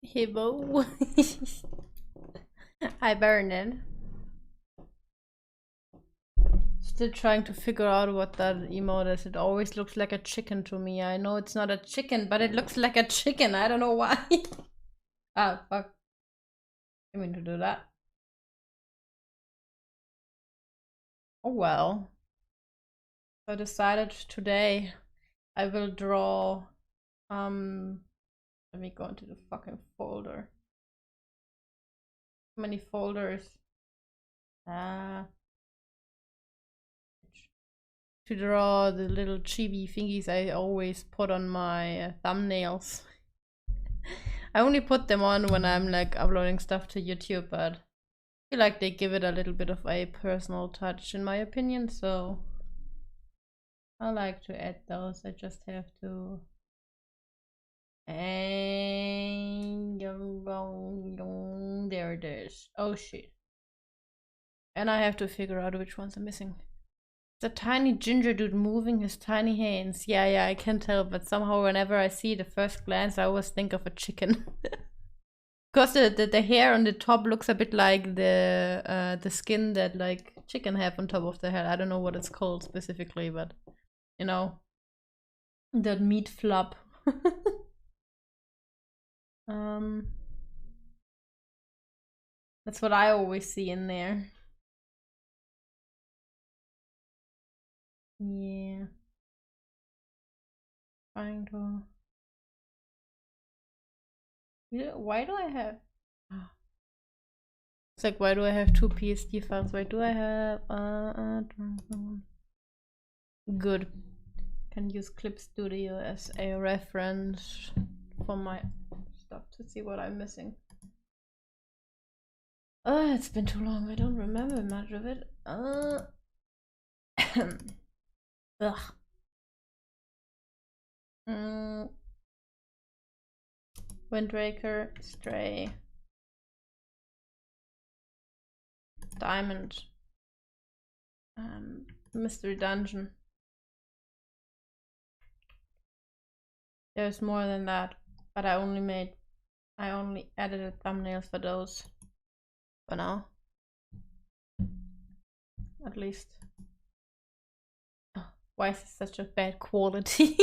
Hibbo. I burned it. Still trying to figure out what that emote is. It always looks like a chicken to me. I know it's not a chicken, but it looks like a chicken. I don't know why. Ah, fuck. I mean to do that. Oh well. I decided today I will draw, let me go into the fucking folder. How many folders? To draw the little chibi thingies I always put on my thumbnails. I only put them on when I'm like uploading stuff to YouTube, but I feel like they give it a little bit of a personal touch in my opinion, so I like to add those. I just have to and there it is. Oh shit. And I have to figure out which ones are missing. The tiny ginger dude moving his tiny hands. Yeah, I can tell, but somehow whenever I see it at first glance, I always think of a chicken. Because the hair on the top looks a bit like the skin that like chicken have on top of the head. I don't know what it's called specifically, but you know, that meat flop. That's what I always see in there. Yeah. Trying to. Yeah, why do I have? It's like, why do I have two PSD files? Why do I have? Good. Can use Clip Studio as a reference for my stuff to see what I'm missing. It's been too long. I don't remember much of it. Ugh. Windraker, Stray, Diamond, Mystery Dungeon. There's more than that, but I only edited thumbnails for those for now. At least. Oh, why is this such a bad quality?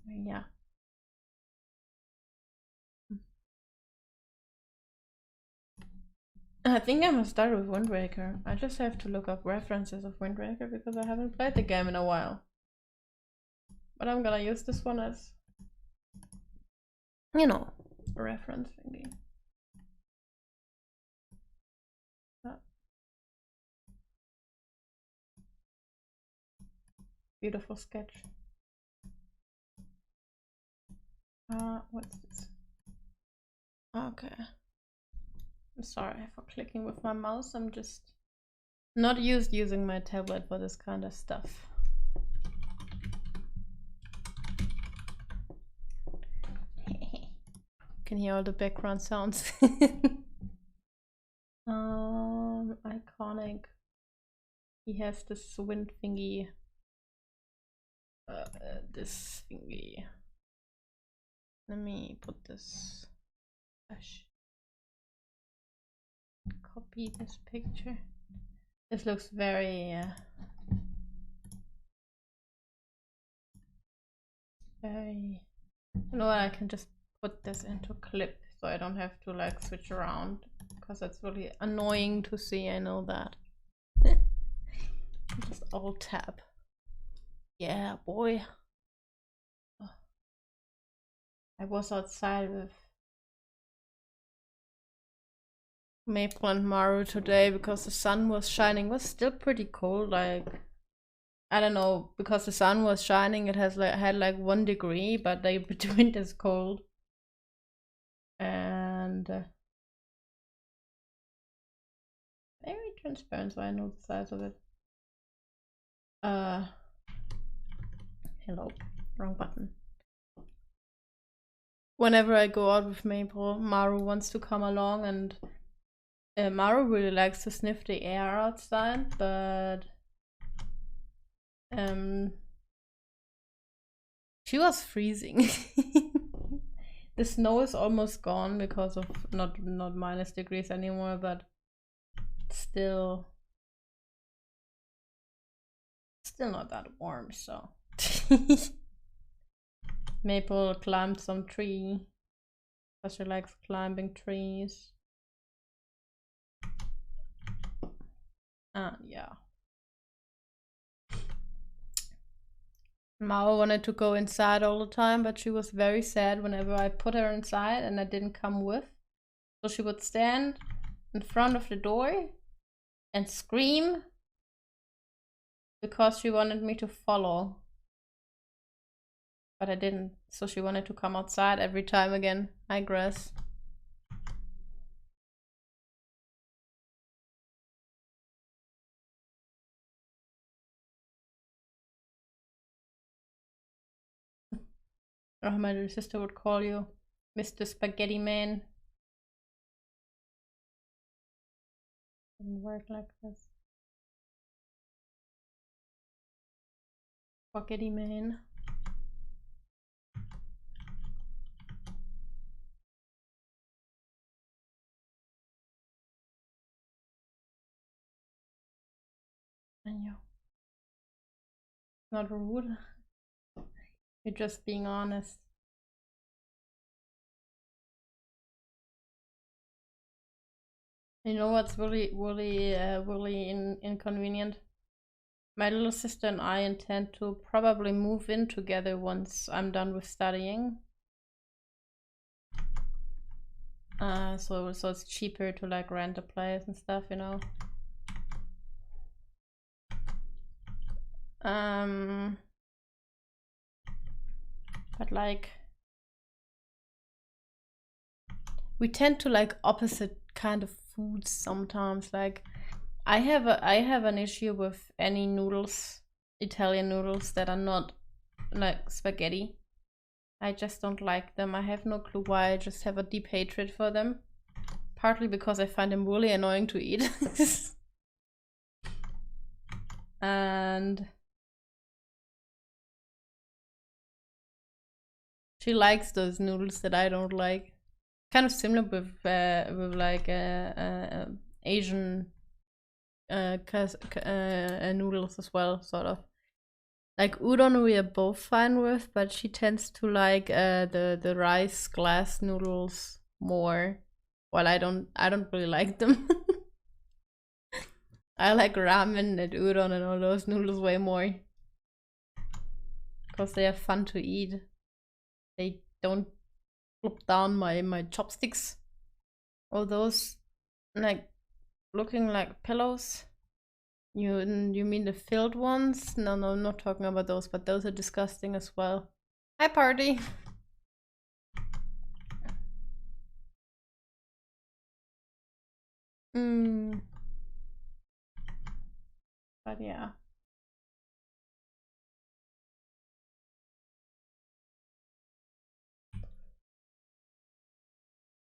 Yeah. I think I'm gonna start with Wind Waker. I just have to look up references of Wind Waker because I haven't played the game in a while. But I'm gonna use this one as, you know, a reference thingy. Beautiful sketch. What's this? Okay. I'm sorry for clicking with my mouse. I'm just not used using my tablet for this kind of stuff. Can hear all the background sounds. Iconic. He has this wind thingy. This thingy. Let me put this. Copy this picture. This looks very very, you know what, I can just put this into clip so I don't have to like switch around because that's really annoying to see. I know that. Just alt tab. Yeah, boy. Oh. I was outside with Maple and Maru today because the sun was shining. It was still pretty cold, like I don't know, because the sun was shining it had like 1 degree, but like between is cold. And very transparent, so I know the size of it. Hello, wrong button. Whenever I go out with Maple, Maru wants to come along, and Maru really likes to sniff the air outside, but she was freezing. The snow is almost gone because of not minus degrees anymore, but still not that warm, so. Maple climbed some tree because she likes climbing trees. Yeah. Mao wanted to go inside all the time, but she was very sad whenever I put her inside and I didn't come with. So she would stand in front of the door and scream because she wanted me to follow. But I didn't, so she wanted to come outside every time again. Hi, Grass. Oh, my little sister would call you Mr. Spaghetti Man. Doesn't work like this. Spaghetti Man. And you. Not rude. You're just being honest. You know what's really inconvenient? My little sister and I intend to probably move in together once I'm done with studying. So it's cheaper to like rent a place and stuff, you know. But like we tend to like opposite kind of foods sometimes. Like I have an issue with any noodles, Italian noodles that are not like spaghetti. I just don't like them. I have no clue why. I just have a deep hatred for them. Partly because I find them really annoying to eat. And she likes those noodles that I don't like. Kind of similar with like Asian noodles as well, sort of. Like udon we are both fine with, but she tends to like the rice glass noodles more. While I don't really like them. I like ramen and udon and all those noodles way more. Because they are fun to eat. They don't flop down my chopsticks. Or those like looking like pillows. You mean the filled ones? No, I'm not talking about those, but those are disgusting as well. Hi, party. But yeah.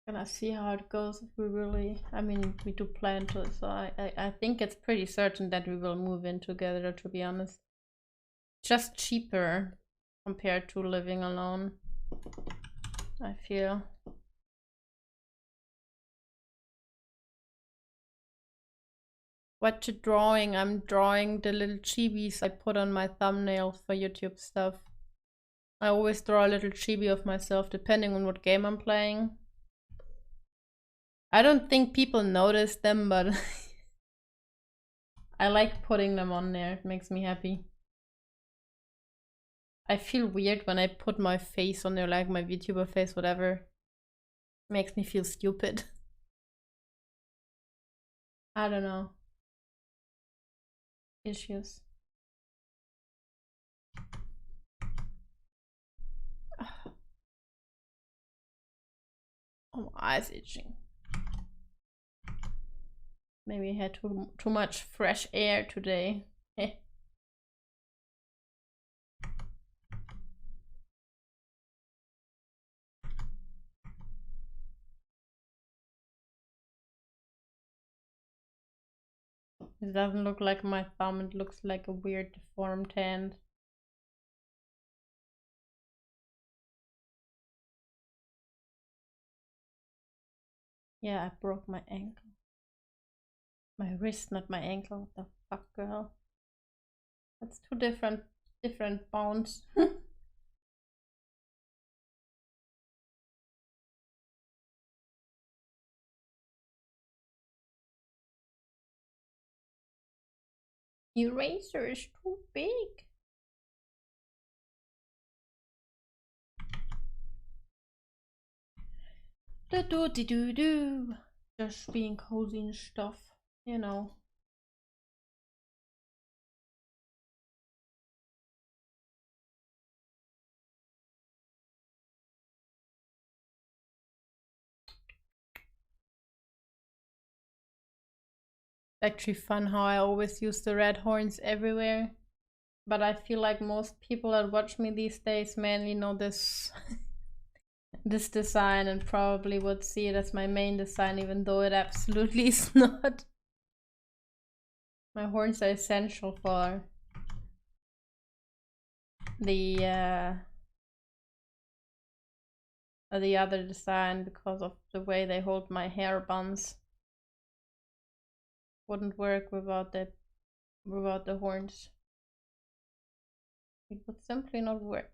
Gonna see how it goes if we really, I mean, we do plan to, so I think it's pretty certain that we will move in together, to be honest. Just cheaper compared to living alone, I feel. What you drawing? I'm drawing the little chibis I put on my thumbnails for YouTube stuff. I always draw a little chibi of myself depending on what game I'm playing. I don't think people notice them, but I like putting them on there. It makes me happy. I feel weird when I put my face on there, like my VTuber face, whatever. It makes me feel stupid. I don't know. Issues. Oh, my eyes itching. Maybe I had too much fresh air today. It doesn't look like my thumb, it looks like a weird deformed hand. Yeah, I broke my ankle. My wrist, not my ankle. What the fuck, girl? That's two different bones. Eraser is too big. Do. Just being cozy and stuff, you know. Actually fun how I always use the red horns everywhere. But I feel like most people that watch me these days mainly know this this design and probably would see it as my main design, even though it absolutely is not. My horns are essential for the other design because of the way they hold my hair buns. Wouldn't work without the horns. It would simply not work.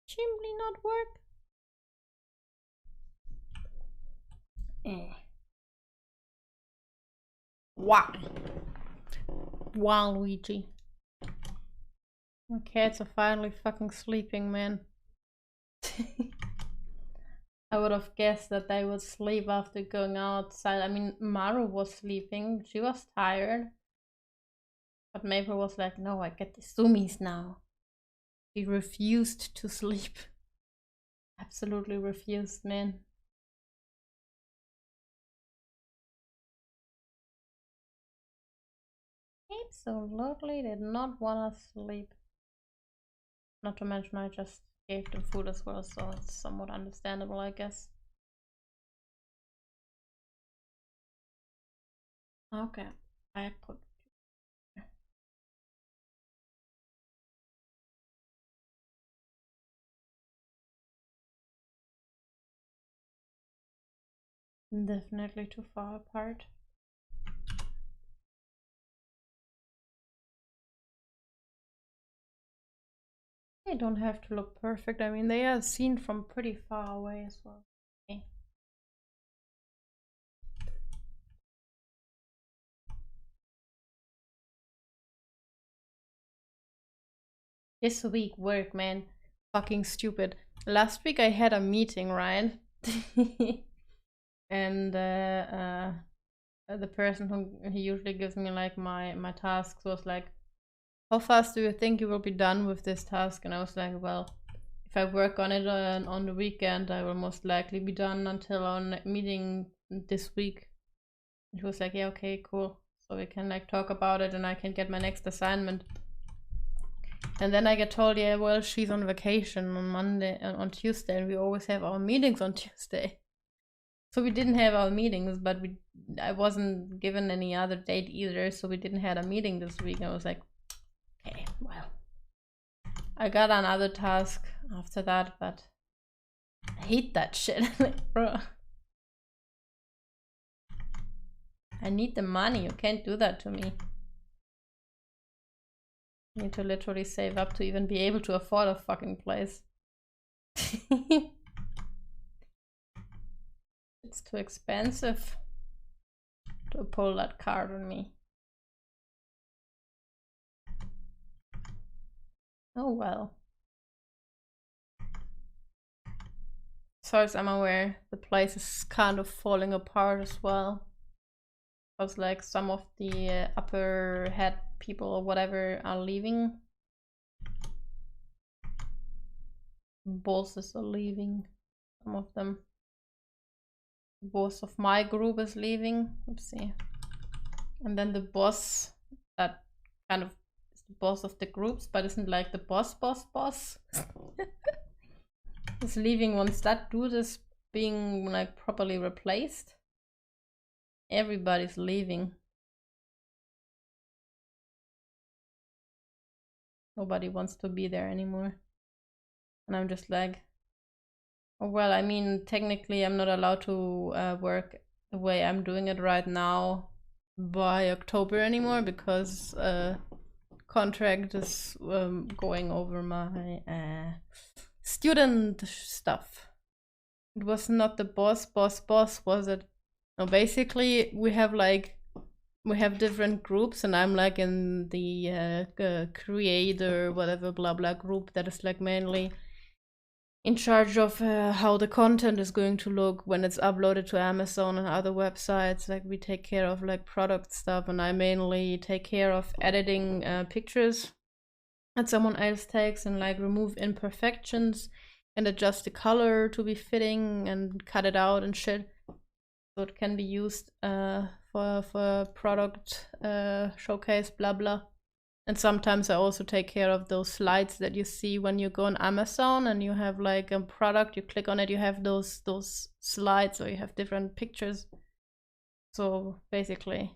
Simply not work. Wow. Wow, Luigi. My cats are finally fucking sleeping, man. I would have guessed that they would sleep after going outside. I mean, Maru was sleeping. She was tired. But Maple was like, no, I get the zoomies now. She refused to sleep. Absolutely refused, man. Absolutely did not want to sleep. Not to mention I just gave them food as well, so it's somewhat understandable, I guess. Okay, I put... Definitely too far apart. They don't have to look perfect. I mean, they are seen from pretty far away as well. Okay. This week work, man. Fucking stupid. Last week I had a meeting, right? And the person who he usually gives me like my tasks was like, how fast do you think you will be done with this task? And I was like, well, if I work on it on the weekend, I will most likely be done until our meeting this week. He was like, yeah, okay, cool. So we can like talk about it and I can get my next assignment. And then I get told, yeah, well, she's on vacation on Monday and on Tuesday, and we always have our meetings on Tuesday. So we didn't have our meetings, but I wasn't given any other date either, so we didn't have a meeting this week. I was like, okay, well, I got another task after that, but I hate that shit. Like, bro, I need the money. You can't do that to me. I need to literally save up to even be able to afford a fucking place. It's too expensive to pull that card on me. Oh well. As far as I'm aware, the place is kind of falling apart as well. Because like some of the upper head people or whatever are leaving. Bosses are leaving. Some of them. The boss of my group is leaving. Oopsie. And then the boss that kind of is the boss of the groups, but isn't like the boss is leaving once that dude is being like properly replaced. Everybody's leaving. Nobody wants to be there anymore. And I'm just like, oh, well, I mean, technically I'm not allowed to work the way I'm doing it right now by October anymore because contract is going over my student stuff. It was not the boss, was it? No, basically we have different groups, and I'm like in the creator whatever blah blah group that is like mainly in charge of how the content is going to look when it's uploaded to Amazon and other websites. Like we take care of like product stuff, and I mainly take care of editing pictures that someone else takes and like remove imperfections and adjust the color to be fitting and cut it out and shit, so it can be used for product showcase blah blah. And sometimes I also take care of those slides that you see when you go on Amazon and you have like a product, you click on it, you have those slides, or you have different pictures. So basically,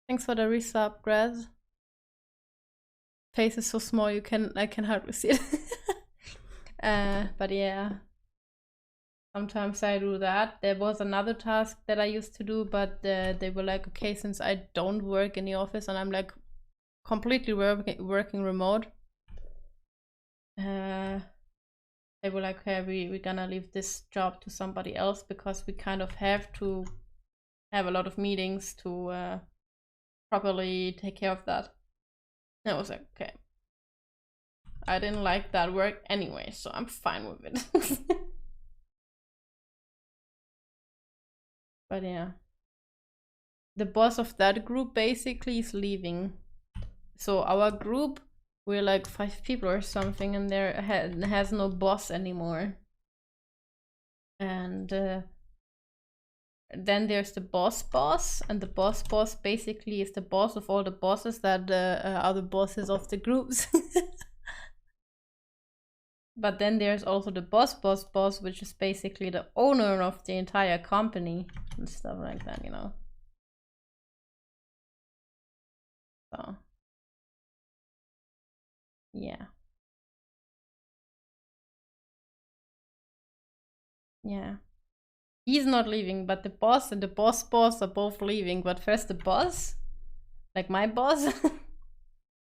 thanks for the resub, Graz. Face is so small I can hardly see it. But yeah, sometimes I do that. There was another task that I used to do, but they were like, okay, since I don't work in the office and I'm like completely working remote, they were like, okay, we're gonna leave this job to somebody else because we kind of have to have a lot of meetings to properly take care of that. And I was like, okay, I didn't like that work anyway, so I'm fine with it. But yeah, the boss of that group basically is leaving. So our group, we're like 5 people or something, and there has no boss anymore. And then there's the boss, and the boss basically is the boss of all the bosses that are the bosses of the groups. But then there's also the boss, which is basically the owner of the entire company and stuff like that, you know. So yeah. Yeah. He's not leaving, but the boss and the boss are both leaving. But first the boss, like my boss,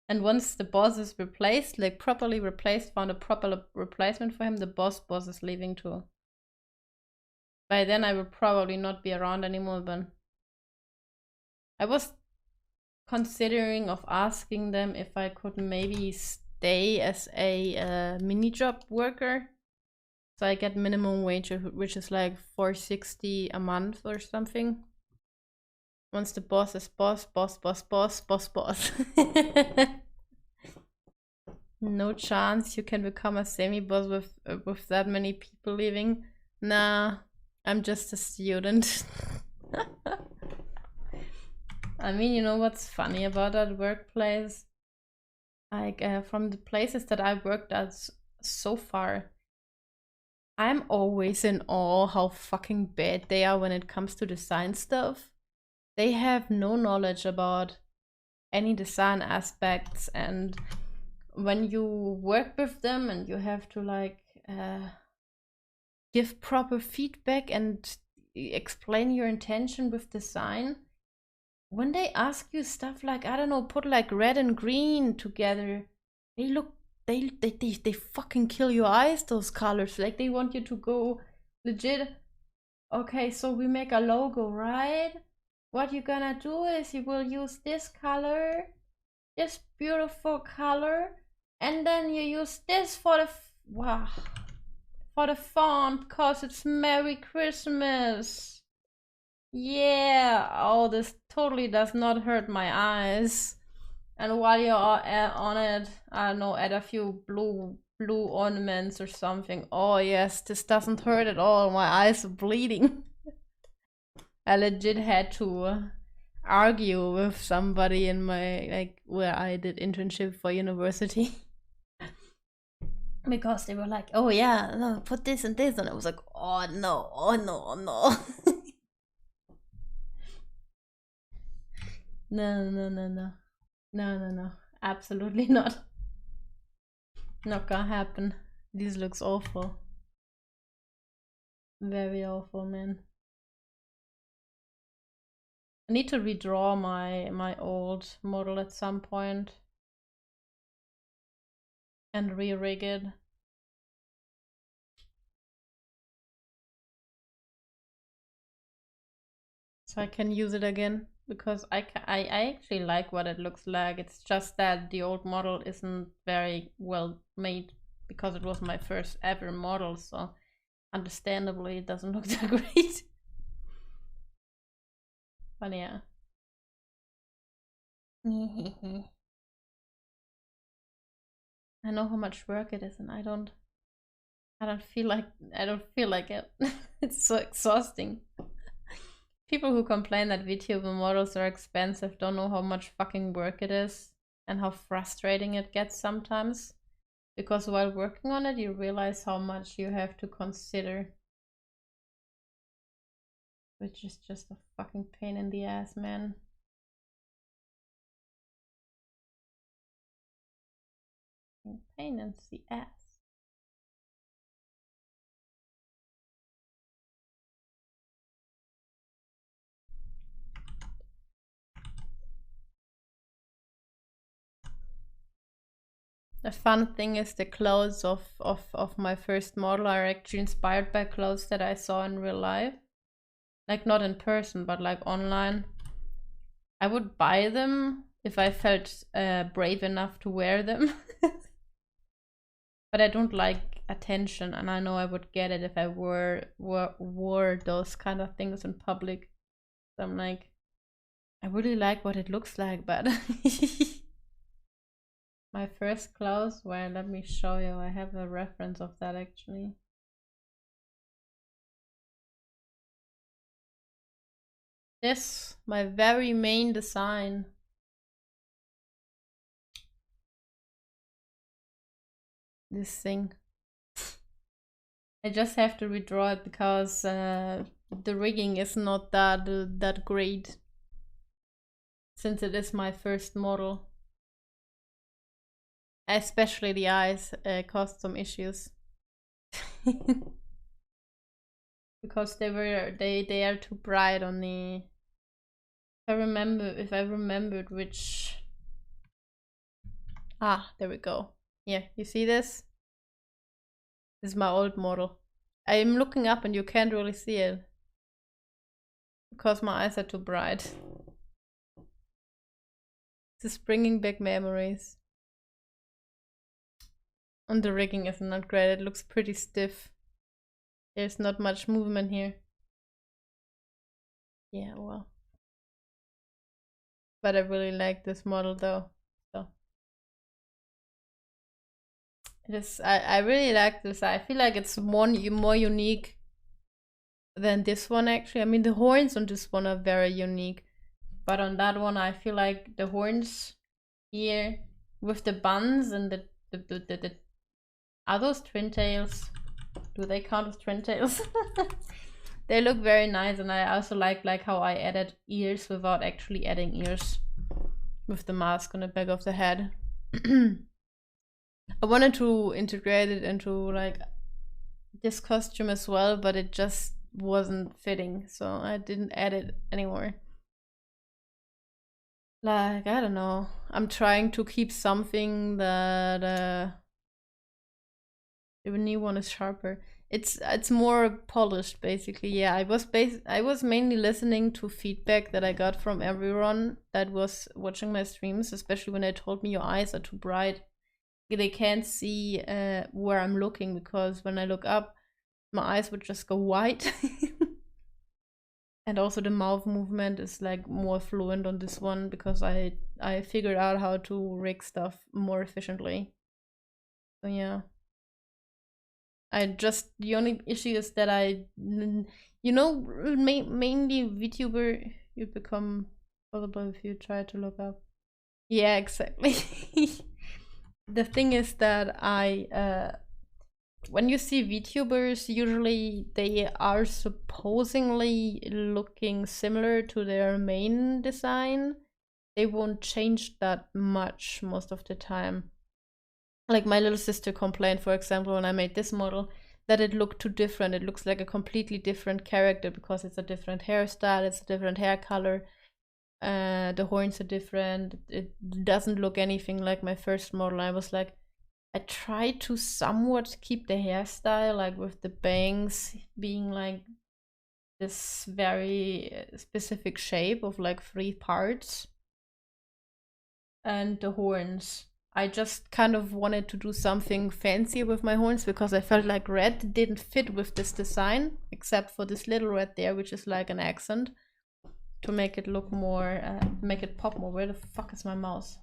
and once the boss is replaced, like properly replaced, found a proper replacement for him, the boss is leaving too. By then I will probably not be around anymore, but I was considering of asking them if I could maybe stay as a mini job worker. So I get minimum wage, which is like $4.60 a month or something. Once the boss is boss. No chance you can become a semi-boss with that many people leaving. Nah, I'm just a student. I mean, you know what's funny about that workplace? Like from the places that I've worked at so far, I'm always in awe how fucking bad they are when it comes to design stuff. They have no knowledge about any design aspects, and when you work with them and you have to like give proper feedback and explain your intention with design, when they ask you stuff like, I don't know, put like red and green together, they fucking kill your eyes, those colors. Like they want you to go legit, okay, so we make a logo, right? What you're gonna do is you will use this color, this beautiful color, and then you use this for the font because it's Merry Christmas. Yeah, oh, this totally does not hurt my eyes. And while you're on it, I don't know, add a few blue ornaments or something. Oh yes, this doesn't hurt at all. My eyes are bleeding. I legit had to argue with somebody in my, like, where I did internship for university. Because they were like, oh yeah, no, put this and this. And I was like, oh no. No, no, no, no. No, no, no. Absolutely not. Not gonna happen. This looks awful. Very awful, man. I need to redraw my old model at some point and re-rig it. So I can use it again, because I actually like what it looks like. It's just that the old model isn't very well made because it was my first ever model, so understandably it doesn't look that great. But yeah. I know how much work it is, and I don't feel like it. It's so exhausting. People who complain that VTuber models are expensive don't know how much fucking work it is and how frustrating it gets sometimes. Because while working on it, you realize how much you have to consider. Which is just a fucking pain in the ass, man. Pain in the ass. The fun thing is the clothes of my first model are actually inspired by clothes that I saw in real life. Like not in person, but like online. I would buy them if I felt brave enough to wear them. But I don't like attention, and I know I would get it if I wore those kind of things in public. So I'm like, I really like what it looks like, but my first clothes, well, let me show you. I have a reference of that actually. This, my very main design. This thing. I just have to redraw it because the rigging is not that great, since it is my first model. Especially the eyes caused some issues. Because they are too bright on the. If I remembered which. Ah, there we go. Yeah, you see this? This is my old model. I'm looking up and you can't really see it because my eyes are too bright. This is bringing back memories. And the rigging is not great. It looks pretty stiff. There's not much movement here. Yeah, well. But I really like this model though. So it is. I really like this. I feel like it's more unique than this one actually. I mean, the horns on this one are very unique, but on that one I feel like the horns here with the buns and the are those twin tails? Do they count as twin tails? They look very nice, and I also like how I added ears without actually adding ears with the mask on the back of the head. I wanted to integrate it into like this costume as well, but it just wasn't fitting, so I didn't add it anymore. Like, I don't know. I'm trying to keep something that the new one is sharper. It's more polished basically. Yeah, I was mainly listening to feedback that I got from everyone that was watching my streams, especially when they told me your eyes are too bright. They can't see where I'm looking, because when I look up, my eyes would just go white. And also the mouth movement is like more fluent on this one, because I figured out how to rig stuff more efficiently. So yeah. The only issue is that mainly VTuber, you become possible if you try to look up. Yeah, exactly. The thing is that when you see VTubers, usually they are supposedly looking similar to their main design, they won't change that much most of the time. Like my little sister complained, for example, when I made this model, that it looked too different. It looks like a completely different character because it's a different hairstyle, it's a different hair color. The horns are different. It doesn't look anything like my first model. I was like, I tried to somewhat keep the hairstyle, like with the bangs being like this very specific shape of like 3 parts. And the horns. I just kind of wanted to do something fancy with my horns because I felt like red didn't fit with this design, except for this little red there, which is like an accent, to make it look more, make it pop more. Where the fuck is my mouse?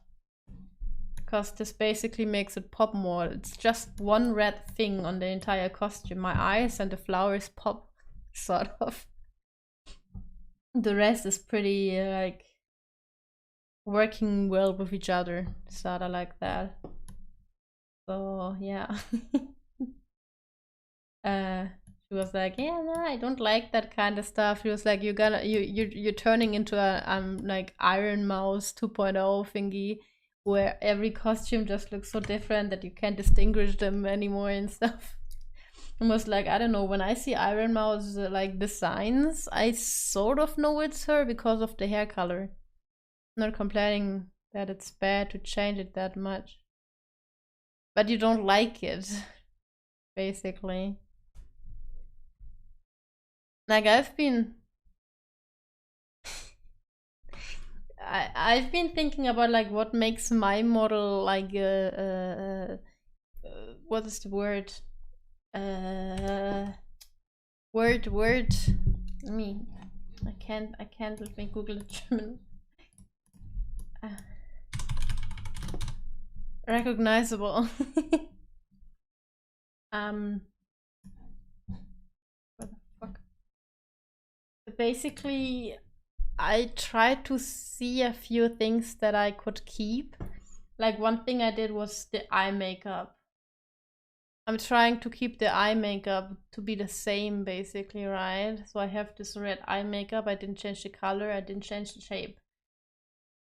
Because this basically makes it pop more. It's just one red thing on the entire costume. My eyes and the flowers pop, sort of. The rest is pretty, like, working well with each other, sort of like that. So, yeah. She was like, yeah, no, I don't like that kind of stuff. She was like, you're turning into a like Iron Mouse 2.0 thingy, where every costume just looks so different that you can't distinguish them anymore and stuff. And was like, I don't know, when I see Iron Mouse like designs, I sort of know it's her because of the hair color. Not complaining that it's bad to change it that much, but you don't like it, basically. Like I've been thinking about like what makes my model like what is the word? Word. I can't. Let me Google it. German. Recognizable. What the fuck? Basically, I tried to see a few things that I could keep. Like one thing I did was the eye makeup. I'm trying to keep the eye makeup to be the same, basically, right? So I have this red eye makeup. I didn't change the color. I didn't change the shape.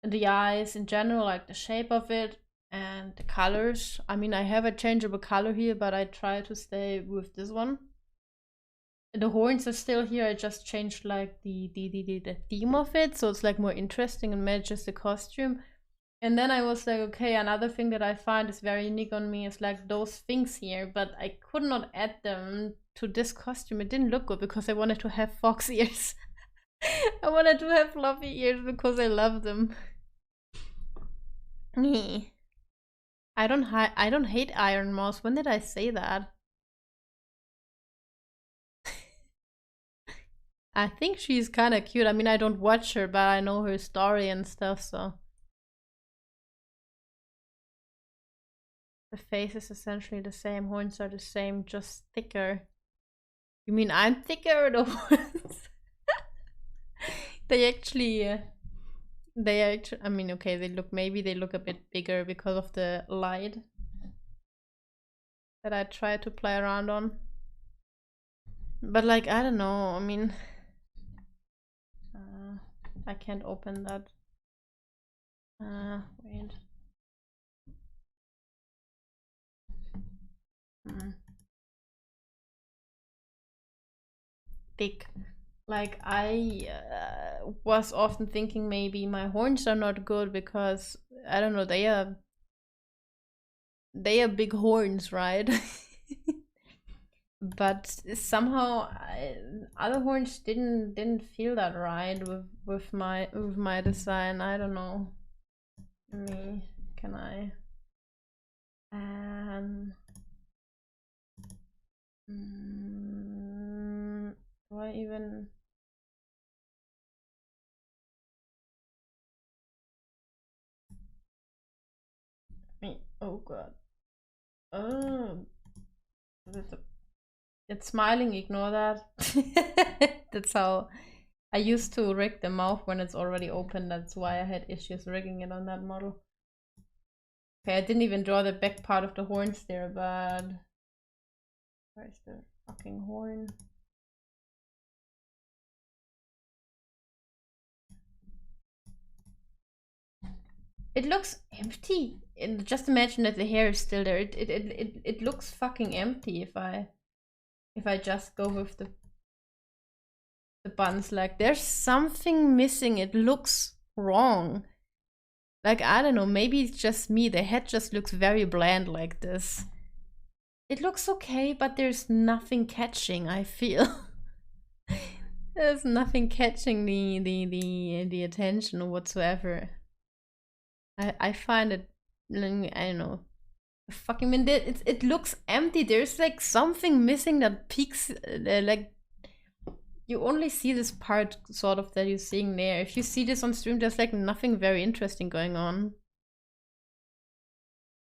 And the eyes in general, like the shape of it and the colors. I mean, I have a changeable color here, but I try to stay with this one. The horns are still here. I just changed like the theme of it, so it's like more interesting and matches the costume. And then I was like, okay, another thing that I find is very unique on me is like those things here, but I could not add them to this costume. It didn't look good because I wanted to have fox ears. I wanted to have fluffy ears because I love them. I don't hate Iron Mouse. When did I say that? I think she's kind of cute. I mean, I don't watch her, but I know her story and stuff, so. The face is essentially the same, horns are the same, just thicker. You mean I'm thicker or the horns? They actually, I mean, okay, maybe they look a bit bigger because of the light that I try to play around on. But like, I don't know, I mean, I can't open that. Wait. Thick. Like I was often thinking maybe my horns are not good because I don't know, they are big horns, right? But somehow other horns didn't feel that right with my design. I don't know. Can I do I even oh god. Oh, it's smiling, ignore that. That's how I used to rig the mouth when it's already open. That's why I had issues rigging it on that model. Okay, I didn't even draw the back part of the horns there, but where's the fucking horn? It looks empty. And just imagine that the hair is still there. It looks fucking empty if I just go with the buns. Like there's something missing. It looks wrong. Like I don't know, maybe it's just me. The head just looks very bland like this. It looks okay, but there's nothing catching, I feel. There's nothing catching the attention whatsoever. I find it, I don't know. Fucking, I mean, it looks empty. There's like something missing that peaks, like you only see this part sort of that you're seeing there. If you see this on stream, there's like nothing very interesting going on.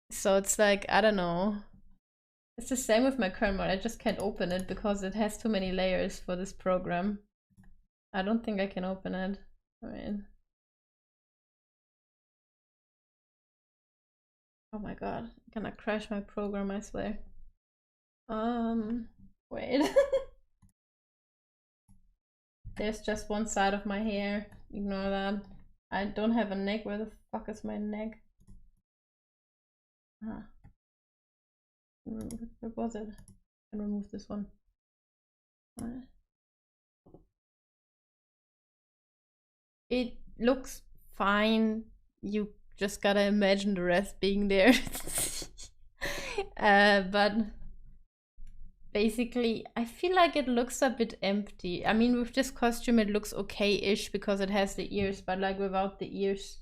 So it's like, I don't know. It's the same with my current mod. I just can't open it because it has too many layers for this program. I don't think I can open it. I mean, oh my god, I'm gonna crash my program, I swear. Wait. There's just one side of my hair. Ignore that. I don't have a neck. Where the fuck is my neck? Ah. Where was it? I can remove this one. It looks fine. You just gotta imagine the rest being there. But basically, I feel like it looks a bit empty. I mean, with this costume, it looks okay-ish because it has the ears, but like without the ears,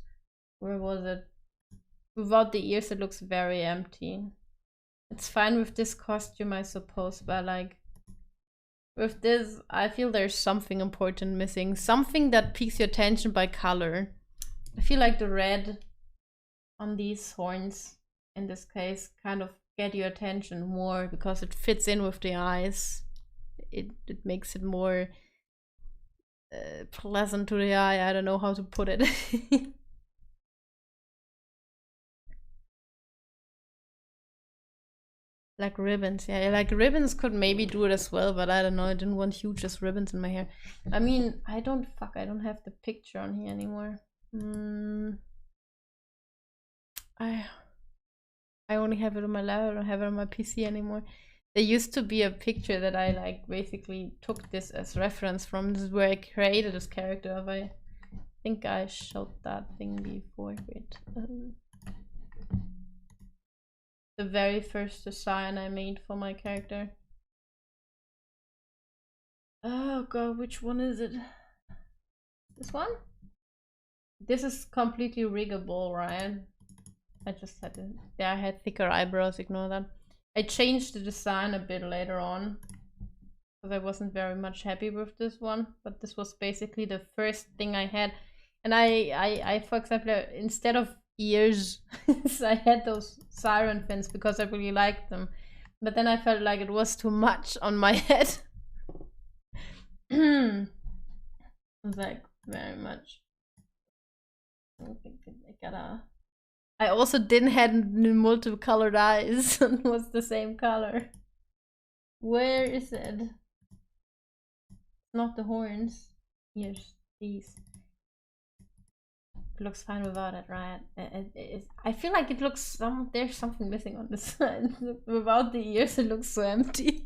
where was it? Without the ears, it looks very empty. It's fine with this costume, I suppose, but like with this, I feel there's something important missing. Something that piques your attention by color. I feel like the red on these horns, in this case, kind of get your attention more because it fits in with the eyes. It makes it more pleasant to the eye. I don't know how to put it. Like ribbons, yeah, like ribbons could maybe do it as well, but I don't know, I didn't want huge just ribbons in my hair. I mean, I don't have the picture on here anymore. I only have it on my laptop, I don't have it on my PC anymore. There used to be a picture that I like basically took this as reference from. This is where I created this character of. I think I showed that thing before. Wait. The very first design I made for my character. Oh god, which one is it? This one? This is completely riggable, right? I just had to, yeah, I had thicker eyebrows, ignore that. I changed the design a bit later on because I wasn't very much happy with this one, but this was basically the first thing I had. And I for example, instead of ears, I had those siren fins because I really liked them. But then I felt like it was too much on my head. It was like very much. I think I gotta. I also didn't have multiple colored eyes and was the same color. Where is it? Not the horns. Here's these. It looks fine without it, right? I feel like it looks there's something missing on this side. Without the ears, it looks so empty.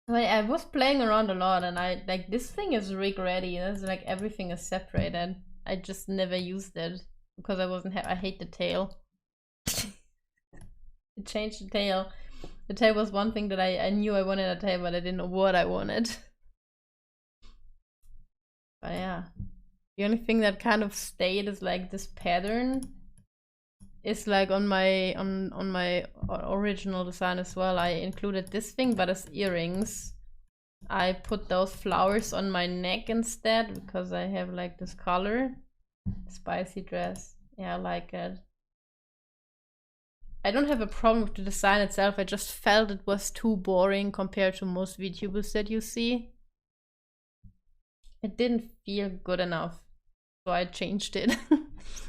I was playing around a lot, and I like this thing is rig ready. It's like everything is separated. I just never used it because I wasn't. I hate the tail. It changed the tail. The tail was one thing that I knew I wanted a tail, but I didn't know what I wanted. But yeah, the only thing that kind of stayed is like this pattern. Is like on my original design as well. I included this thing, but as earrings. I put those flowers on my neck instead because I have like this color. Spicy dress. Yeah, I like it. I don't have a problem with the design itself. I just felt it was too boring compared to most VTubers that you see. It didn't feel good enough, so I changed it.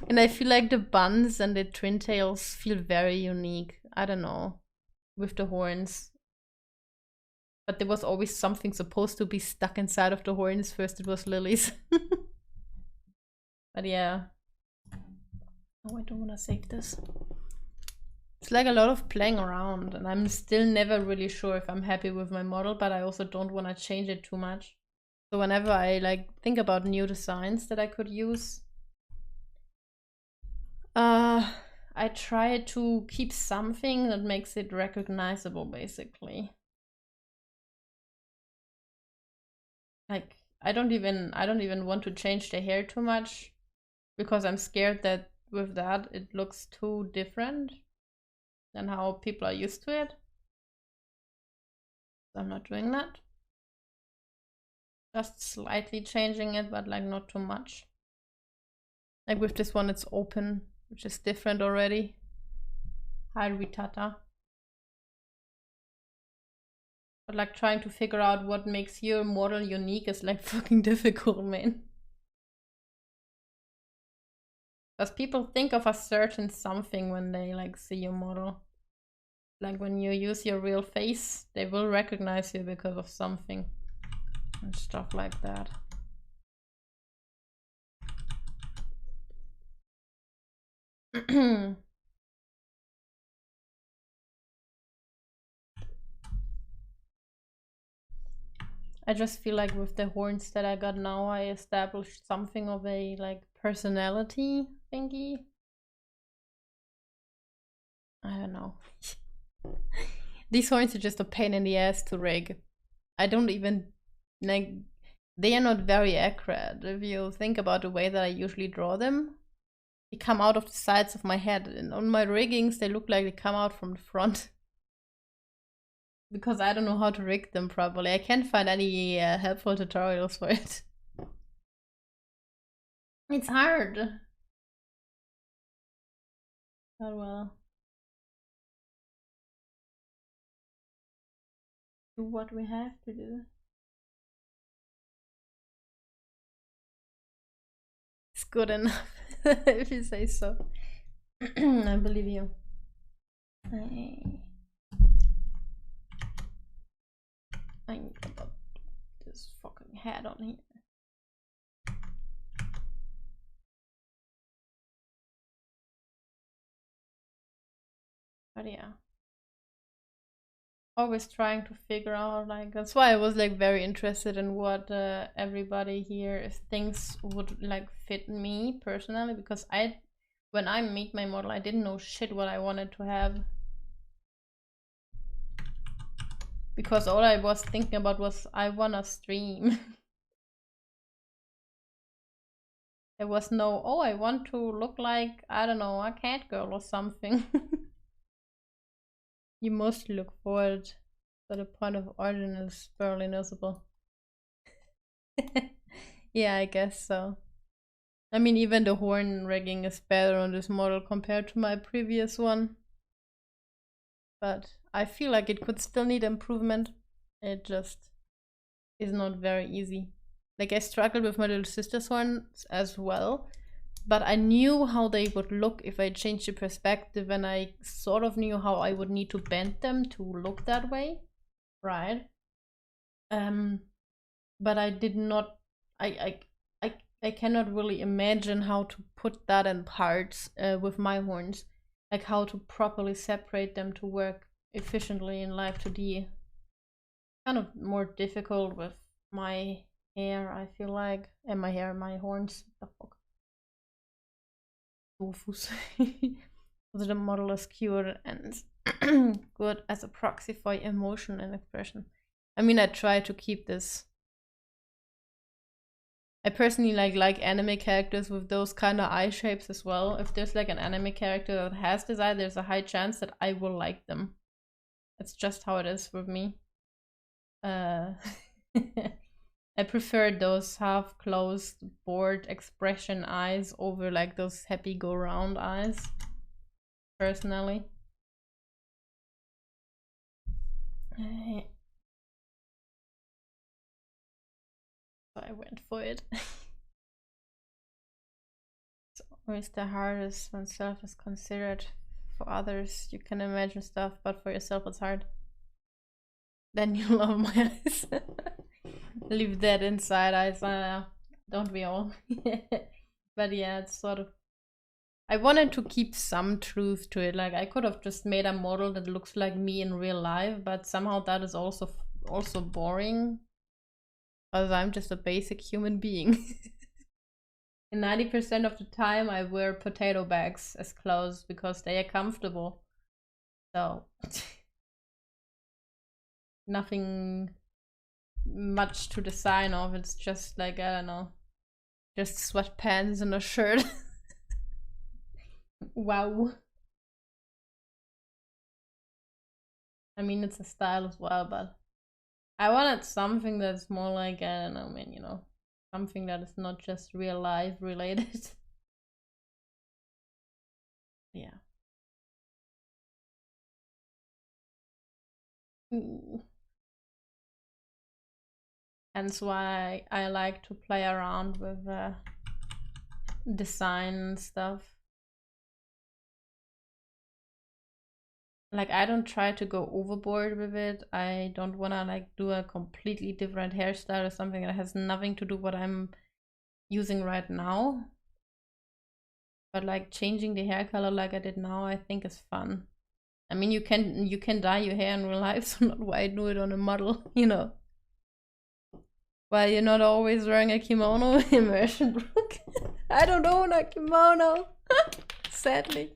And I feel like the buns and the twin tails feel very unique. I don't know, with the horns. But there was always something supposed to be stuck inside of the horns. First it was lilies. But yeah. Oh, I don't want to save this. It's like a lot of playing around, and I'm still never really sure if I'm happy with my model, but I also don't want to change it too much. So whenever I like think about new designs that I could use, I try to keep something that makes it recognizable, basically. Like I don't even want to change the hair too much, because I'm scared that with that it looks too different than how people are used to it. So I'm not doing that. Just slightly changing it, but like not too much. Like with this one, it's open, which is different already. Hi, Ritata. But like trying to figure out what makes your model unique is like fucking difficult, man. Because people think of a certain something when they like see your model. Like when you use your real face, they will recognize you because of something. And stuff like that. I just feel like with the horns that I got now, I established something of a like personality thingy. I don't know. These horns are just a pain in the ass to rig. I don't even like, they are not very accurate. If you think about the way that I usually draw them, they come out of the sides of my head, and on my riggings they look like they come out from the front. Because I don't know how to rig them properly. I can't find any helpful tutorials for it. It's hard. Oh well. Do what we have to do. It's good enough, if you say so. I believe you. I need to put this fucking hat on here. But yeah. Always trying to figure out, like, that's why I was like very interested in what everybody here thinks would like fit me personally, because when I made my model, I didn't know shit what I wanted to have, because all I was thinking about was I wanna stream. There was no, oh, I want to look like, I don't know, a cat girl or something. You mostly look forward to the point of origin is barely noticeable. Yeah, I guess so. I mean, even the horn rigging is better on this model compared to my previous one. But I feel like it could still need improvement. It just is not very easy. Like, I struggled with my little sister's horns as well. But I knew how they would look if I changed the perspective, and I sort of knew how I would need to bend them to look that way, right? But I did not. I cannot really imagine how to put that in parts with my horns, like how to properly separate them to work efficiently in Live 2D. Kind of more difficult with my hair, I feel like, and my horns. What the fuck. So the model is cured and good as a proxy for emotion and expression. I mean, I try to keep this. I personally like anime characters with those kind of eye shapes as well. If there's like an anime character that has this eye, there's a high chance that I will like them. It's just how it is with me. I prefer those half-closed, bored expression eyes over like those happy go-round eyes, personally. So I went for it. It's always the hardest when self is considered. For others, you can imagine stuff, but for yourself, it's hard. Then you love my eyes. Leave that inside eyes. Don't we all? But yeah, it's sort of, I wanted to keep some truth to it. Like I could have just made a model that looks like me in real life, but somehow that is also boring, because I'm just a basic human being. And 90% of the time I wear potato bags as clothes because they are comfortable. So nothing much to design of. It's just like, I don't know, just sweatpants and a shirt. Wow. I mean, it's a style as well, but I wanted something that's more like, I don't know, man, you know, something that is not just real life related. Yeah. Ooh. Hence why I like to play around with design and stuff. Like I don't try to go overboard with it. I don't wanna like do a completely different hairstyle or something that has nothing to do what I'm using right now. But like changing the hair color like I did now, I think is fun. I mean, you can dye your hair in real life, so not why do it on a model, you know. While you're not always wearing a kimono immersion book. I don't own a kimono, sadly.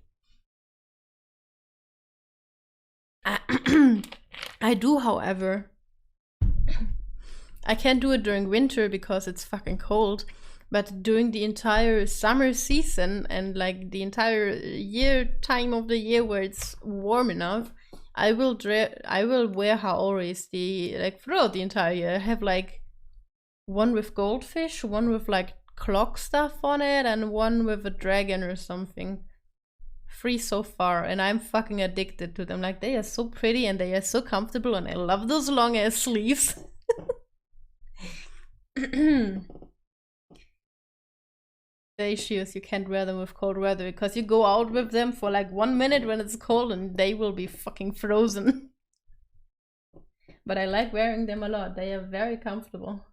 I do, however. I can't do it during winter because it's fucking cold. But during the entire summer season and like the entire time of the year where it's warm enough, I will wear haoris throughout the entire year. I have like one with goldfish, one with like clock stuff on it, and one with a dragon or something. 3 so far, and I'm fucking addicted to them. Like they are so pretty and they are so comfortable, and I love those long ass sleeves. The issue is you can't wear them with cold weather because you go out with them for like 1 minute when it's cold and they will be fucking frozen. But I like wearing them a lot. They are very comfortable.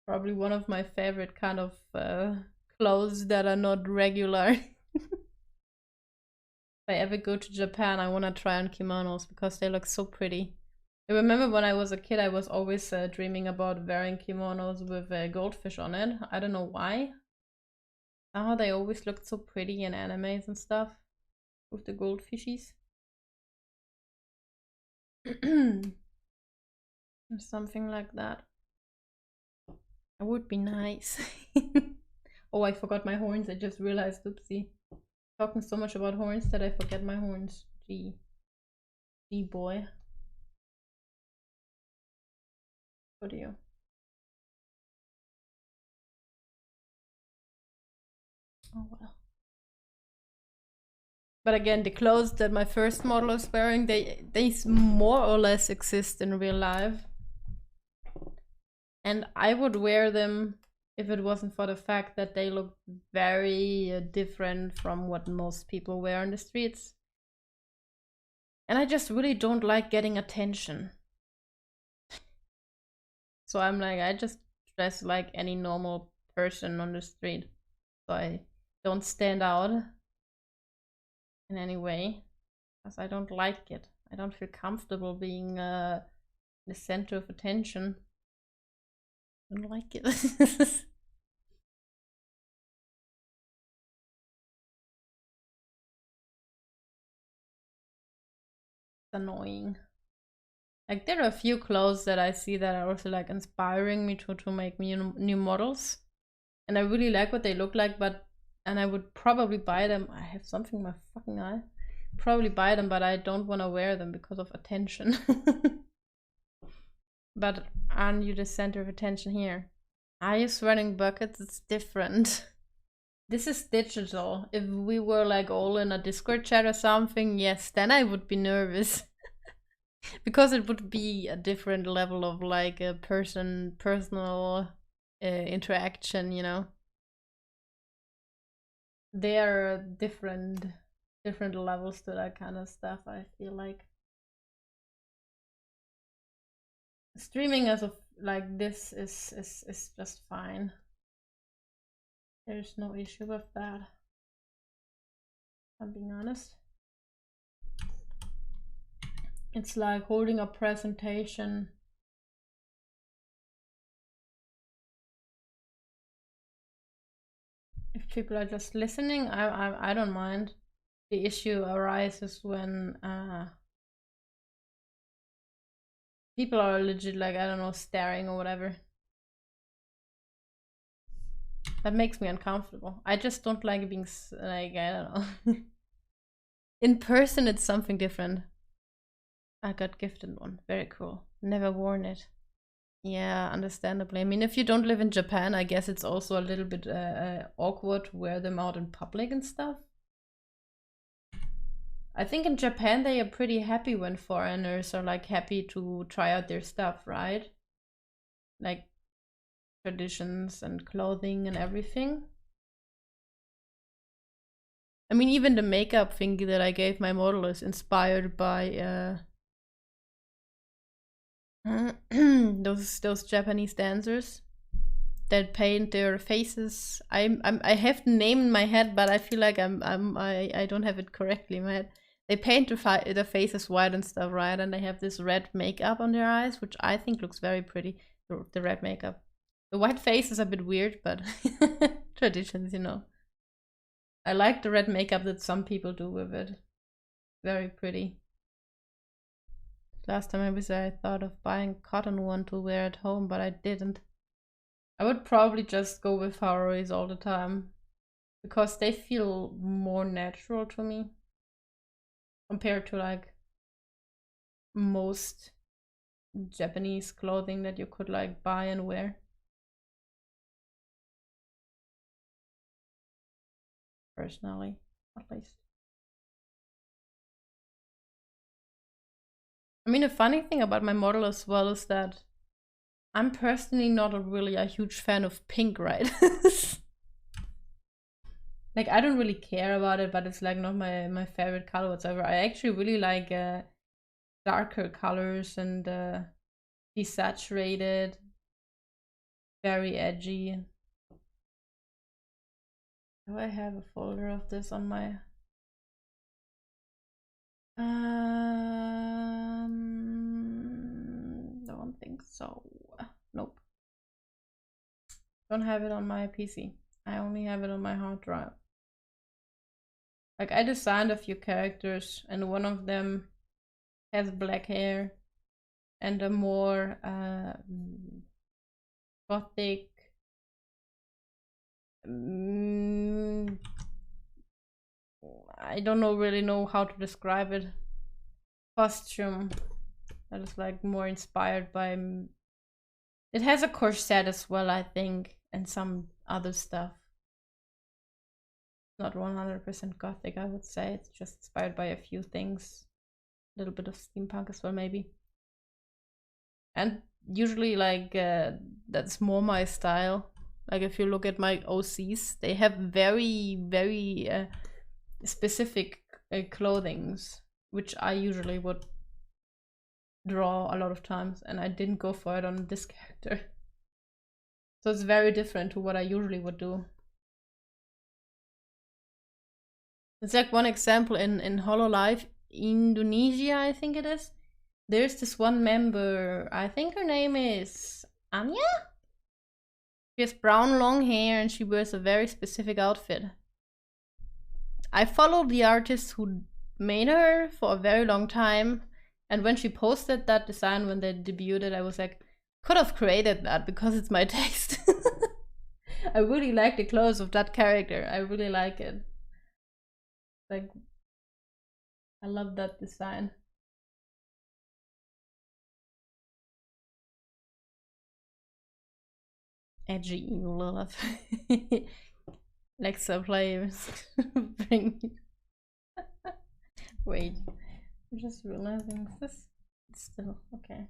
Probably one of my favorite kind of clothes that are not regular. If I ever go to Japan, I want to try on kimonos because they look so pretty. I remember when I was a kid, I was always dreaming about wearing kimonos with a goldfish on it. I don't know why. Somehow they always looked so pretty in animes and stuff with the goldfishies. Something like that. It would be nice. Oh, I forgot my horns. I just realized, oopsie. Talking so much about horns that I forget my horns. Gee boy. What are you? Oh well. But again, the clothes that my first model is wearing, they more or less exist in real life. And I would wear them if it wasn't for the fact that they look very different from what most people wear on the streets. And I just really don't like getting attention. So I'm like, I just dress like any normal person on the street. So I don't stand out in any way. Because I don't like it. I don't feel comfortable being the center of attention. I don't like it. It's annoying. Like there are a few clothes that I see that are also like inspiring me to make new models. And I really like what they look like, and I would probably buy them. I have something in my fucking eye. Probably buy them, but I don't want to wear them because of attention. But aren't you the center of attention here? Are you sweating buckets? It's different. This is digital. If we were like all in a Discord chat or something, yes, then I would be nervous. Because it would be a different level of like a personal interaction, you know. There are different levels to that kind of stuff, I feel like. Streaming as of like this is just fine. There's no issue with that. I'm being honest. It's like holding a presentation. If people are just listening, I don't mind. The issue arises when people are legit, like, I don't know, staring or whatever. That makes me uncomfortable. I just don't like being, like, I don't know. In person, it's something different. I got gifted one. Very cool. Never worn it. Yeah, understandably. I mean, if you don't live in Japan, I guess it's also a little bit awkward to wear them out in public and stuff. I think in Japan they are pretty happy when foreigners are like happy to try out their stuff, right? Like traditions and clothing and everything. I mean, even the makeup thingy that I gave my model is inspired by those Japanese dancers that paint their faces. I have the name in my head, but I feel like I don't have it correctly in my head. They paint their faces white and stuff, right? And they have this red makeup on their eyes, which I think looks very pretty. The red makeup. The white face is a bit weird, but traditions, you know. I like the red makeup that some people do with it. Very pretty. Last time I was there, I thought of buying a cotton one to wear at home, but I didn't. I would probably just go with Haoris all the time, because they feel more natural to me compared to like most Japanese clothing that you could like buy and wear. Personally, at least. I mean, the funny thing about my model as well is that I'm personally not really a huge fan of pink, right? Like, I don't really care about it, but it's like not my favorite color whatsoever. I actually really like darker colors and desaturated, very edgy. Do I have a folder of this on my don't think so. Nope. Don't have it on my PC. I only have it on my hard drive. Like, I designed a few characters and one of them has black hair and a more gothic I don't really know how to describe it, costume that is like more inspired by it has a corset as well, I think, and some other stuff. Not 100% gothic, I would say. It's just inspired by a few things, a little bit of steampunk as well, maybe. And usually like that's more my style. Like, if you look at my OCs, they have very specific clothings, which I usually would draw a lot of times, and I didn't go for it on this character. So it's very different to what I usually would do. It's like one example in Hololive Indonesia, I think it is. There's this one member, I think her name is Anya? She has brown long hair and she wears a very specific outfit. I followed the artist who made her for a very long time, and when she posted that design when they debuted, I was like, could have created that because it's my taste. I really like the clothes of that character. I really like it. Like, I love that design. Edgy evil Lilith. Lexa players. Bring me. Wait. I'm just realizing this. It's still okay.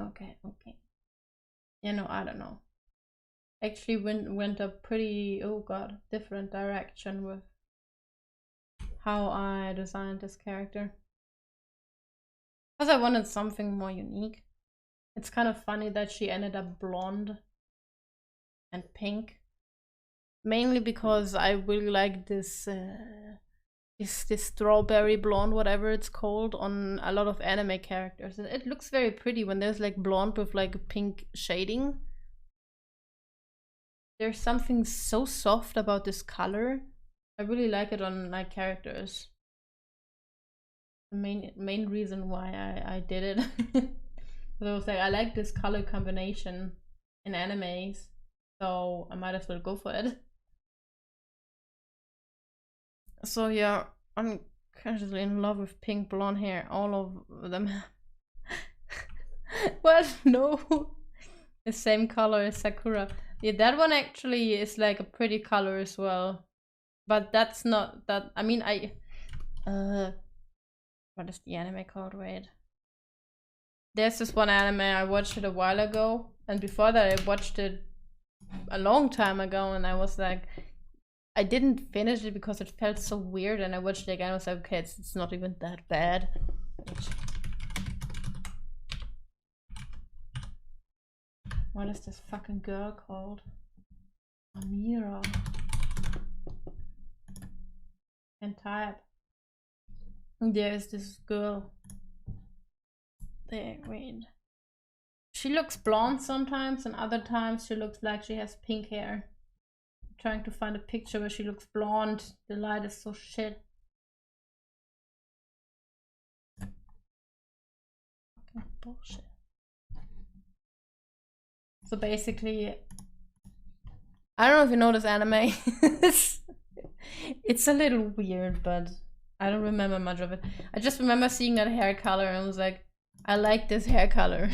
Okay. You know, I don't know. Actually went a pretty, oh god, different direction with how I designed this character. Because I wanted something more unique. It's kind of funny that she ended up blonde and pink. Mainly because I really like this this strawberry blonde, whatever it's called, on a lot of anime characters. And it looks very pretty when there's like blonde with like pink shading. There's something so soft about this color. I really like it on my characters. The main reason why I did it. Because I was like, I like this color combination in animes, so I might as well go for it. So yeah, I'm casually in love with pink blonde hair, all of them. Well, no, the same color as Sakura. Yeah, that one actually is like a pretty color as well, but that's not that. I mean, what is the anime called? Wait, there's this one anime I watched it a while ago, and before that I watched it a long time ago, and I was like, I didn't finish it because it felt so weird, and I watched it again and I was like, okay, it's not even that bad. What is this fucking girl called? Amira. And type. There's this girl. There, wait. She looks blonde sometimes, and other times she looks like she has pink hair. I'm trying to find a picture where she looks blonde. The light is so shit. Okay, bullshit. So basically, I don't know if you know this anime. It's a little weird, but I don't remember much of it. I just remember seeing that hair color and was like, I like this hair color.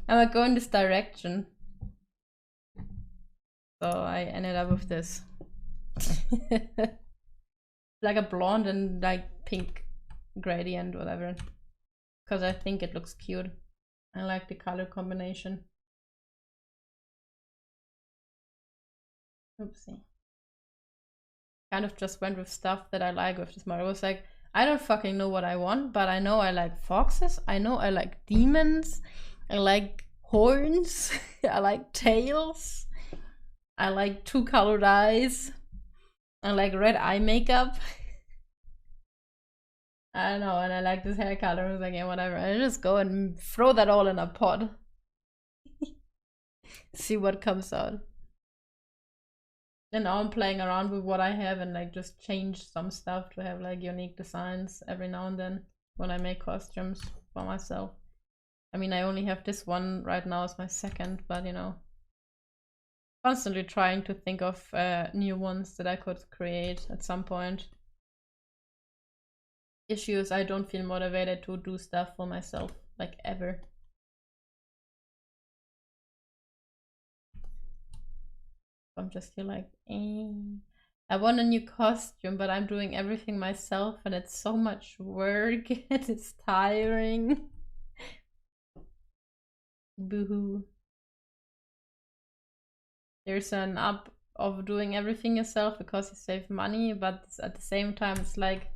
I might go in this direction. So I ended up with this. Like a blonde and like pink gradient, whatever. Because I think it looks cute. I like the color combination. Oopsie. Kind of just went with stuff that I like with this model. It was like, I don't fucking know what I want, but I know I like foxes. I know I like demons. I like horns. I like tails. I like 2-colored eyes. I like red eye makeup. I don't know, and I like this hair color. I was like, yeah, whatever. I just go and throw that all in a pot. See what comes out. And now I'm playing around with what I have and like just change some stuff to have like unique designs every now and then when I make costumes for myself. I mean, I only have this one right now as my second, but you know, constantly trying to think of new ones that I could create at some point. Issues, I don't feel motivated to do stuff for myself, like ever. I'm just feel like, I want a new costume, but I'm doing everything myself and it's so much work and it's tiring. Boohoo. There's an up of doing everything yourself because you save money, but at the same time it's like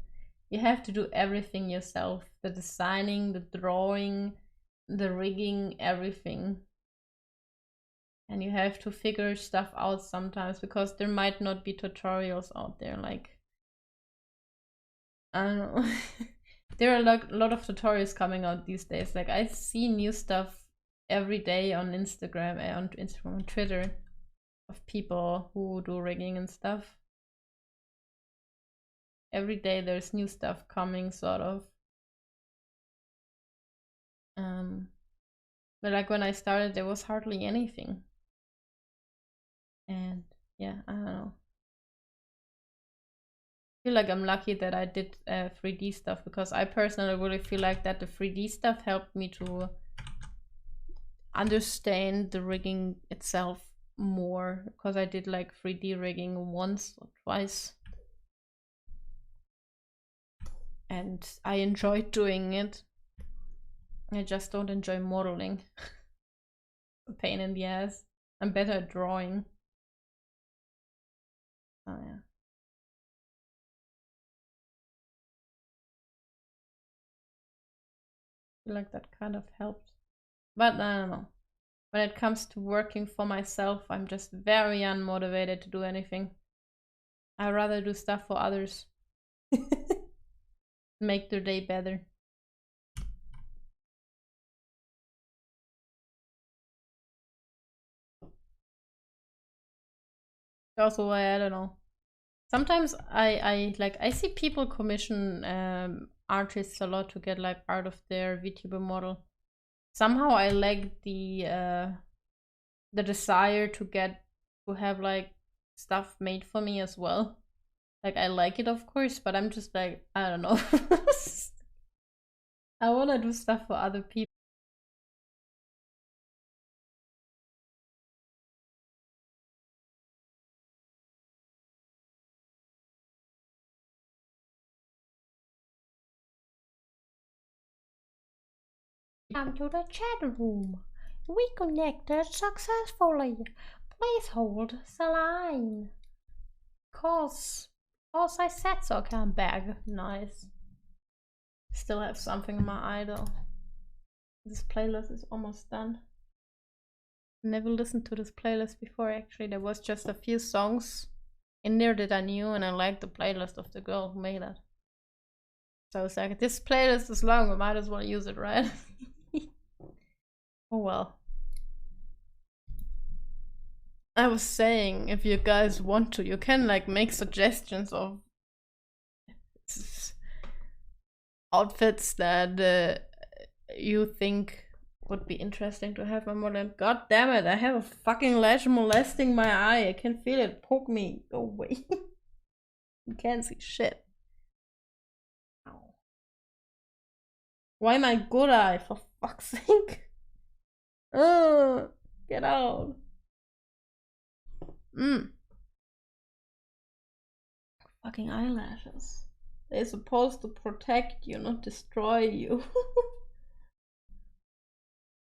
you have to do everything yourself. The designing, the drawing, the rigging, everything. And you have to figure stuff out sometimes because there might not be tutorials out there. Like, I don't know. There are a lot of tutorials coming out these days. Like, I see new stuff every day on Instagram, on Twitter, of people who do rigging and stuff. Every day there's new stuff coming, sort of. But like when I started, there was hardly anything. And yeah, I don't know. I feel like I'm lucky that I did 3D stuff because I personally really feel like that the 3D stuff helped me to understand the rigging itself more because I did like 3D rigging once or twice. And I enjoyed doing it. I just don't enjoy modeling. A pain in the ass. I'm better at drawing. Oh yeah. feel like that kind of helped. But I don't know. When it comes to working for myself, I'm just very unmotivated to do anything. I'd rather do stuff for others. Make their day better. Also why I don't know. Sometimes I see people commission artists a lot to get like part of their VTuber model. Somehow I like the desire to have like stuff made for me as well. Like I like it of course, but I'm just like I don't know. I wanna do stuff for other people. Come to the chat room. We connected successfully. Please hold the line. Cause I said so. Okay, I'm back. Nice. Still have something in my eye though. This playlist is almost done. Never listened to this playlist before actually. There was just a few songs in there that I knew and I liked the playlist of the girl who made it. So I was like, this playlist is long, I might as well use it, right? Oh well. I was saying, if you guys want to, you can like make suggestions of outfits that you think would be interesting to have on model. God damn it, I have a fucking lash molesting my eye. I can feel it. Poke me. Go away. You can't see shit. Ow. Why my good eye, for fuck's sake? Oh, get out. Fucking eyelashes. They're supposed to protect you, not destroy you.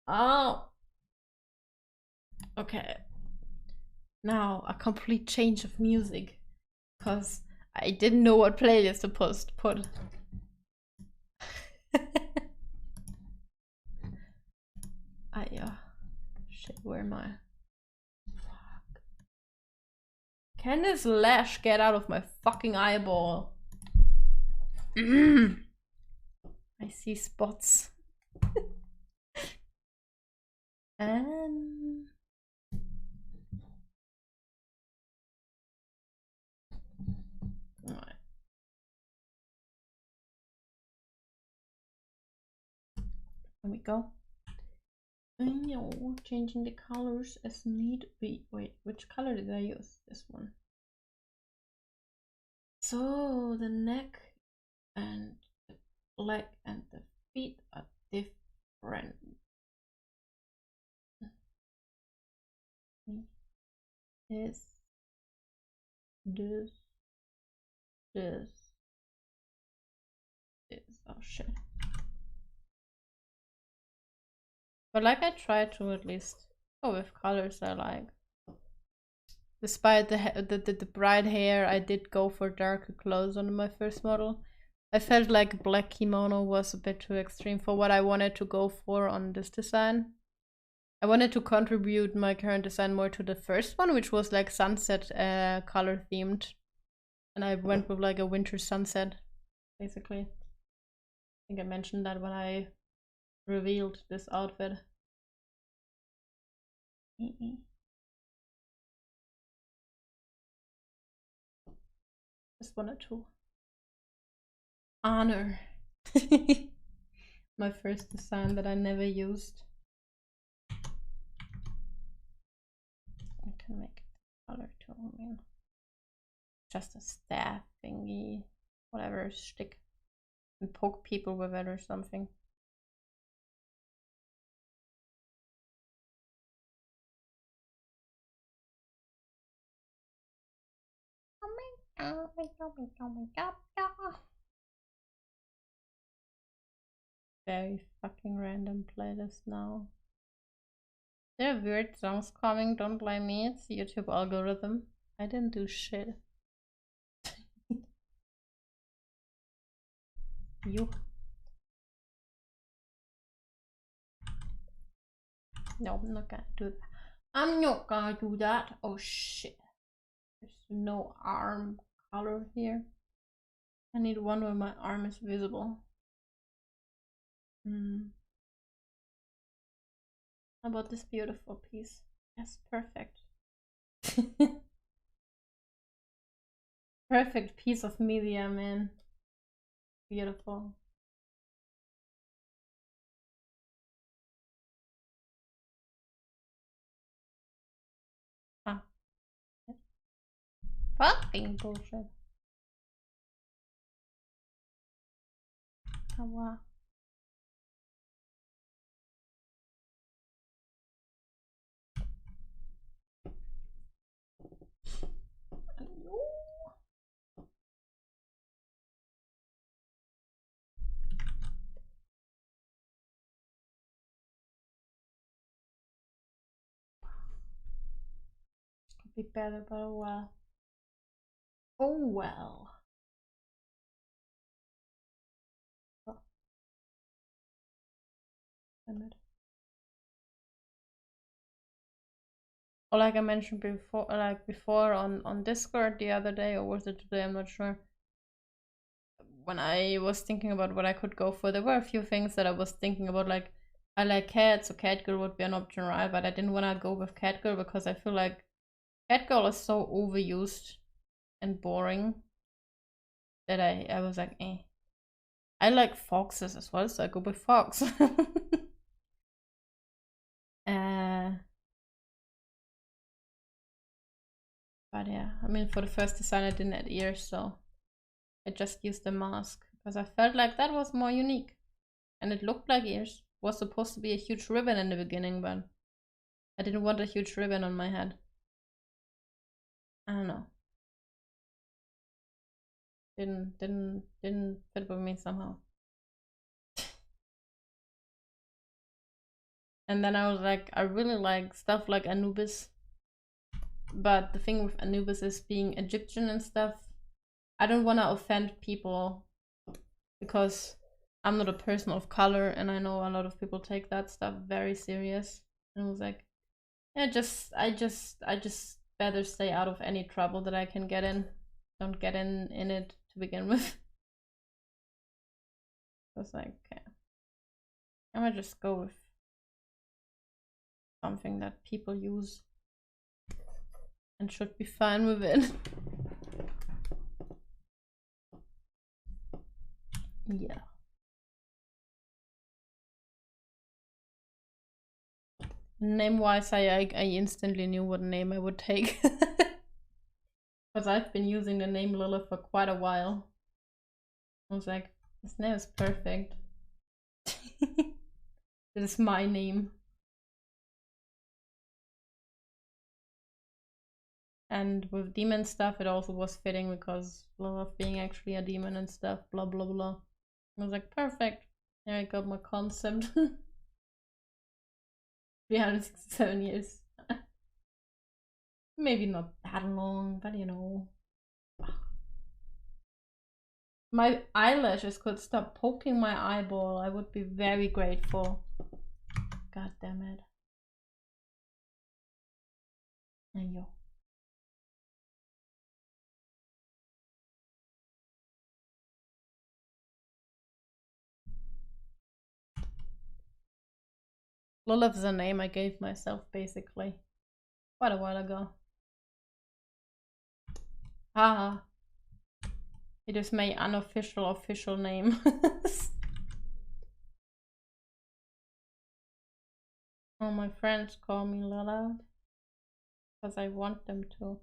Oh. Okay. Now a complete change of music. Because I didn't know what playlist supposed to put. Shit, where am I? Fuck. Can this lash get out of my fucking eyeball? I see spots. And right. There we go. No, changing the colors as need be. Wait, which color did I use? This one. So the neck and the leg and the feet are different. This, this. Oh shit. But like I try to at least go with colors I like. Despite the bright hair, I did go for darker clothes on my first model. I felt like black kimono was a bit too extreme for what I wanted to go for on this design. I wanted to contribute my current design more to the first one, which was like sunset color themed. And I went with like a winter sunset, basically. I think I mentioned that when I revealed this outfit. Just one or two. Honor. My first design that I never used. I can make it color too. I mean, just a staff thingy, whatever, stick and poke people with it or something. Very fucking random playlist now. There are weird songs coming, don't blame me, it's the YouTube algorithm. I didn't do shit. You. No, I'm not gonna do that. I'm not gonna do that. Oh shit. There's no arm color here. I need one where my arm is visible. How about this beautiful piece? Yes, perfect. Perfect piece of media, man. Beautiful. Ah. Fucking bullshit. Oh, wow. Could be better, but oh well. Oh well. Oh, damn it. Or like I mentioned before, on Discord the other day, or was it today? I'm not sure. When I was thinking about what I could go for, there were a few things that I was thinking about. Like I like cats, so Catgirl would be an option, right? But I didn't want to go with Catgirl because I feel like Catgirl is so overused and boring that I was like, eh. I like foxes as well, so I go with fox. But yeah, I mean, for the first design, I didn't add ears, so I just used the mask because I felt like that was more unique, and it looked like ears. It was supposed to be a huge ribbon in the beginning, but I didn't want a huge ribbon on my head. I don't know. Didn't fit with me somehow. And then I was like, I really like stuff like Anubis. But the thing with Anubis is being Egyptian and stuff. I don't want to offend people because I'm not a person of color, and I know a lot of people take that stuff very serious. And I was like, yeah, I just better stay out of any trouble that I can get in. Don't get in it to begin with. I was like, okay, I'm gonna just go with something that people use and should be fine with it. Yeah. Name wise, I instantly knew what name I would take. Because I've been using the name Lilith for quite a while. I was like, this name is perfect. This is my name. And with demon stuff, it also was fitting because Lilith being actually a demon and stuff, blah blah blah. I was like, perfect. There I got my concept. 367 years. Maybe not that long, but you know. My eyelashes could stop poking my eyeball. I would be very grateful. God damn it. Ayo. Lilith is a name I gave myself basically quite a while ago. Haha. It is my unofficial official name. All my friends call me Lilith because I want them to.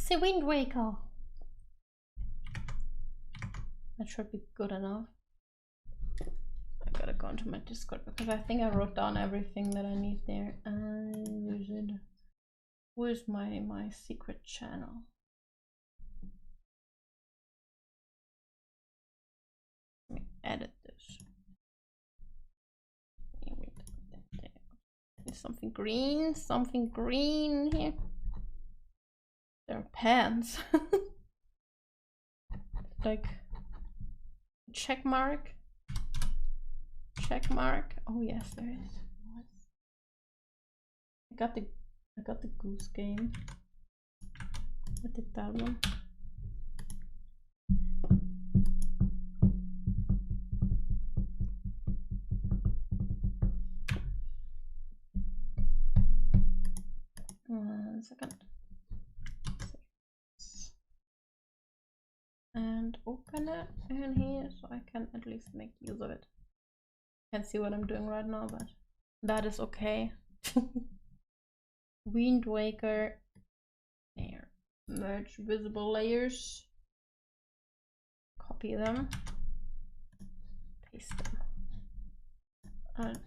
the Wind Waker. That should be good enough. I gotta go into my Discord because I think I wrote down everything that I need there. Where's my secret channel? Let me edit this. Something green here. There are pants. Like check mark. Oh yes, there is. I got the goose game. I did that one. One second. And open it in here so I can at least make use of it. Can't see what I'm doing right now, but that is okay. Wind Waker. There. Merge visible layers. Copy them. Paste them. And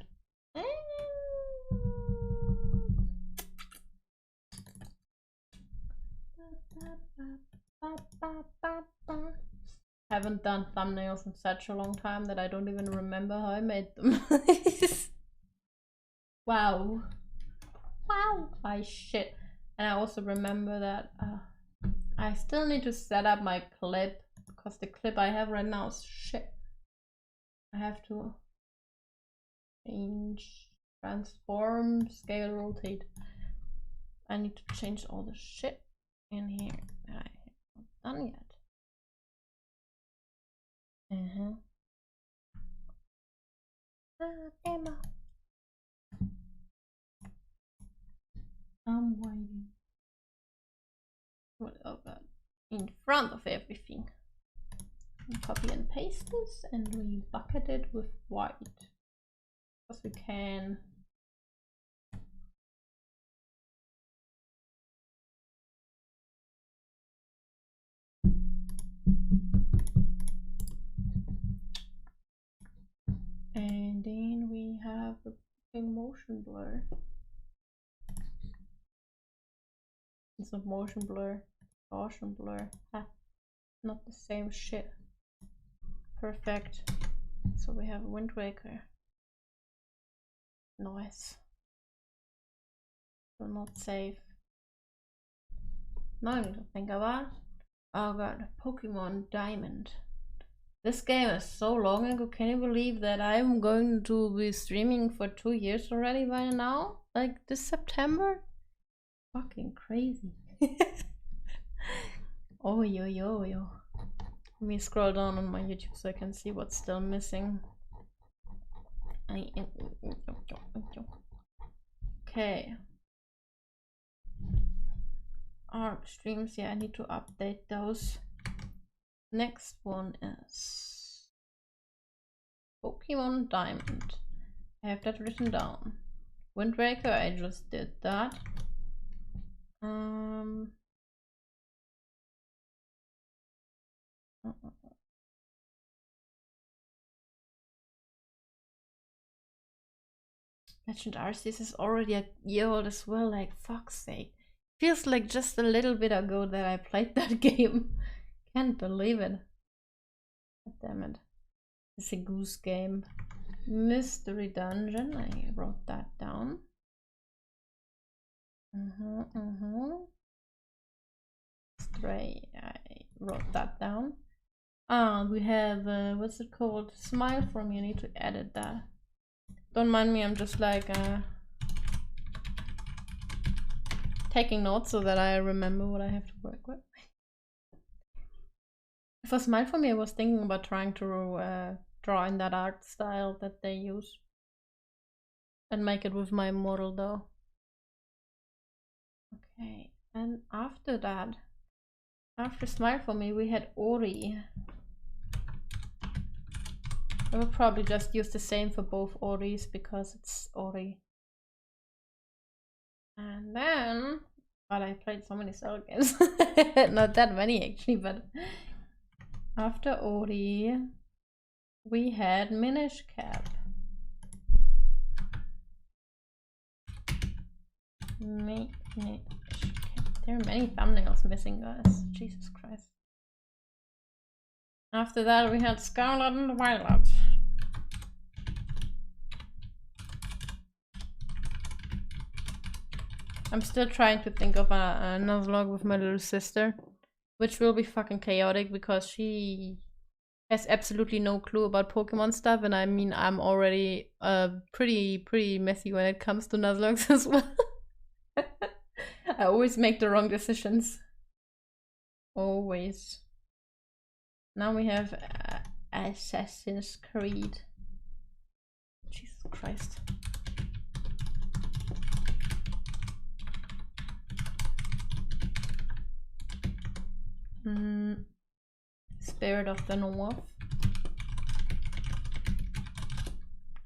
haven't done thumbnails in such a long time that I don't even remember how I made them. Wow. I shit. And I also remember that I still need to set up my clip because the clip I have right now is shit. I have to change, transform, scale, rotate. I need to change all the shit in here that I haven't done yet. Emma. I'm waiting. What? Oh god. In front of everything. And copy and paste this and we bucket it with white. Because we can. And then we have a motion blur. It's not motion blur, Gaussian blur. Ha, not the same shit. Perfect. So we have Wind Waker. Nice. Will not save. Now I need to think about. Oh god, Pokemon Diamond. This game is so long ago. Can you believe that I'm going to be streaming for 2 years already by now? Like this September? Fucking crazy. Oh yo. Let me scroll down on my YouTube so I can see what's still missing. Okay. Art streams, yeah, I need to update those. Next one is Pokemon Diamond. I have that written down. Wind Waker, I just did that. Legend Arceus is already a year old as well, like fuck's sake. Feels like just a little bit ago that I played that game. Can't believe it. God damn it. It's a goose game. Mystery Dungeon, I wrote that down. Stray, I wrote that down. We have, what's it called? Smile from you, need to edit that. Don't mind me, I'm just like taking notes so that I remember what I have to work with. For Smile for me, I was thinking about trying to draw in that art style that they use. And make it with my model though. Okay, and after that, after Smile for me, we had Ori. I will probably just use the same for both Oris because it's Ori. And then But I played so many solo games. Not that many actually, but after Odie, we had Minish Cap. Minish Cap. There are many thumbnails missing, guys. Jesus Christ. After that, we had Scarlet and Violet. I'm still trying to think of a Nuzlocke with my little sister, which will be fucking chaotic because she has absolutely no clue about Pokemon stuff, and I mean I'm already pretty messy when it comes to Nuzlocke as well. I always make the wrong decisions. Always. Now we have Assassin's Creed. Jesus Christ. Spirit of the North.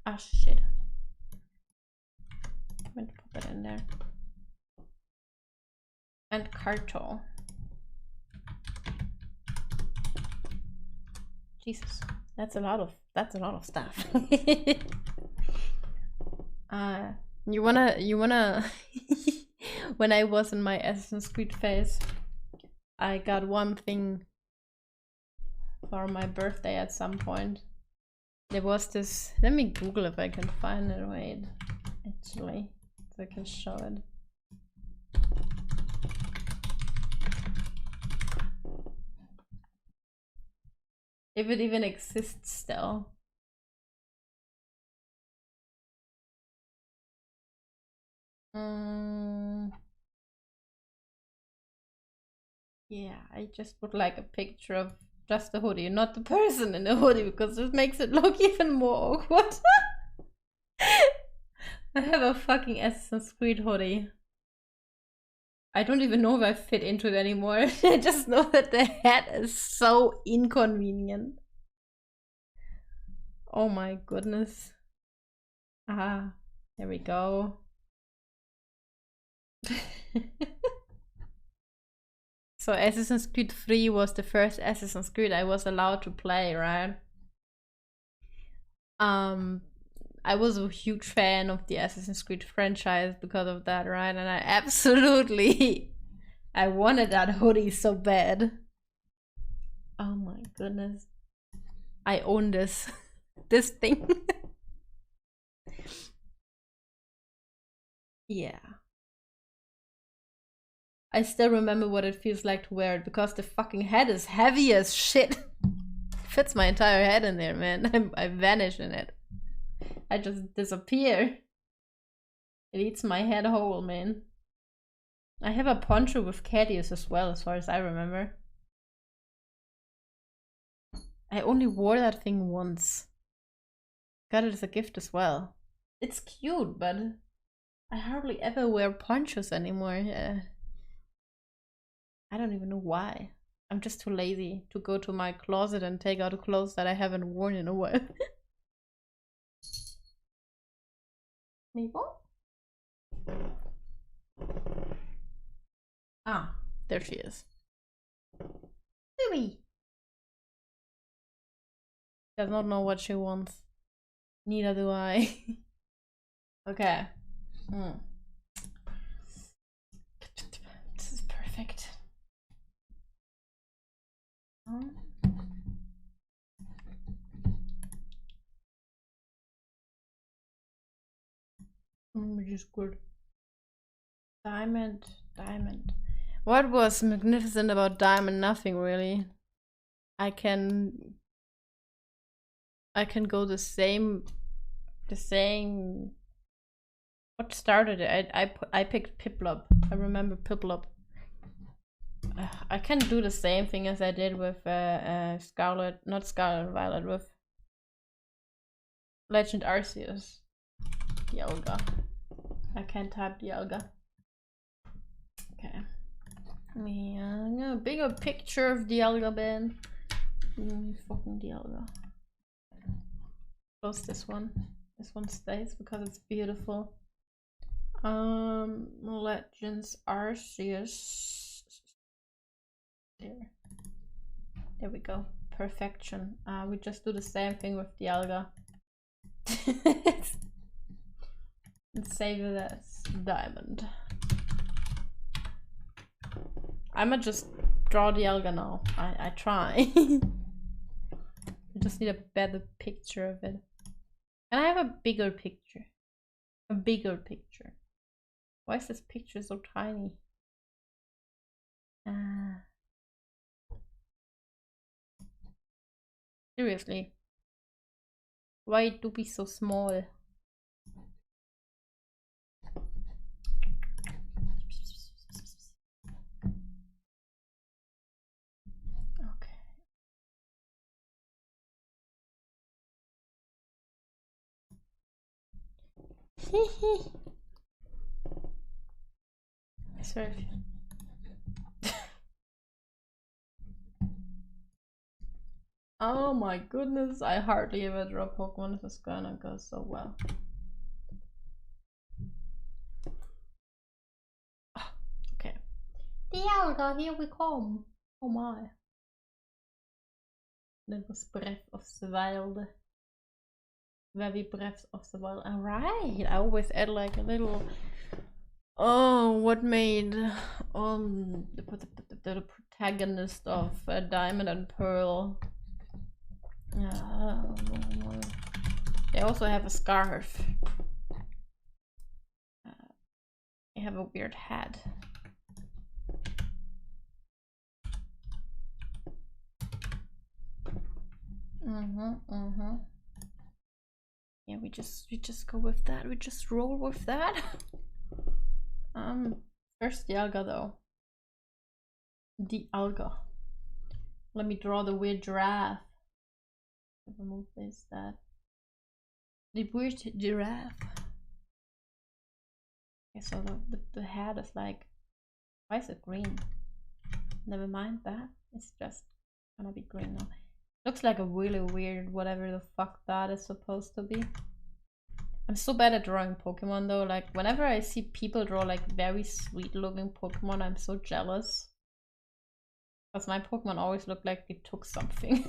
Ah, shit. I meant to put that in there. And Carto. Jesus, that's a lot of stuff. You wanna when I was in my Assassin's Creed phase, I got one thing for my birthday at some point. There was this, let me Google if I can find it, wait, actually, so I can show it. If it even exists still. Yeah, I just put like a picture of just the hoodie, not the person in the hoodie, because this makes it look even more awkward. I have a fucking Assassin's Creed hoodie. I don't even know if I fit into it anymore. I just know that the hat is so inconvenient. Oh my goodness. Ah, there we go. So Assassin's Creed 3 was the first Assassin's Creed I was allowed to play, right? I was a huge fan of the Assassin's Creed franchise because of that, right? And I absolutely I wanted that hoodie so bad. Oh my goodness. I own this this thing. Yeah. I still remember what it feels like to wear it because the fucking head is heavy as shit. Fits my entire head in there, man. I vanish in it. I just disappear. It eats my head whole, man. I have a poncho with cat ears as well, as far as I remember. I only wore that thing once. Got it as a gift as well. It's cute, but I hardly ever wear ponchos anymore. I don't even know why. I'm just too lazy to go to my closet and take out clothes that I haven't worn in a while. Mabel? Ah, there she is. Louie! Does not know what she wants. Neither do I. Okay. This is perfect. Which is good. Diamond. What was magnificent about Diamond? Nothing really. I can go the same. What started it? I picked Piplup. I remember Piplup. I can do the same thing as I did with Scarlet, not Scarlet Violet, with Legend Arceus. Dialga. I can't type Dialga. Okay. A bigger picture of Dialga, Ben. Fucking Dialga. Close this one. This one stays because it's beautiful. Legends Arceus. There we go. Perfection. We just do the same thing with the Alga. And save it as diamond. I'ma just draw the Alga now. I try. I just need a better picture of it. And I have a bigger picture. A bigger picture. Why is this picture so tiny? Seriously. Why do be so small? Sorry. Oh my goodness, I hardly ever draw Pokemon. This is gonna go so well. Oh, okay. Dialga, here we come. Oh my. That was Breath of the Wild. Very Breath of the Wild. Alright, I always add like a little. Oh, what made the protagonist of Diamond and Pearl? They also have a scarf. They have a weird hat. Yeah, we just go with that. We just roll with that. First the Alga though. The Alga. Let me draw the weird giraffe. Remove this, that. The weird giraffe. Okay, so the head is like, why is it green? Never mind that. It's just gonna be green now. Looks like a really weird whatever the fuck that is supposed to be. I'm so bad at drawing Pokemon though. Like whenever I see people draw like very sweet looking Pokemon, I'm so jealous. Because my Pokemon always look like they took something.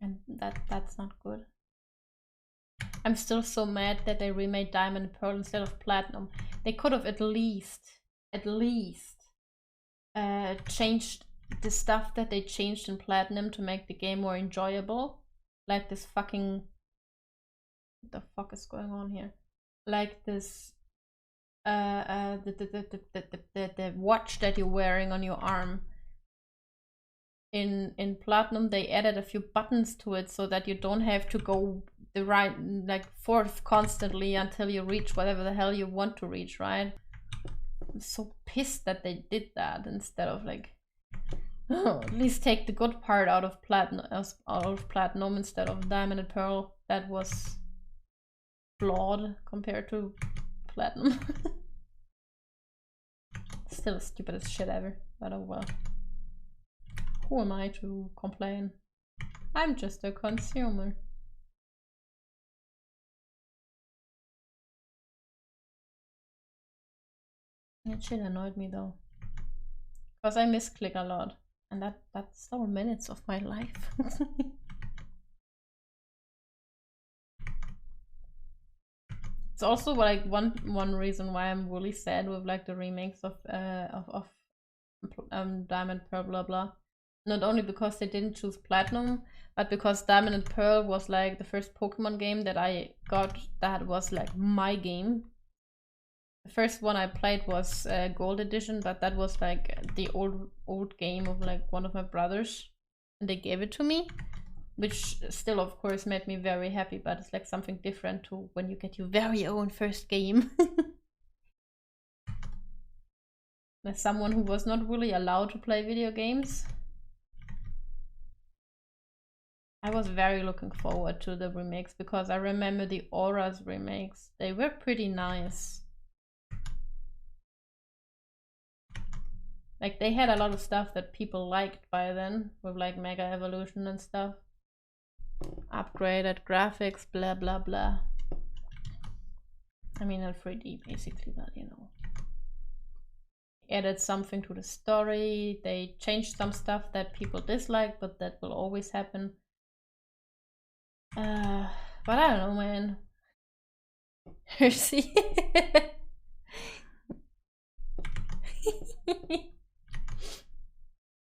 And that's not good. I'm still so mad that they remade Diamond and Pearl instead of Platinum. They could have at least changed the stuff that they changed in Platinum to make the game more enjoyable. Like this fucking... What the fuck is going on here? Like this... the watch that you're wearing on your arm. In Platinum they added a few buttons to it so that you don't have to go the right like forth constantly until you reach whatever the hell you want to reach, right? I'm so pissed that they did that instead of like at least take the good part out of Platinum instead of Diamond and Pearl. That was flawed compared to Platinum. Still the stupidest shit ever, but oh well. Who am I to complain? I'm just a consumer. That shit annoyed me though. Because I misclick a lot. And that stole minutes of my life. It's also like one reason why I'm really sad with like the remakes of Diamond, Pearl, blah blah. Not only because they didn't choose Platinum, but because Diamond and Pearl was like the first Pokemon game that I got that was like my game. The first one I played was Gold Edition, but that was like the old game of like one of my brothers, and they gave it to me, which still of course made me very happy, but it's like something different to when you get your very own first game. As someone who was not really allowed to play video games, I was very looking forward to the remakes because I remember the Auras remakes. They were pretty nice. Like they had a lot of stuff that people liked by then with like Mega Evolution and stuff. upgraded graphics, blah blah blah. I mean, not 3D basically, but you know. Added something to the story. They changed some stuff that people dislike, but that will always happen. But I don't know, man. See.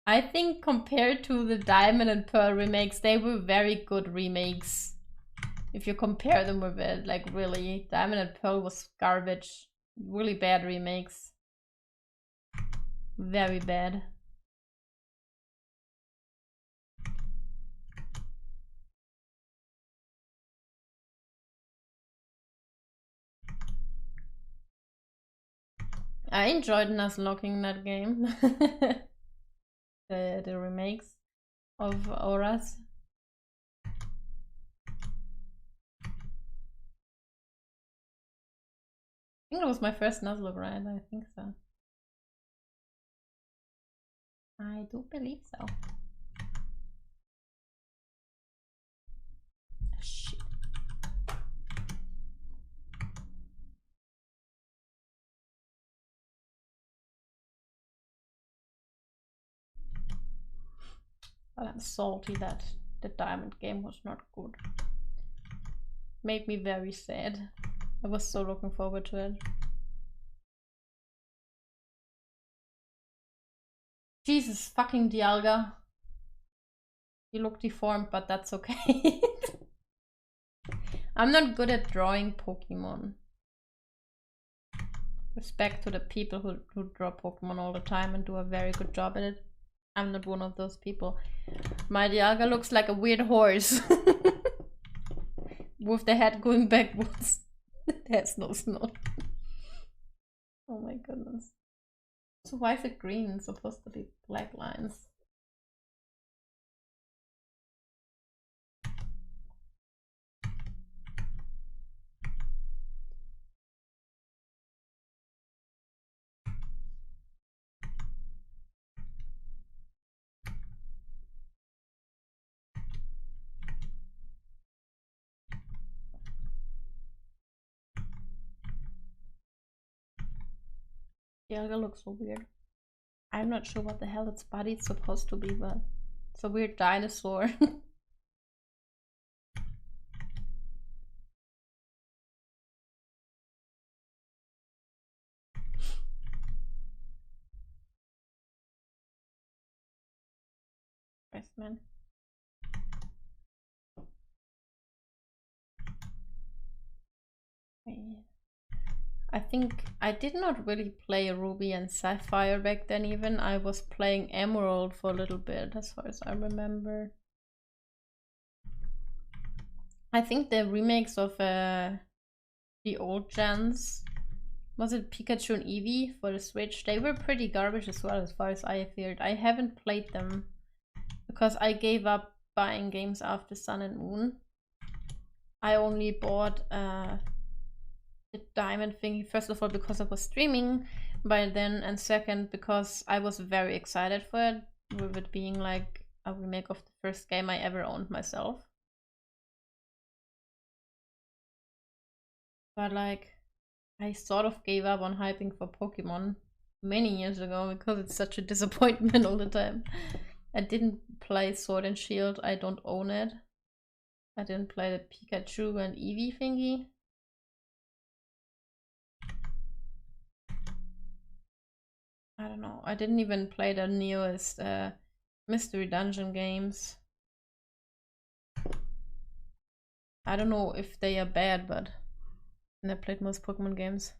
I think compared to the Diamond and Pearl remakes, they were very good remakes. If you compare them with it, like really, Diamond and Pearl was garbage. Really bad remakes. Very bad. I enjoyed Nuzlocking that game. the remakes of Auras. I think it was my first Nuzlocke, right? I think so. I do believe so. Shit. But I'm salty that the Diamond game was not good. Made me very sad. I was so looking forward to it. Jesus fucking Dialga. You look deformed, but that's okay. I'm not good at drawing Pokemon. Respect to the people who draw Pokemon all the time and do a very good job at it. I'm not one of those people. My Dialga looks like a weird horse. With the head going backwards. There's no snow. Oh my goodness. So why is it green? It's supposed to be black lines. Dialga looks so weird. I'm not sure what the hell its body is supposed to be, but it's a weird dinosaur. Christ, man. I think I did not really play Ruby and Sapphire back then even. I was playing Emerald for a little bit, as far as I remember. I think the remakes of the old gens, was it Pikachu and Eevee for the Switch? They were pretty garbage as well, as far as I feared. I haven't played them because I gave up buying games after Sun and Moon. I only bought the Diamond thingy, first of all because I was streaming by then, and second because I was very excited for it, with it being like a remake of the first game I ever owned myself. But like, I sort of gave up on hyping for Pokemon many years ago because it's such a disappointment all the time. I didn't play Sword and Shield, I don't own it. I didn't play the Pikachu and Eevee thingy. I don't know. I didn't even play the newest Mystery Dungeon games. I don't know if they are bad, but I played most Pokemon games.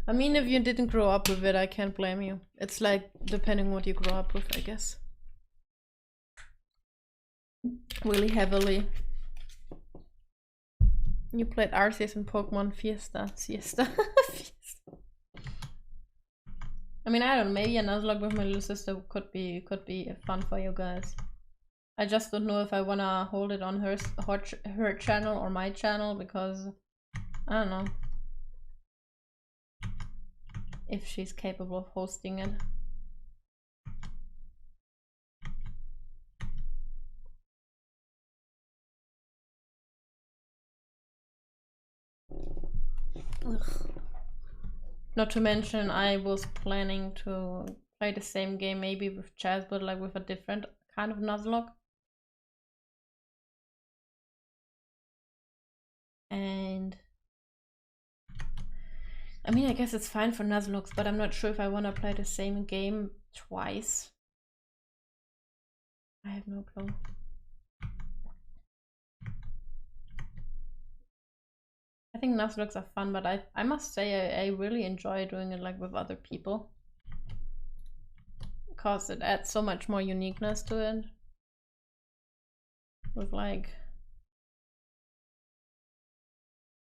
I mean, if you didn't grow up with it, I can't blame you. It's like, depending what you grow up with, I guess. Really heavily. You played Arceus and Pokemon Siesta. I mean, I don't know, maybe a Nuzlocke with my little sister could be fun for you guys. I just don't know if I wanna hold it on her channel or my channel, because I don't know if she's capable of hosting it. Ugh. Not to mention, I was planning to play the same game maybe with Chaz, but like with a different kind of Nuzlocke. And I mean, I guess it's fine for Nuzlocks, but I'm not sure if I want to play the same game twice. I have no clue. I think Nuzlocks are fun, but I must say I really enjoy doing it like with other people. Because it adds so much more uniqueness to it. With like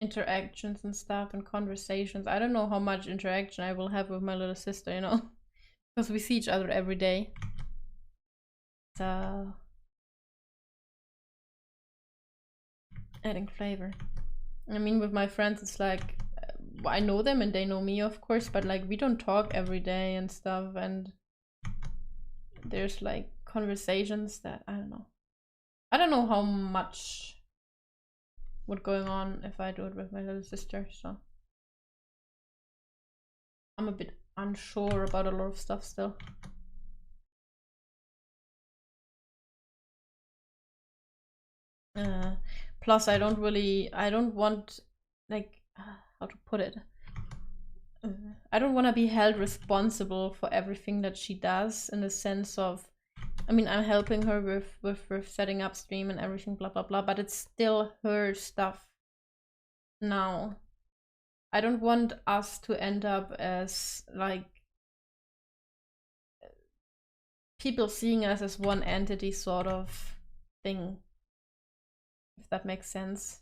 interactions and stuff and conversations. I don't know how much interaction I will have with my little sister, you know, because we see each other every day. So adding flavor. I mean, with my friends, it's like I know them and they know me, of course, but like we don't talk every day and stuff, and there's like conversations that I don't know how much what's going on if I do it with my little sister, so I'm a bit unsure about a lot of stuff still. Plus I don't want, like, how to put it, I don't want to be held responsible for everything that she does, in the sense of, I mean, I'm helping her with setting up stream and everything, blah blah blah, but it's still her stuff now. I don't want us to end up as like people seeing us as one entity sort of thing, if that makes sense,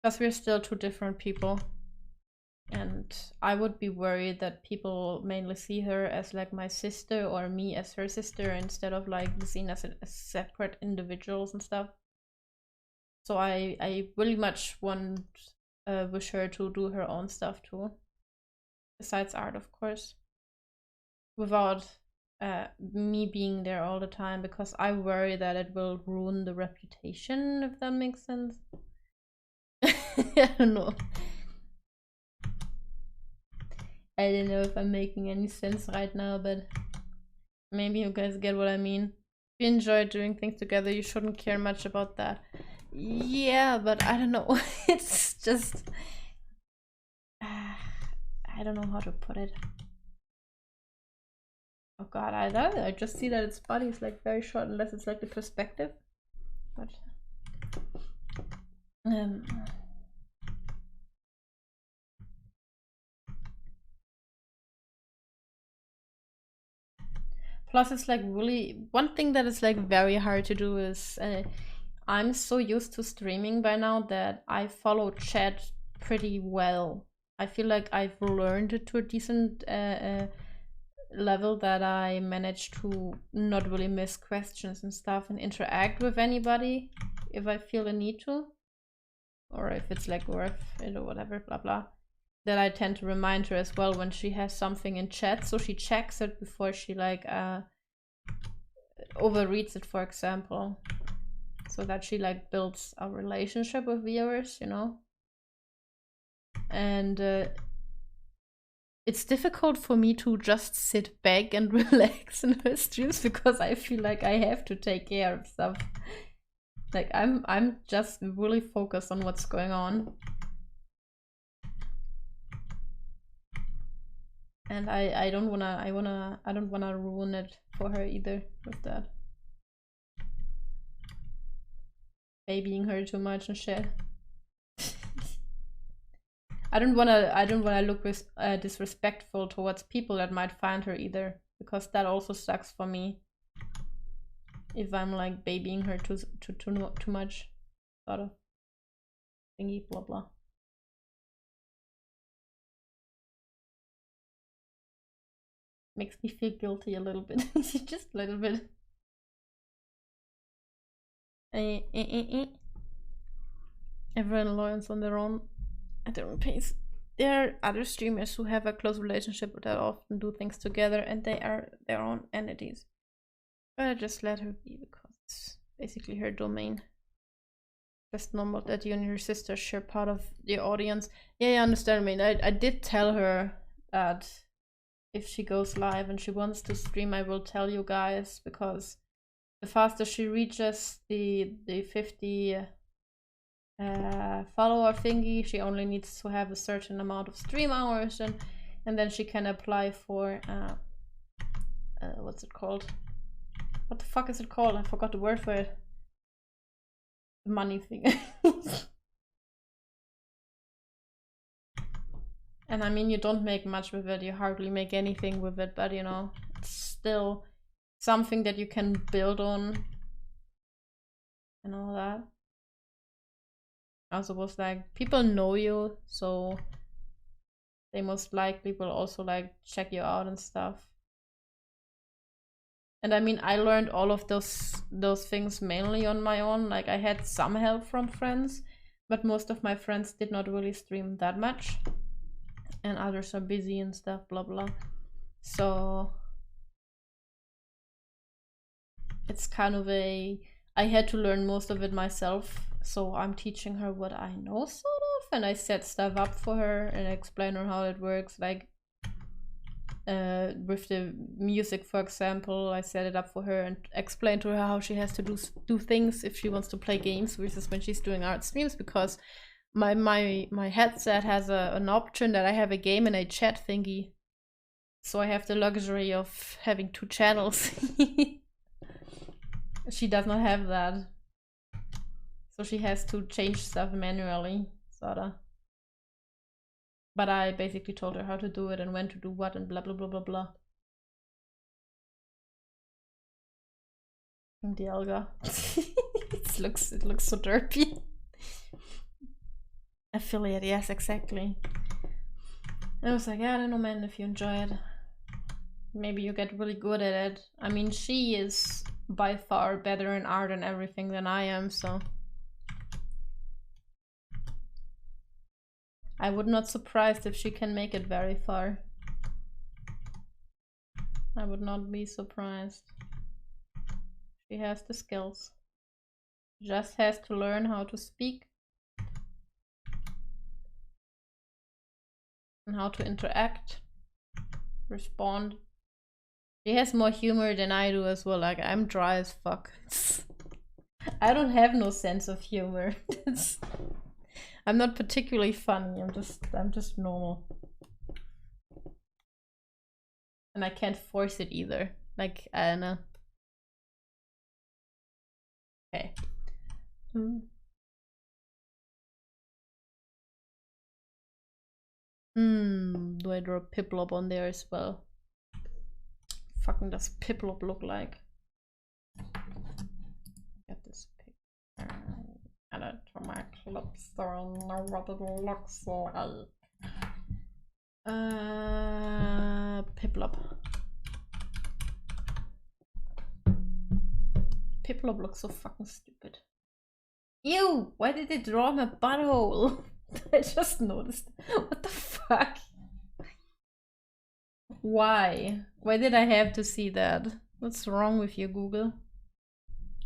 because we're still two different people. And I would be worried that people mainly see her as like my sister or me as her sister, instead of like seen as separate individuals and stuff. So I really much want wish her to do her own stuff too, besides art, of course, without me being there all the time, because I worry that it will ruin the reputation, if that makes sense. I don't know. I don't know if I'm making any sense right now, but maybe you guys get what I mean. If you enjoy doing things together, you shouldn't care much about that. Yeah, but I don't know. It's just... I don't know how to put it. Oh god, I just see that its body is like very short, unless it's like the perspective. But... Plus, it's like really, one thing that is like very hard to do is I'm so used to streaming by now that I follow chat pretty well. I feel like I've learned it to a decent level, that I manage to not really miss questions and stuff, and interact with anybody if I feel a need to, or if it's like worth it or whatever, blah blah. That I tend to remind her as well when she has something in chat, so she checks it before she like overreads it, for example, so that she like builds a relationship with viewers, you know. And it's difficult for me to just sit back and relax in her streams, because I feel like I have to take care of stuff. Like I'm just really focused on what's going on. And I don't wanna ruin it for her either with that. Babying her too much and shit. I don't wanna look disrespectful towards people that might find her either, because that also sucks for me. If I'm like babying her too much, sort of thingy, blah blah. Makes me feel guilty a little bit. Just a little bit. Everyone learns on their own, at their own pace. There are other streamers who have a close relationship that often do things together, and they are their own entities. But I just let her be, because it's basically her domain. Just normal that you and your sister share part of the audience. Yeah, you understand me. I did tell her that if she goes live and she wants to stream, I will tell you guys, because the faster she reaches the 50 follower thingy, she only needs to have a certain amount of stream hours, and then she can apply for what's it called? What the fuck is it called? I forgot the word for it. The money thing. And I mean, you don't make much with it, you hardly make anything with it, but you know, it's still something that you can build on and all that. Also was like, people know you, so they most likely will also like check you out and stuff. And I mean, I learned all of those things mainly on my own. Like, I had some help from friends, but most of my friends did not really stream that much. And others are busy and stuff, blah blah. So it's kind of I had to learn most of it myself. So I'm teaching her what I know, sort of, and I set stuff up for her and explain her how it works. Like with the music, for example, I set it up for her and explain to her how she has to do things if she wants to play games versus when she's doing art streams, because my headset has an option that I have a game and a chat thingy. So I have the luxury of having 2 channels. She does not have that. So she has to change stuff manually, sorta. But I basically told her how to do it and when to do what and blah blah blah blah blah. The alga. it looks so derpy. Affiliate, yes, exactly. And I was like, yeah, I don't know, man, if you enjoy it, maybe you get really good at it. I mean, she is by far better in art and everything than I am, so I would not surprised if she can make it very far. I would not be surprised. She has the skills. Just has to learn how to speak and how to interact, respond. She has more humor than I do as well. Like, I'm dry as fuck. I don't have no sense of humor. I'm not particularly funny. I'm just normal. And I can't force it either. Like, I don't know. Okay. Do I draw Piplup on there as well? Fucking does Piplup look like? Get this picture. Add it to my clip so I know what it looks like. Piplup. Piplup looks so fucking stupid. Ew! Why did they draw my butthole? I just noticed. What the fuck? Why? Why did I have to see that? What's wrong with you, Google?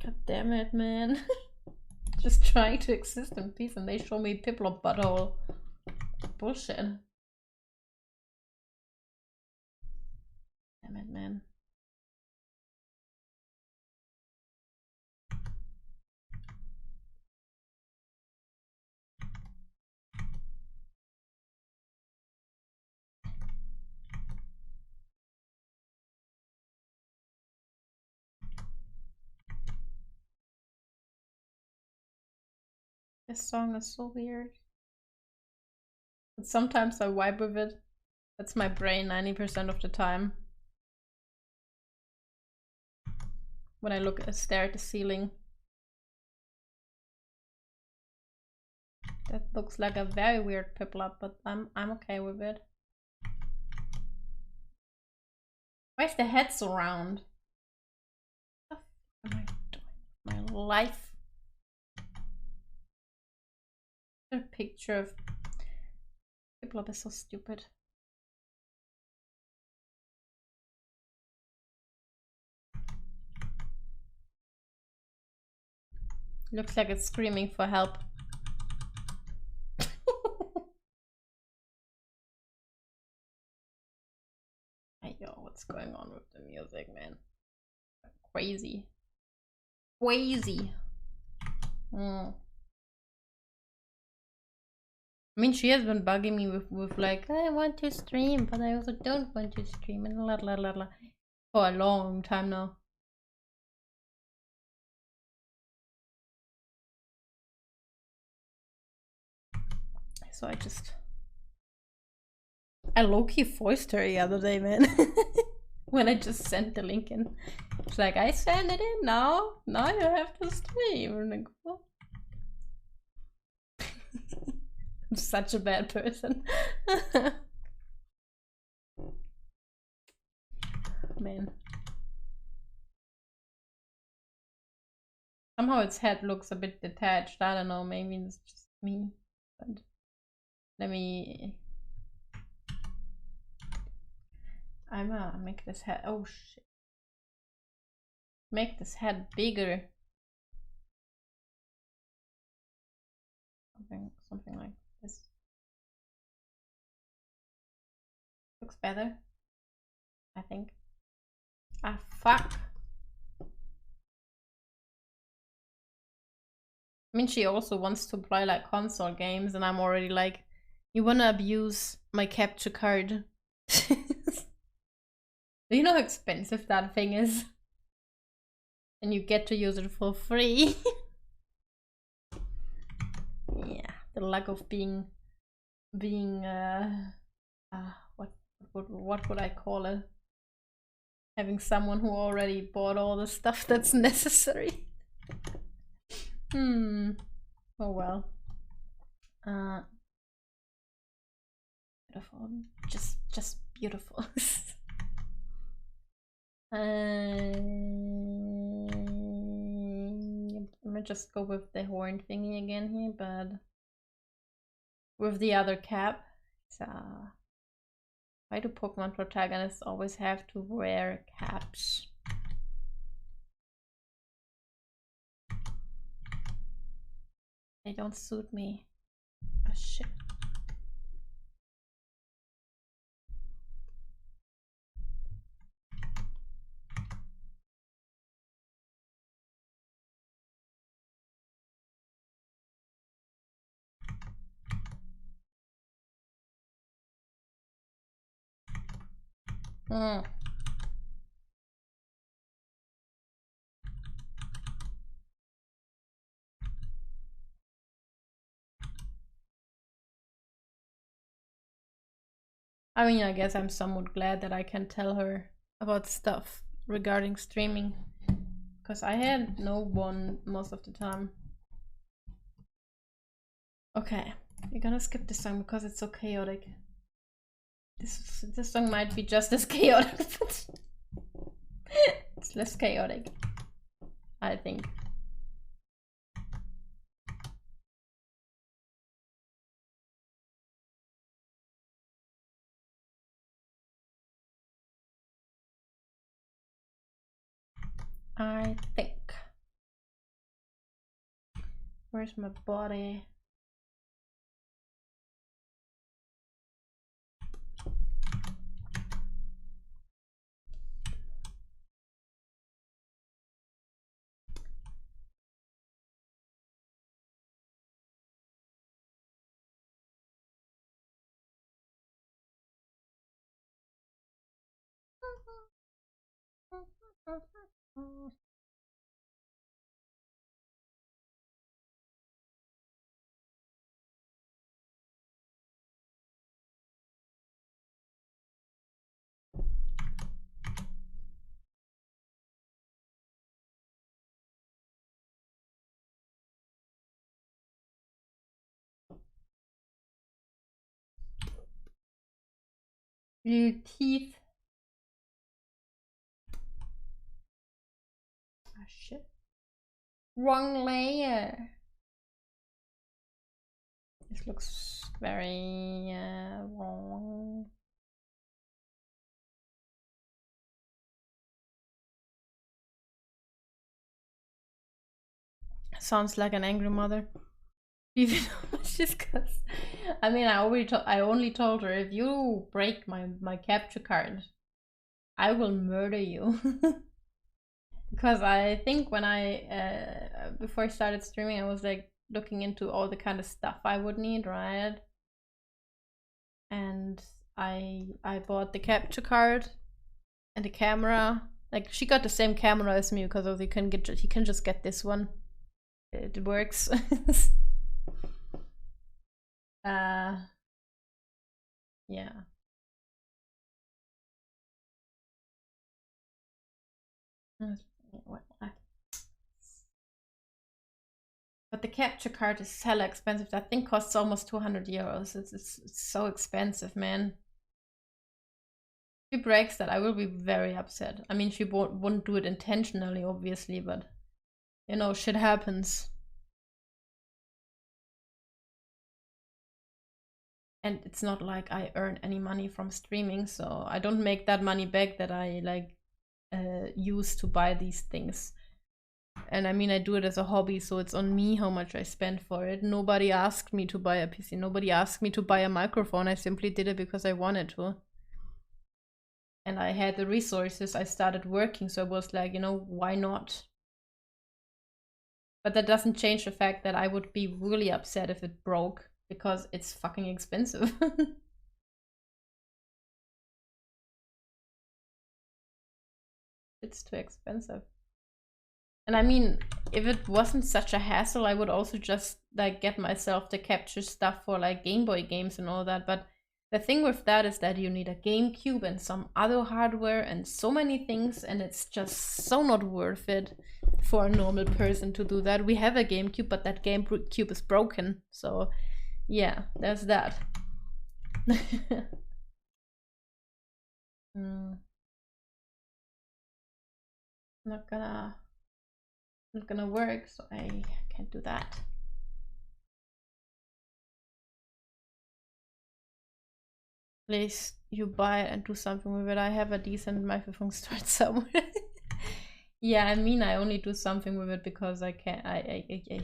God damn it, man. Just trying to exist in peace and they show me Piplup butthole. Bullshit. Damn it, man. This song is so weird. But sometimes I vibe with it. That's my brain 90% of the time. When I stare at the ceiling. That looks like a very weird Piplup, but I'm okay with it. Why is the head so round? What the fuck am I doing with my life? A picture of Piplup is so stupid. Looks like it's screaming for help. Hey, yo, what's going on with the music, man? Crazy. Crazy. I mean, she has been bugging me with like, I want to stream, but I also don't want to stream, and la la la la, for a long time now. So I low-key voiced her the other day, man. When I just sent the link in. She's like, I sent it in now. Now you have to stream. And like, what? I'm such a bad person. Man. Somehow its head looks a bit detached. I don't know, maybe it's just me. But let me... I'm gonna make this head... Oh shit. Make this head bigger. Something like this. Looks better, I think. Ah, fuck. I mean, she also wants to play like console games, and I'm already like, you wanna abuse my capture card. Do you know how expensive that thing is? And you get to use it for free. Yeah, the luck of being what would I call it? Having someone who already bought all the stuff that's necessary. Oh well. Beautiful. Just beautiful. I'm gonna just go with the horn thingy again here, but with the other cap. Why do Pokemon protagonists always have to wear caps? They don't suit me. Oh shit. I mean, I guess I'm somewhat glad that I can tell her about stuff regarding streaming, because I had no one most of the time. Okay, we're gonna skip this song because it's so chaotic. This song might be just as chaotic, but it's less chaotic, I think. Where's my body? Little teeth. Ah, shit. Wrong layer. This looks very wrong. Sounds like an angry mother. Even just cause I mean I only told her, if you break my capture card, I will murder you. Because I think when I before I started streaming, I was like looking into all the kind of stuff I would need, right? And I bought the capture card and the camera. Like, she got the same camera as me because you can just get this one. It works. Yeah. But the capture card is hella expensive. That thing costs almost 200 euros. It's so expensive, man. If she breaks that, I will be very upset. I mean, she wouldn't do it intentionally, obviously, but you know, shit happens. And it's not like I earn any money from streaming, so I don't make that money back that I like use to buy these things. And I mean, I do it as a hobby, so it's on me how much I spend for it. Nobody asked me to buy a PC. Nobody asked me to buy a microphone. I simply did it because I wanted to. And I had the resources. I started working, so I was like, you know, why not? But that doesn't change the fact that I would be really upset if it broke, because it's fucking expensive. It's too expensive. And I mean, if it wasn't such a hassle, I would also just like get myself the capture stuff for like Game Boy games and all that. But the thing with that is that you need a GameCube and some other hardware and so many things, and it's just so not worth it for a normal person to do that. We have a GameCube, but that GameCube is broken. So yeah, there's that. Not gonna work, so I can't do that. Please, you buy it and do something with it. I have a decent microphone stored somewhere. Yeah, I mean, I only do something with it because I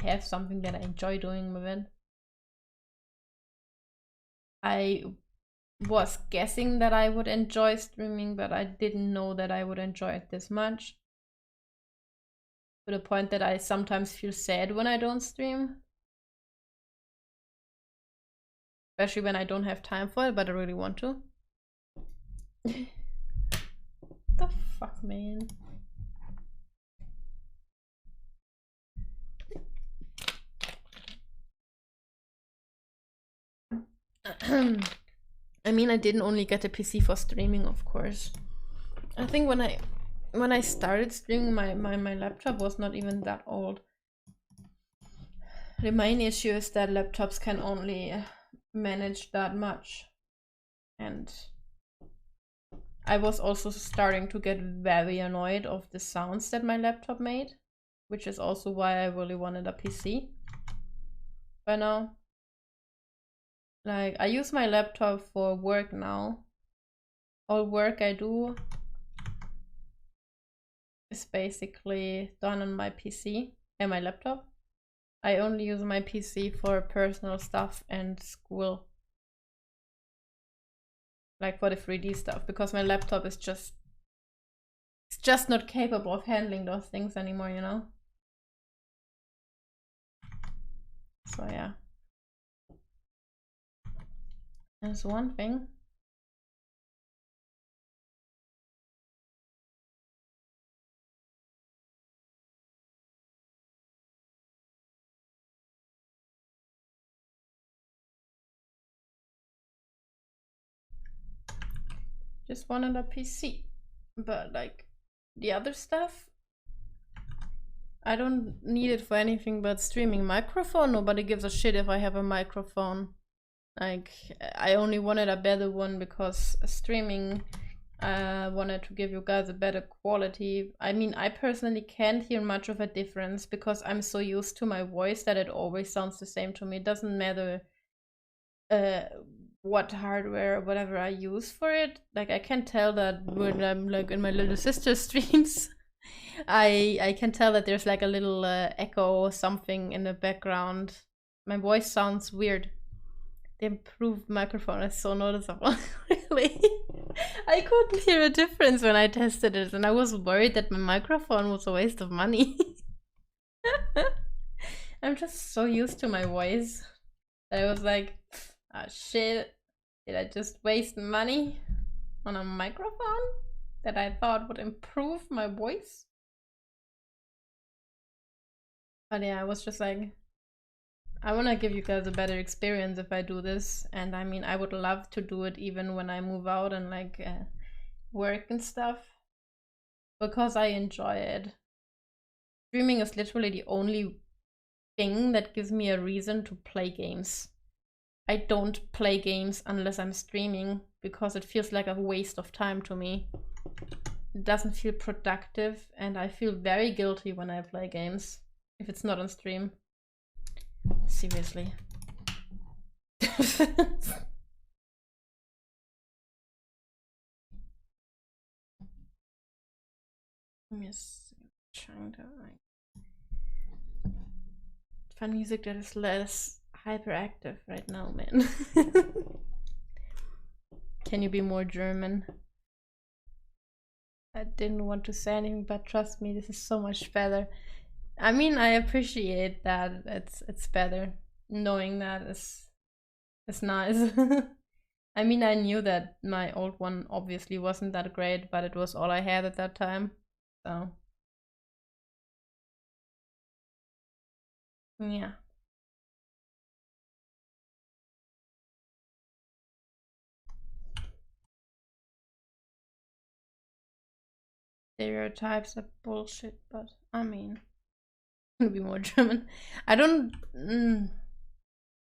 have something that I enjoy doing with it. I was guessing that I would enjoy streaming, but I didn't know that I would enjoy it this much. To the point that I sometimes feel sad when I don't stream. Especially when I don't have time for it, but I really want to. The fuck, man? I mean, I didn't only get a PC for streaming, of course. I think when I started streaming, my laptop was not even that old. The main issue is that laptops can only manage that much. And I was also starting to get very annoyed of the sounds that my laptop made, which is also why I really wanted a PC by now. Like, I use my laptop for work now. All work I do is basically done on my PC and my laptop. I only use my PC for personal stuff and school. Like for the 3D stuff, because my laptop is just not capable of handling those things anymore, you know? So yeah. That's one thing. Just wanted a PC. But like the other stuff, I don't need it for anything but streaming. Microphone, nobody gives a shit if I have a microphone. Like, I only wanted a better one because streaming, wanted to give you guys a better quality. I mean, I personally can't hear much of a difference because I'm so used to my voice that it always sounds the same to me. It doesn't matter what hardware or whatever I use for it. Like, I can tell that when I'm like in my little sister's streams I can tell that there's like a little echo or something in the background. My voice sounds weird. The improved microphone is so noticeable. Really, I couldn't hear a difference when I tested it, and I was worried that my microphone was a waste of money. I'm just so used to my voice that I was like, oh shit, did I just waste money on a microphone that I thought would improve my voice? But yeah, I was just like, I want to give you guys a better experience if I do this. And I mean, I would love to do it even when I move out and like work and stuff, because I enjoy it. Streaming is literally the only thing that gives me a reason to play games. I don't play games unless I'm streaming because it feels like a waste of time to me. It doesn't feel productive, and I feel very guilty when I play games if it's not on stream. Seriously. Yes, trying to find music that is less hyperactive right now, man. Can you be more German? I didn't want to say anything, but trust me, this is so much better. I mean, I appreciate that it's better. Knowing that is nice. I mean, I knew that my old one obviously wasn't that great, but it was all I had at that time. So yeah. Stereotypes are bullshit, but I mean, to be more German. I don't.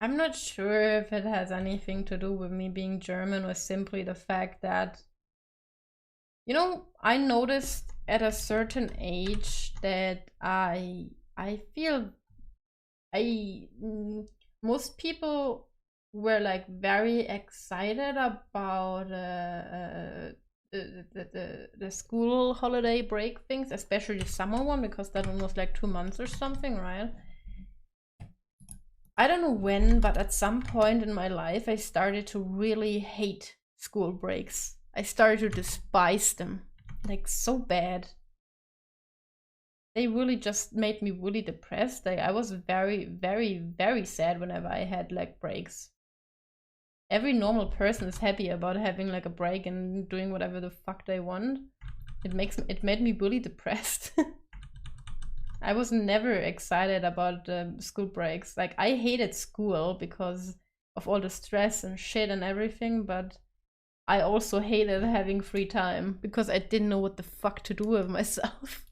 I'm not sure if it has anything to do with me being German or simply the fact that, you know, I noticed at a certain age that I feel most people were like very excited about the school holiday break things, especially the summer one, because that one was like 2 months or something, right? I don't know when, but at some point in my life, I started to really hate school breaks. I started to despise them, like so bad. They really just made me really depressed. Like, I was very, very, very sad whenever I had like breaks. Every normal person is happy about having like a break and doing whatever the fuck they want. It made me really depressed. I was never excited about school breaks. Like, I hated school because of all the stress and shit and everything, but I also hated having free time because I didn't know what the fuck to do with myself.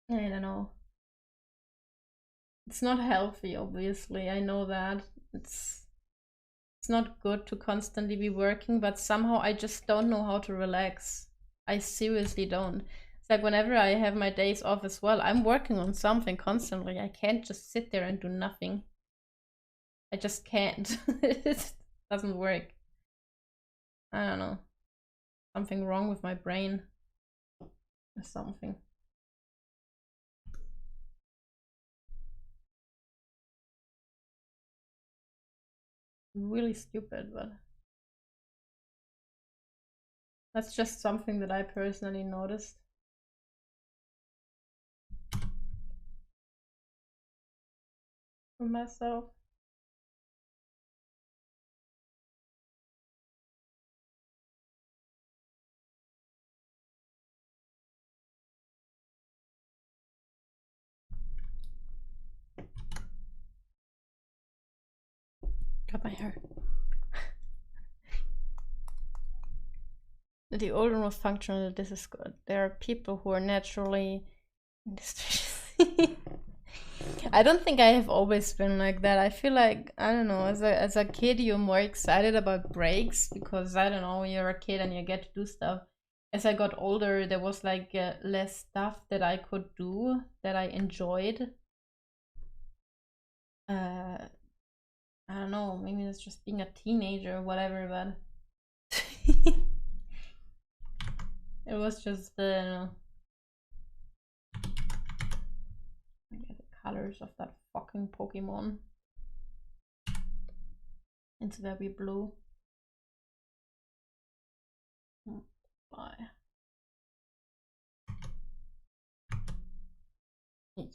I don't know. It's not healthy, obviously. I know that. It's not good to constantly be working, but somehow I just don't know how to relax. I seriously don't. It's like whenever I have my days off as well, I'm working on something constantly. I can't just sit there and do nothing. I just can't. It doesn't work. I don't know. Something wrong with my brain or something. Really stupid, but that's just something that I personally noticed. For myself. Got my hair. The old and most functional, this is good. There are people who are naturally I don't think I have always been like that. I feel like, I don't know, as a kid you're more excited about breaks because, I don't know, you're a kid and you get to do stuff. As I got older, there was like less stuff that I could do that I enjoyed. I don't know, maybe it's just being a teenager or whatever, but it was just, colors of that fucking Pokemon. It's very blue. Bye.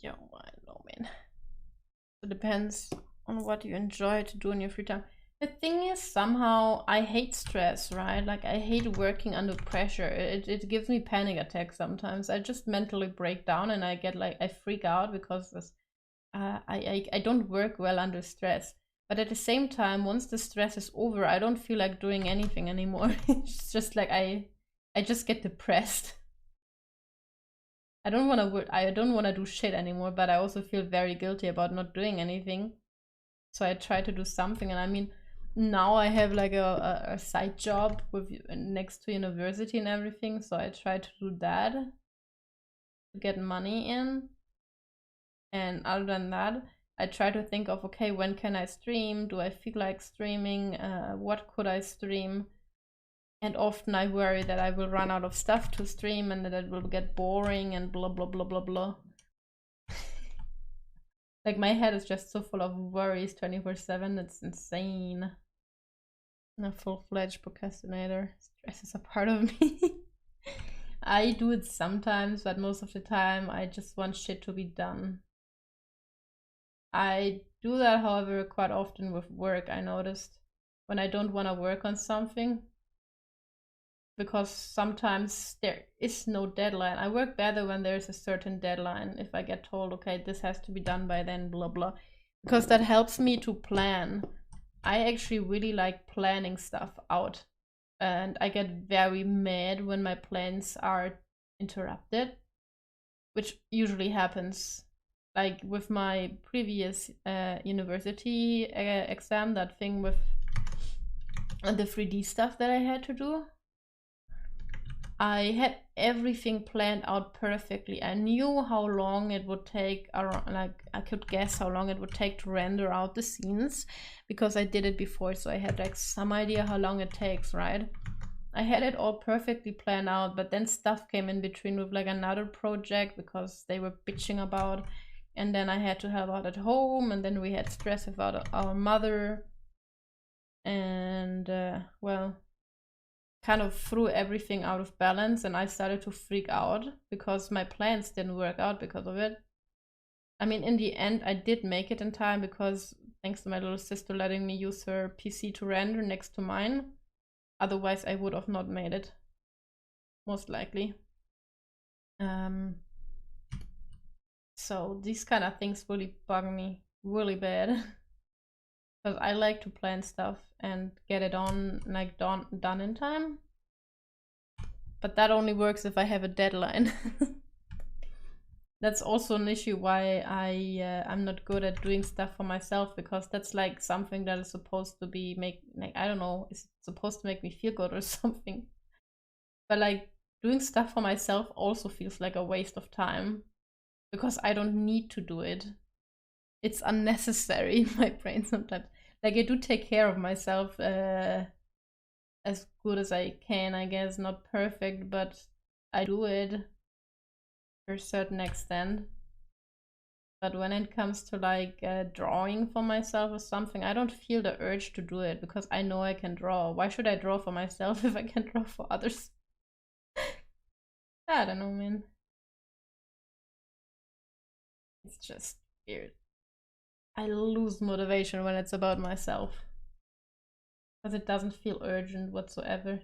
Yeah, I know, man. It depends on what you enjoy to do in your free time. The thing is, somehow I hate stress, right? Like I hate working under pressure. It gives me panic attacks sometimes. I just mentally break down and I get like, I freak out because I don't work well under stress. But at the same time, once the stress is over, I don't feel like doing anything anymore. It's just like I just get depressed. I don't want to work. I don't want to do shit anymore, but I also feel very guilty about not doing anything. So I try to do something, and I mean, now I have like a side job with next to university and everything. So I try to do that to get money in. And other than that, I try to think of, okay, when can I stream? Do I feel like streaming? What could I stream? And often I worry that I will run out of stuff to stream and that it will get boring and blah, blah, blah, blah, blah. Like my head is just so full of worries 24/7. It's insane. I'm a full-fledged procrastinator. Stress is a part of me. I do it sometimes, but most of the time I just want shit to be done. I do that, however, quite often with work, I noticed. When I don't want to work on something. Because sometimes there is no deadline. I work better when there's a certain deadline. If I get told, okay, this has to be done by then, blah, blah. Because that helps me to plan. I actually really like planning stuff out. And I get very mad when my plans are interrupted. Which usually happens. Like with my previous university exam, that thing with the 3D stuff that I had to do. I had everything planned out perfectly. I knew how long it would take, like I could guess how long it would take to render out the scenes because I did it before, so I had like some idea how long it takes, right? I had it all perfectly planned out, but then stuff came in between with like another project because they were bitching about, and then I had to help out at home, and then we had stress about our mother, and well, kind of threw everything out of balance, and I started to freak out because my plans didn't work out because of it. I mean, in the end, I did make it in time because thanks to my little sister letting me use her PC to render next to mine. Otherwise, I would have not made it. Most likely. So these kind of things really bug me really bad. Because I like to plan stuff and get it on, like, done in time. But that only works if I have a deadline. That's also an issue why I'm not good at doing stuff for myself, because that's like something that is supposed to be like, I don't know, it's supposed to make me feel good or something. But like doing stuff for myself also feels like a waste of time because I don't need to do it. It's unnecessary in my brain sometimes. Like I do take care of myself as good as I can, I guess. Not perfect, but I do it to a certain extent. But when it comes to like drawing for myself or something, I don't feel the urge to do it because I know I can draw. Why should I draw for myself if I can draw for others? I don't know, man. It's just weird. I lose motivation when it's about myself because it doesn't feel urgent whatsoever.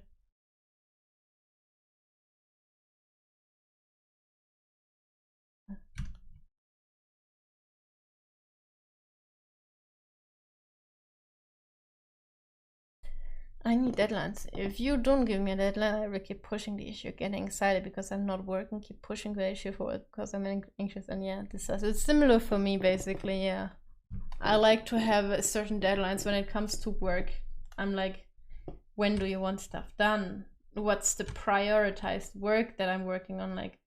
I need deadlines. If you don't give me a deadline, I will keep pushing the issue, getting excited because I'm not working, keep pushing the issue forward because I'm anxious. And yeah, it's similar for me basically. Yeah, I like to have certain deadlines when it comes to work. I'm like, when do you want stuff done? What's the prioritized work that I'm working on? Like,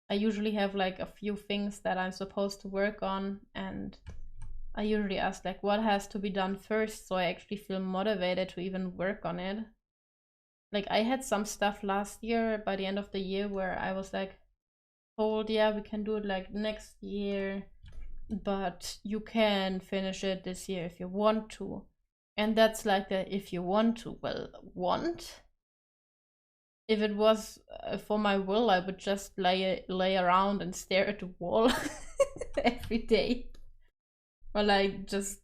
I usually have like a few things that I'm supposed to work on, and I usually ask like what has to be done first so I actually feel motivated to even work on it. Like I had some stuff last year by the end of the year where I was like told, yeah, we can do it like next year. but you can finish it this year if you want to. And that's like a if you want to. Well, want? If it was for my will, I would just lay around and stare at the wall every day. Or like just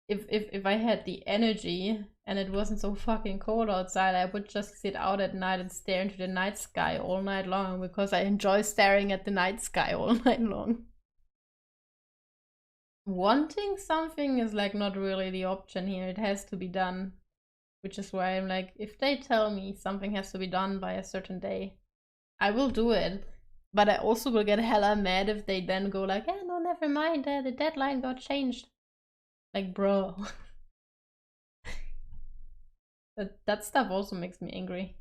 if I had the energy and it wasn't so fucking cold outside, I would just sit out at night and stare into the night sky all night long because I enjoy staring at the night sky all night long. Wanting something is like not really the option here. It has to be done. Which is why I'm like, if they tell me something has to be done by a certain day, I will do it. But I also will get hella mad if they then go like, yeah, no, never mind, the deadline got changed. Like, bro. that stuff also makes me angry.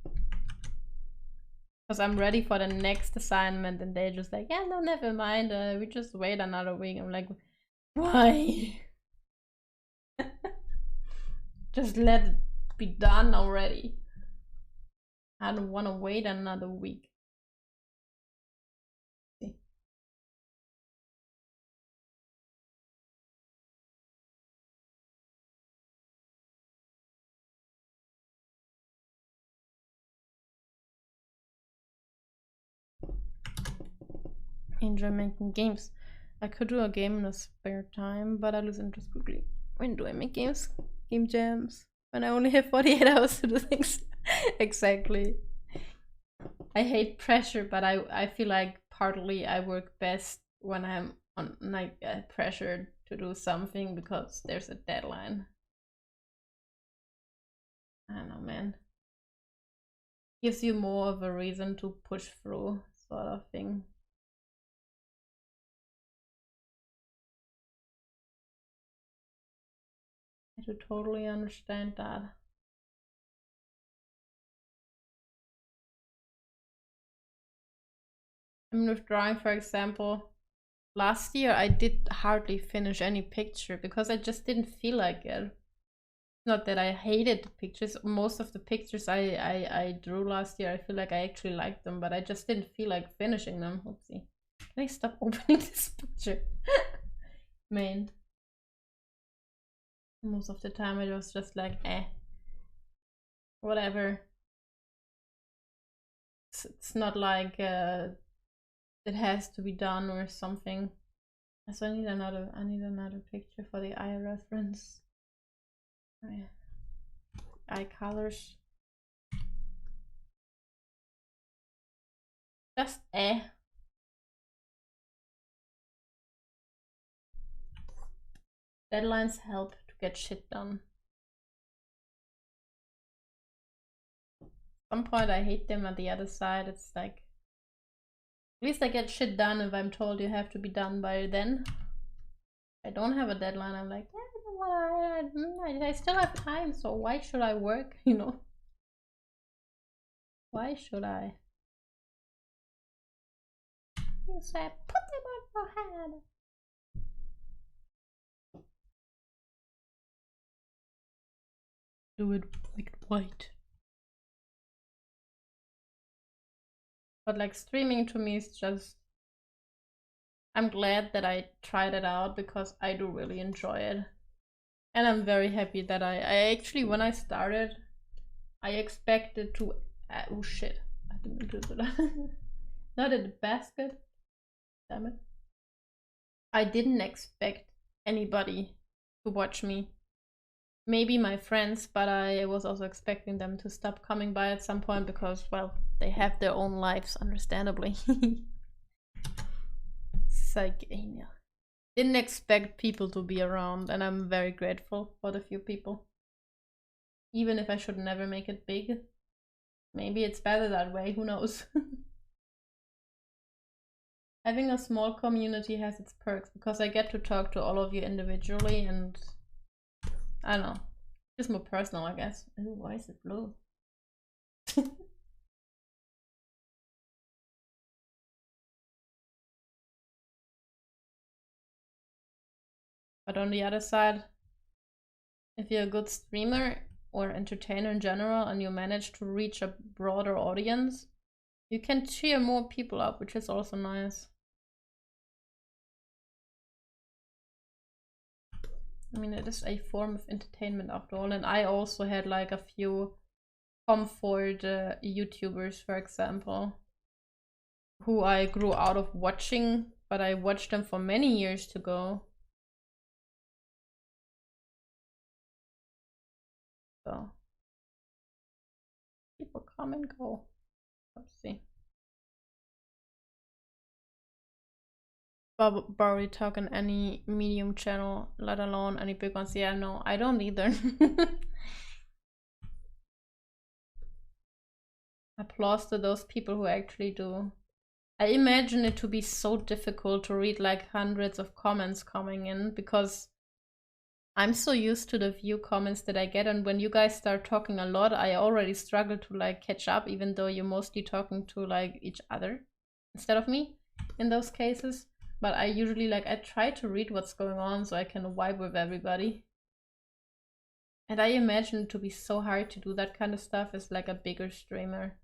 Because I'm ready for the next assignment and they're just like, yeah, no, never mind, we just wait another week. I'm like, why? Just let it be done already. I don't want to wait another week. Enjoy making games. I could do a game in a spare time, but I lose interest quickly. When do I make games? Game jams. When I only have 48 hours to do things. Exactly. I hate pressure, but I feel like partly I work best when I'm on like pressured to do something because there's a deadline. I don't know, man. Gives you more of a reason to push through, sort of thing. I do totally understand that. I mean, with drawing, for example, last year I did hardly finish any picture because I just didn't feel like it. Not that I hated the pictures. Most of the pictures I drew last year, I feel like I actually liked them, but I just didn't feel like finishing them. Oopsie. Can I stop opening this picture? Man. Most of the time it was just like, whatever. It's not like it has to be done or something. So I need another picture for the eye reference. Eye colors. Just Deadlines help to get shit done. At some point I hate them, at the other side it's like, at least I get shit done if I'm told you have to be done by then. I don't have a deadline, I'm like, I still have time, so why should I work, you know? Why should I? You said, put them on your head. Do it, make it white. But like streaming to me is just, I'm glad that I tried it out because I do really enjoy it. And I'm very happy that I actually, when I started, I expected to, oh shit, I didn't do that. Not in the basket, damn it. I didn't expect anybody to watch me. Maybe my friends, but I was also expecting them to stop coming by at some point because, well, they have their own lives, understandably. Psych, Anya. Didn't expect people to be around, and I'm very grateful for the few people. Even if I should never make it big. Maybe it's better that way, who knows? Having a small community has its perks because I get to talk to all of you individually and I don't know. It's more personal, I guess. Ooh, why is it blue? But on the other side, if you're a good streamer or entertainer in general and you manage to reach a broader audience, you can cheer more people up, which is also nice. I mean, it is a form of entertainment after all, and I also had like a few comfort YouTubers, for example, who I grew out of watching, but I watched them for many years to go. So people come and go. Let's see. Barely talk on any medium channel, let alone any big ones. Yeah, no, I don't either. Applause to those people who actually do. I imagine it to be so difficult to read like hundreds of comments coming in, because I'm so used to the few comments that I get, and when you guys start talking a lot, I already struggle to like catch up, even though you're mostly talking to like each other instead of me in those cases. But I usually I try to read what's going on so I can vibe with everybody. And I imagine it to be so hard to do that kind of stuff as like a bigger streamer.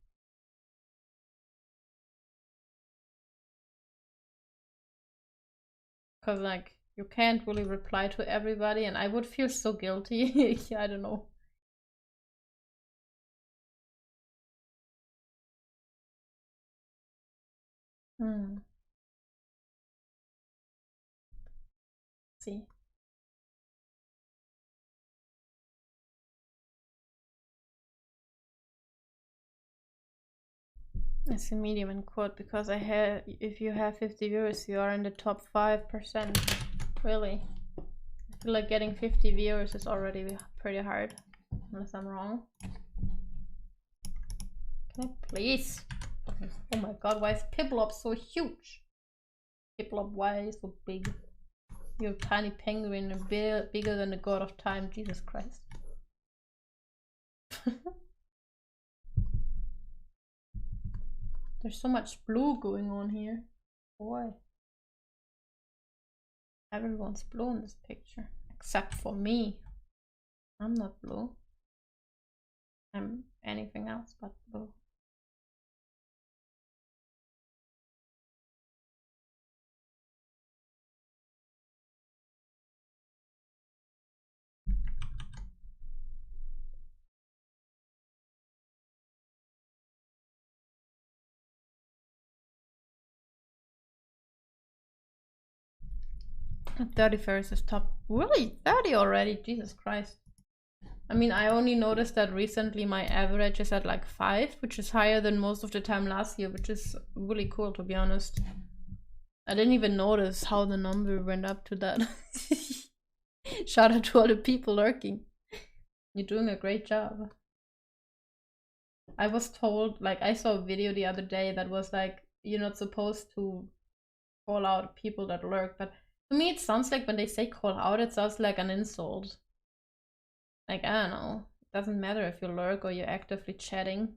Because like you can't really reply to everybody, and I would feel so guilty. I don't know. See. It's a medium in quote because if you have 50 viewers, you are in the top 5%. Really. I feel like getting 50 viewers is already pretty hard, unless I'm wrong. Can I please? Oh my god, why is Piplup so huge? Piplup, why is so big? You're a tiny penguin and bigger than the god of time. Jesus Christ. There's so much blue going on here. Boy. Everyone's blue in this picture. Except for me. I'm not blue. I'm anything else but blue. At 31st is top. Really? 30 already? Jesus Christ. I mean, I only noticed that recently my average is at like 5, which is higher than most of the time last year, which is really cool, to be honest. I didn't even notice how the number went up to that. Shout out to all the people lurking. You're doing a great job. I was told, like, I saw a video the other day that was like, you're not supposed to call out people that lurk, but to me it sounds like when they say call out, it sounds like an insult. Like, I don't know. It doesn't matter if you lurk or you're actively chatting.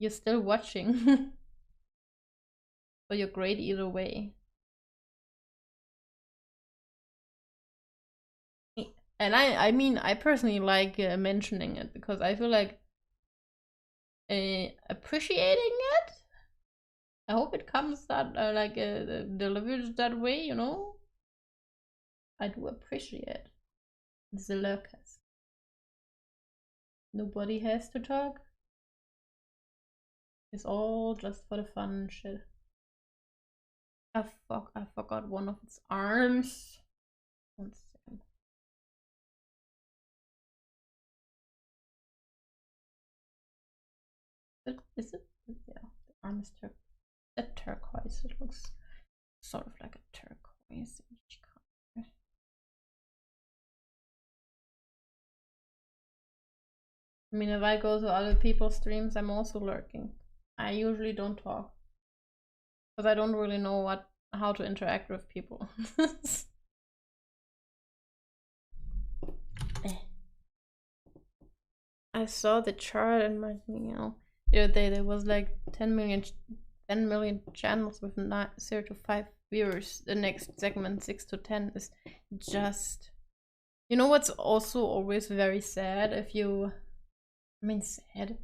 You're still watching. So you're great either way. And I mean, I personally like mentioning it because I feel like appreciating it. I hope it comes that delivered that way, you know. I do appreciate the lurkers. Nobody has to talk. It's all just for the fun and shit. I forgot one of its arms. One second. Is it? Yeah, the arm is turquoise. It looks sort of like a turquoise each color. I mean, if I go to other people's streams, I'm also lurking. I usually don't talk because I don't really know how to interact with people. I saw the chart and my, the other day there was like 10 million channels with 0 to 5 viewers. The next segment, 6 to 10, is just, you know what's also always very sad? If you, I mean, sad,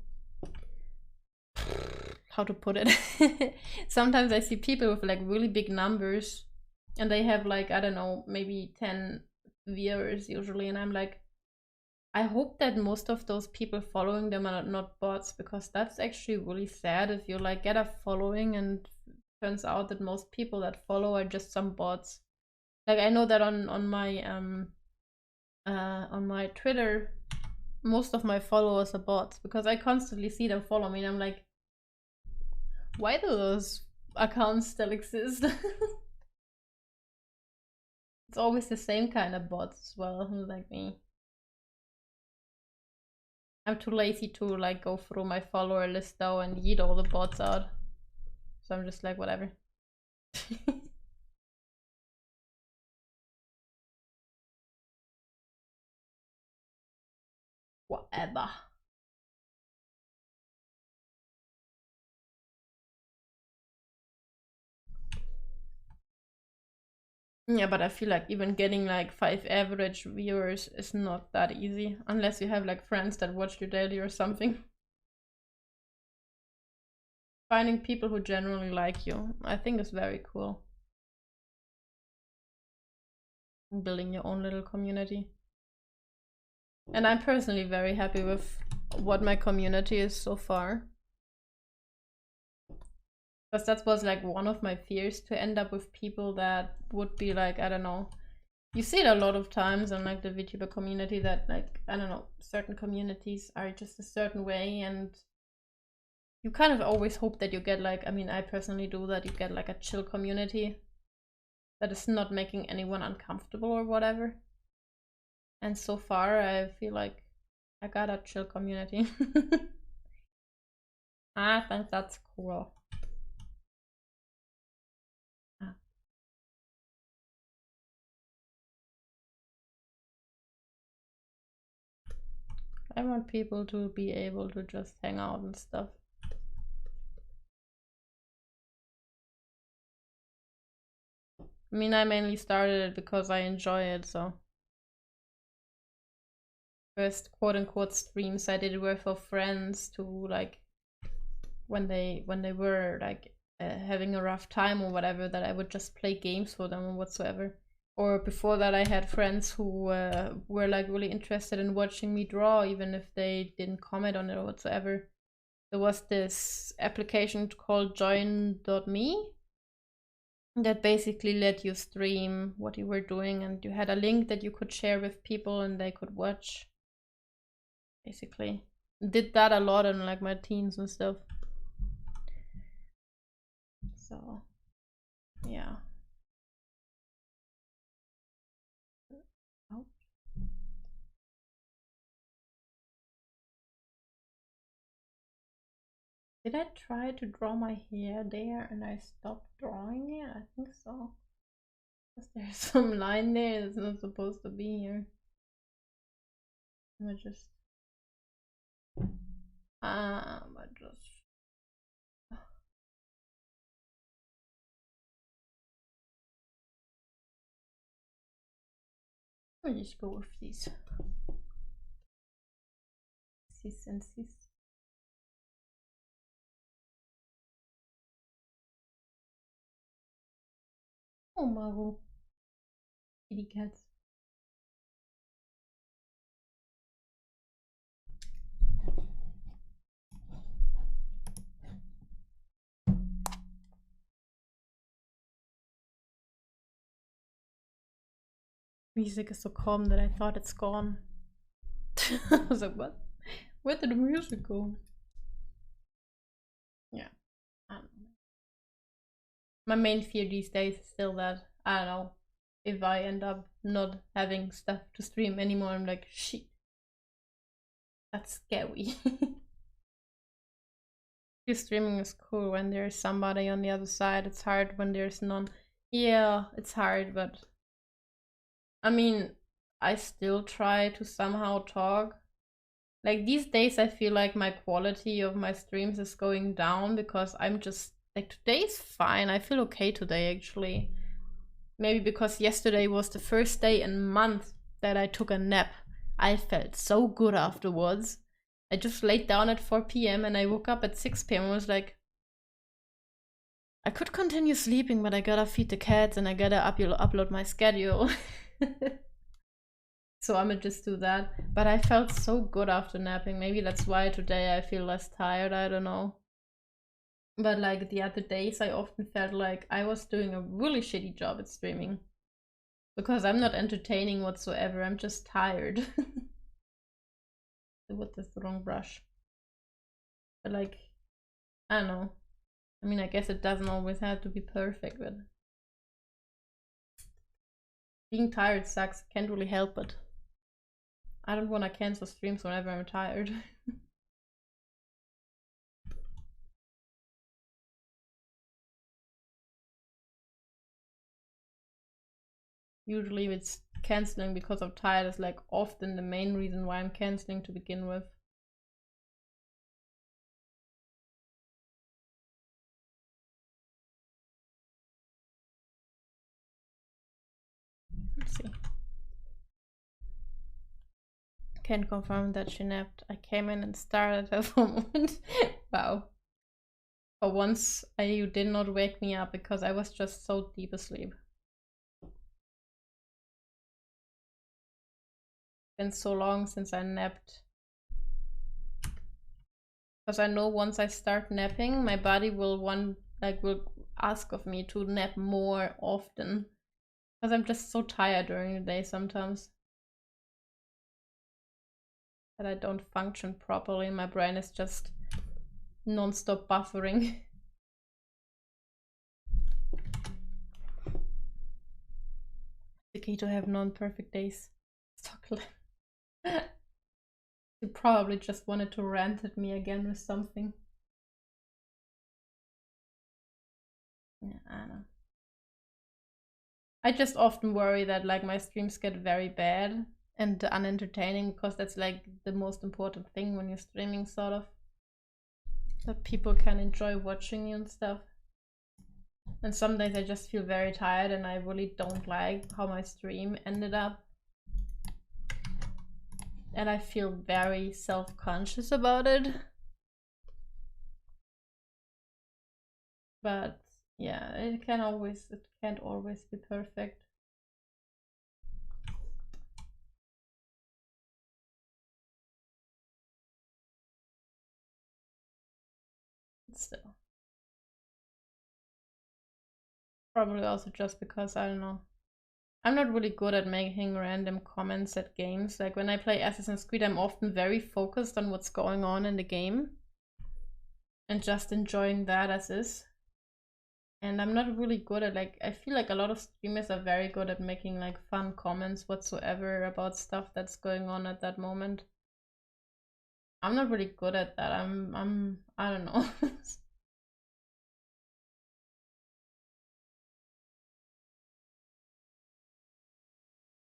how to put it. Sometimes I see people with like really big numbers and they have like, I don't know, maybe 10 viewers usually, and I'm like, I hope that most of those people following them are not bots, because that's actually really sad if you like get a following and turns out that most people that follow are just some bots. Like I know that on my Twitter, most of my followers are bots because I constantly see them follow me and I'm like, why do those accounts still exist? It's always the same kind of bots as well, like me. I'm too lazy to like go through my follower list though and yeet all the bots out. So I'm just like, whatever. Whatever. Yeah, but I feel like even getting like 5 average viewers is not that easy, unless you have like friends that watch you daily or something. Finding people who generally like you, I think is very cool. Building your own little community. And I'm personally very happy with what my community is so far. Because that was like one of my fears, to end up with people that would be like, I don't know. You see it a lot of times in like the VTuber community that like, I don't know, certain communities are just a certain way, and you kind of always hope that you get like, I mean, I personally do that, you get like a chill community that is not making anyone uncomfortable or whatever. And so far, I feel like I got a chill community. I think that's cool. I want people to be able to just hang out and stuff. I mean, I mainly started it because I enjoy it, so. First quote-unquote streams I did were for friends to like, when they were like having a rough time or whatever, that I would just play games for them or whatsoever. Or before that, I had friends who were like really interested in watching me draw, even if they didn't comment on it or whatsoever. There was this application called join.me that basically let you stream what you were doing, and you had a link that you could share with people and they could watch. Basically, did that a lot in like my teens and stuff. So, yeah. Oh. Did I try to draw my hair there and I stopped drawing it? I think so. Because there's some line there that's not supposed to be here. I just... I'll just go with these. Cis and cis. Oh, Maru. Kitty cats. Music is so calm that I thought it's gone. I was like, what? Where did the music go? Yeah. I don't know. My main fear these days is still that, I don't know, if I end up not having stuff to stream anymore, I'm like, shit. That's scary. Streaming is cool when there's somebody on the other side. It's hard when there's none. Yeah, it's hard, but I mean, I still try to somehow talk. Like these days, I feel like my quality of my streams is going down because I'm just like, today's fine. I feel okay today, actually. Maybe because yesterday was the first day in months that I took a nap. I felt so good afterwards. I just laid down at 4 p.m. and I woke up at 6 p.m. and was like, I could continue sleeping, but I gotta feed the cats and I gotta upload my schedule. So I'ma just do that. But I felt so good after napping. Maybe that's why today I feel less tired, I don't know. But like the other days I often felt like I was doing a really shitty job at streaming. Because I'm not entertaining whatsoever, I'm just tired. With this the wrong brush. But like, I don't know. I mean, I guess it doesn't always have to be perfect, but being tired sucks. Can't really help it. I don't want to cancel streams whenever I'm tired. Usually if it's canceling because I'm tired is like often the main reason why I'm canceling to begin with. Let's see. Can confirm that she napped. I came in and started her for a moment. Wow. For once, you did not wake me up because I was just so deep asleep. Been so long since I napped. Because I know once I start napping, my body will will ask of me to nap more often. Because I'm just so tired during the day sometimes. That I don't function properly. My brain is just non-stop buffering. The key to have non-perfect days. You probably just wanted to rant at me again with something. Yeah, I know. I just often worry that like my streams get very bad and unentertaining because that's like the most important thing when you're streaming, sort of. That people can enjoy watching you and stuff. And some days I just feel very tired and I really don't like how my stream ended up. And I feel very self-conscious about it. But yeah, it can't always be perfect. But still. Probably also just because, I don't know. I'm not really good at making random comments at games. Like when I play Assassin's Creed, I'm often very focused on what's going on in the game. And just enjoying that as is. And I'm not really good at like, I feel like a lot of streamers are very good at making like fun comments whatsoever about stuff that's going on at that moment. I'm not really good at that. I don't know.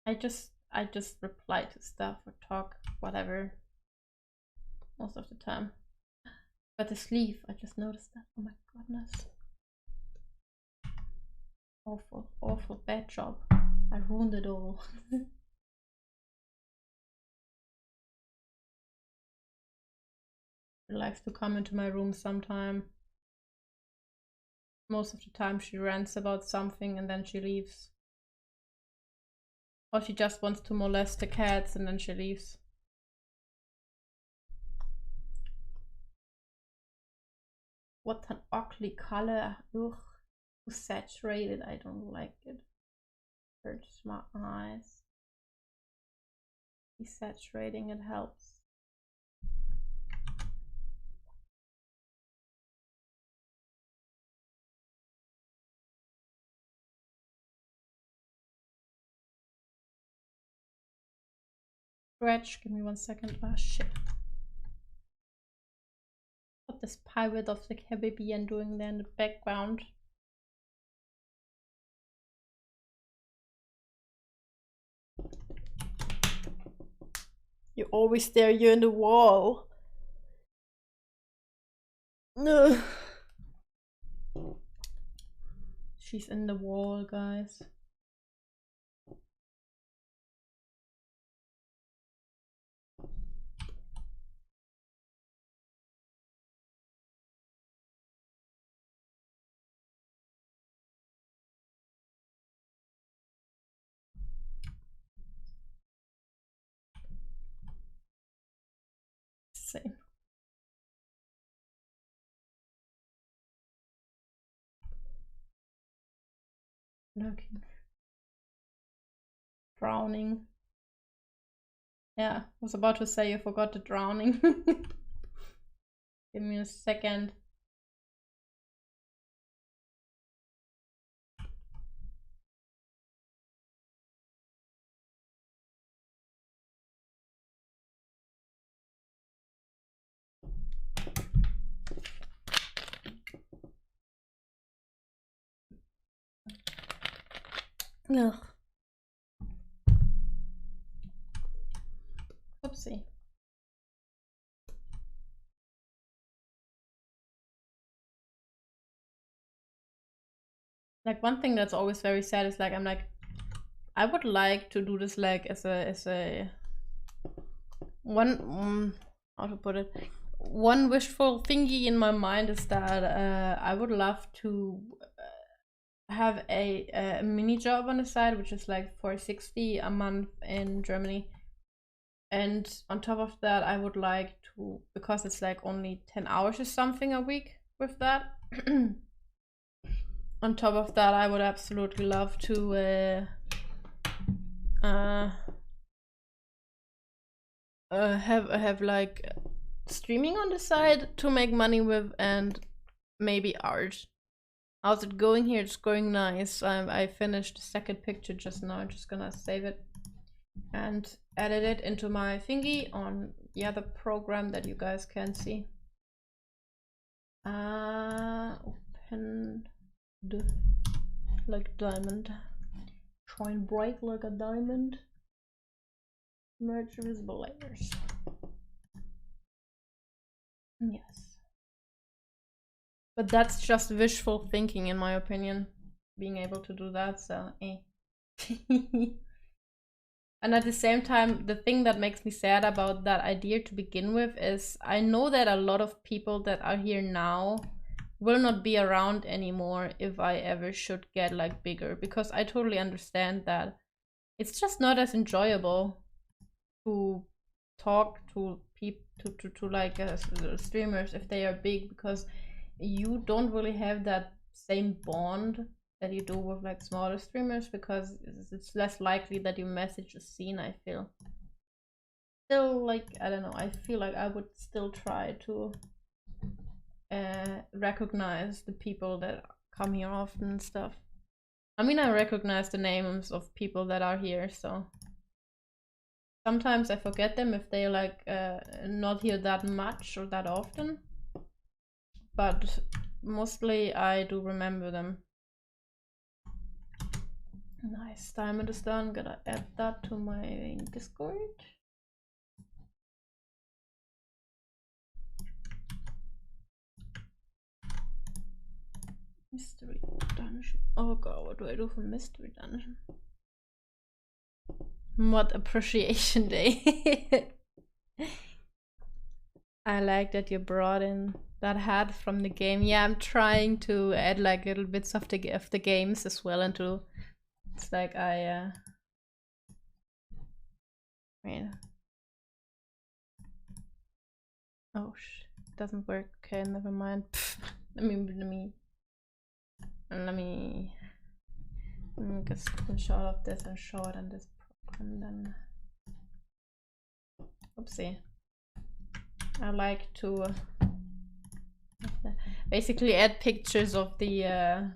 I just reply to stuff or talk, whatever, most of the time. But the sleeve, I just noticed that. Oh my goodness. Awful, awful, bad job. I ruined it all. She likes to come into my room sometime. Most of the time she rants about something and then she leaves. Or she just wants to molest the cats and then she leaves. What an ugly color. Ugh. Too saturated. I don't like it. Hurts my eyes. Desaturating it helps. Scratch. Give me 1 second. Oh shit. What this Pirate of the Caribbean doing there in the background? You're always there, you're in the wall. No. She's in the wall, guys. Same. Lurking. Drowning. Yeah, I was about to say you forgot the drowning. Give me a second. Ugh. Oopsie. Like one thing that's always very sad is like I'm like I would like to do this like as a one how to put it, one wishful thingy in my mind is that I would love to have a mini job on the side, which is like 460 a month in Germany. And on top of that, I would like to, because it's like only 10 hours or something a week with that. On top of that, I would absolutely love to have like streaming on the side to make money with, and maybe art. How's it going here? It's going nice. I finished the second picture just now. I'm just gonna save it and edit it into my thingy on the other program that you guys can see. Open the like diamond. Try and break like a diamond. Merge visible layers. Yes. But that's just wishful thinking in my opinion, being able to do that, so And at the same time, the thing that makes me sad about that idea to begin with is I know that a lot of people that are here now will not be around anymore if I ever should get like bigger, because I totally understand that it's just not as enjoyable to talk to people to like streamers if they are big, because you don't really have that same bond that you do with like smaller streamers, because it's less likely that your message is seen. I feel still like, I don't know, I feel like I would still try to recognize the people that come here often and stuff. I mean, I recognize the names of people that are here, so sometimes I forget them if they're like not here that much or that often, but mostly I do remember them. Nice, diamond is done. Gotta add that to my Discord. Mystery dungeon. Oh god, what do I do for mystery dungeon? Mod appreciation day. I like that you brought in that hat from the game. Yeah, I'm trying to add like little bits of the games as well into. It's like I wait. Oh it doesn't work. Okay, never mind. Let me get a screenshot of this and show it on this program then. Oopsie. I like to basically add pictures of the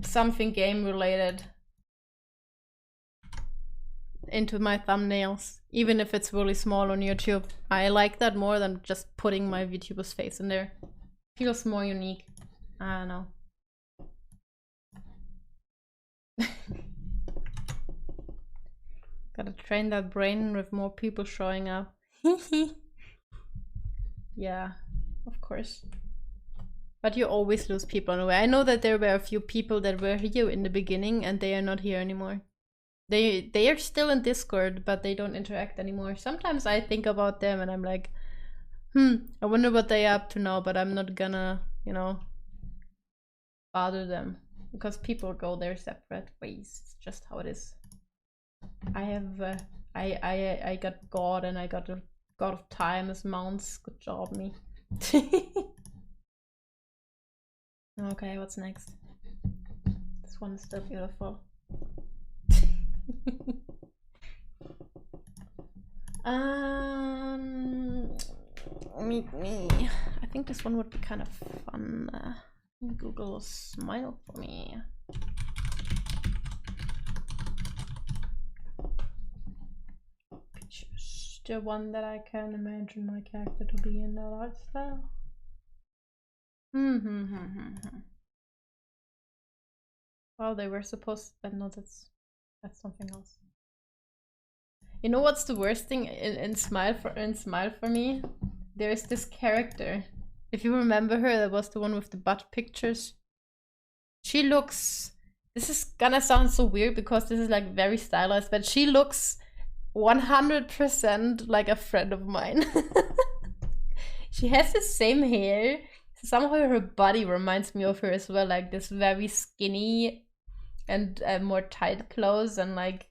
something game related into my thumbnails, even if it's really small on YouTube. I like that more than just putting my VTuber's face in there. Feels more unique. I don't know. Gotta train that brain with more people showing up. Yeah, of course. But you always lose people in a way. I know that there were a few people that were here in the beginning and they are not here anymore. They are still in Discord, but they don't interact anymore. Sometimes I think about them and I'm like, I wonder what they are up to now, but I'm not gonna, you know, bother them, because people go their separate ways. It's just how it is. I have I got God and I got a God of Time as mounts. Good job, me. Okay, what's next? This one is still beautiful. Meet me. I think this one would be kind of fun. Google smile for me. Pictures. The one that I can imagine my character to be in that art style. Well, they were supposed, but no, that's something else. You know what's the worst thing in Smile for me? There's this character. If you remember her, that was the one with the butt pictures. She looks. This is gonna sound so weird because this is like very stylized, but she looks 100% like a friend of mine. She has the same hair. Somehow her body reminds me of her as well, like this very skinny and more tight clothes and like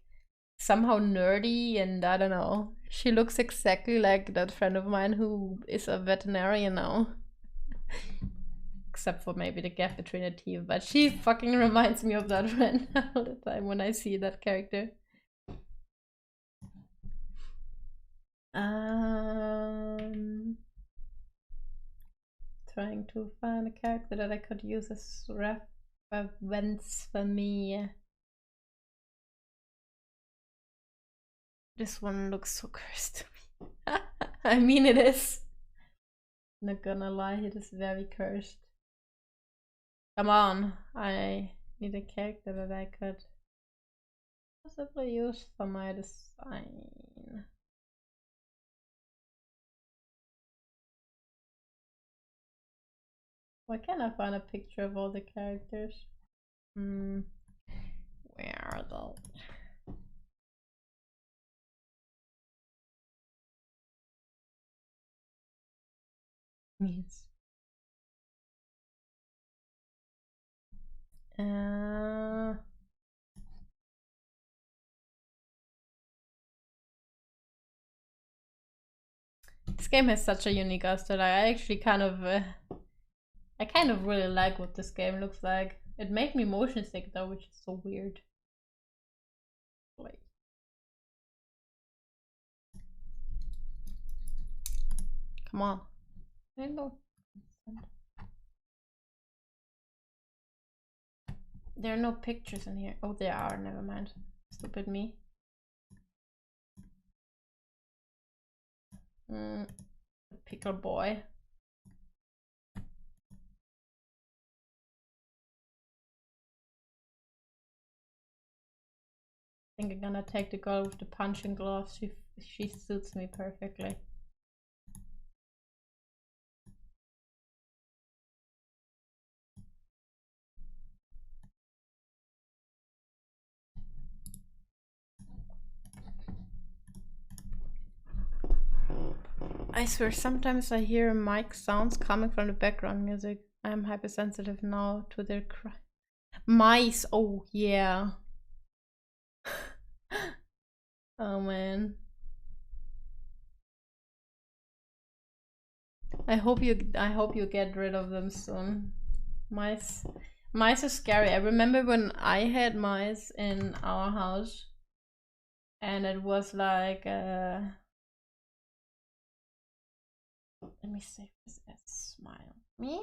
somehow nerdy, and I don't know. She looks exactly like that friend of mine who is a veterinarian now. Except for maybe the gap between the teeth, but she fucking reminds me of that friend all the time when I see that character. Trying to find a character that I could use as reference for me. This one looks so cursed to me. I mean, it is. Not gonna lie, it is very cursed. Come on, I need a character that I could possibly use for my design. Why can't I find a picture of all the characters? Where are they? Yes. This game has such a unique art style. I actually kind of really like what this game looks like. It made me motion sick though, which is so weird. Like, come on. There are no pictures in here. Oh, there are. Never mind. Stupid me. Pickle boy. I think I'm gonna take the girl with the punching gloves. She suits me perfectly. I swear, sometimes I hear mic sounds coming from the background music. I am hypersensitive now to their cry. Mice! Oh, yeah. Oh, man. I hope you get rid of them soon. Mice are scary. I remember when I had mice in our house, and it was like let me save this as smile. Me?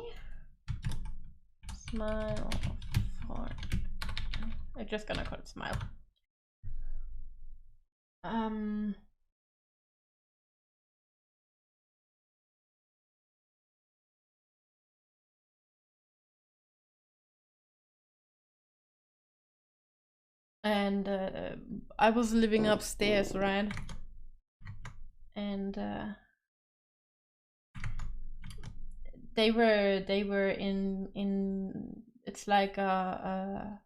Smile for. I'm just gonna call it smile. And I was living upstairs, right? And they were in it's like a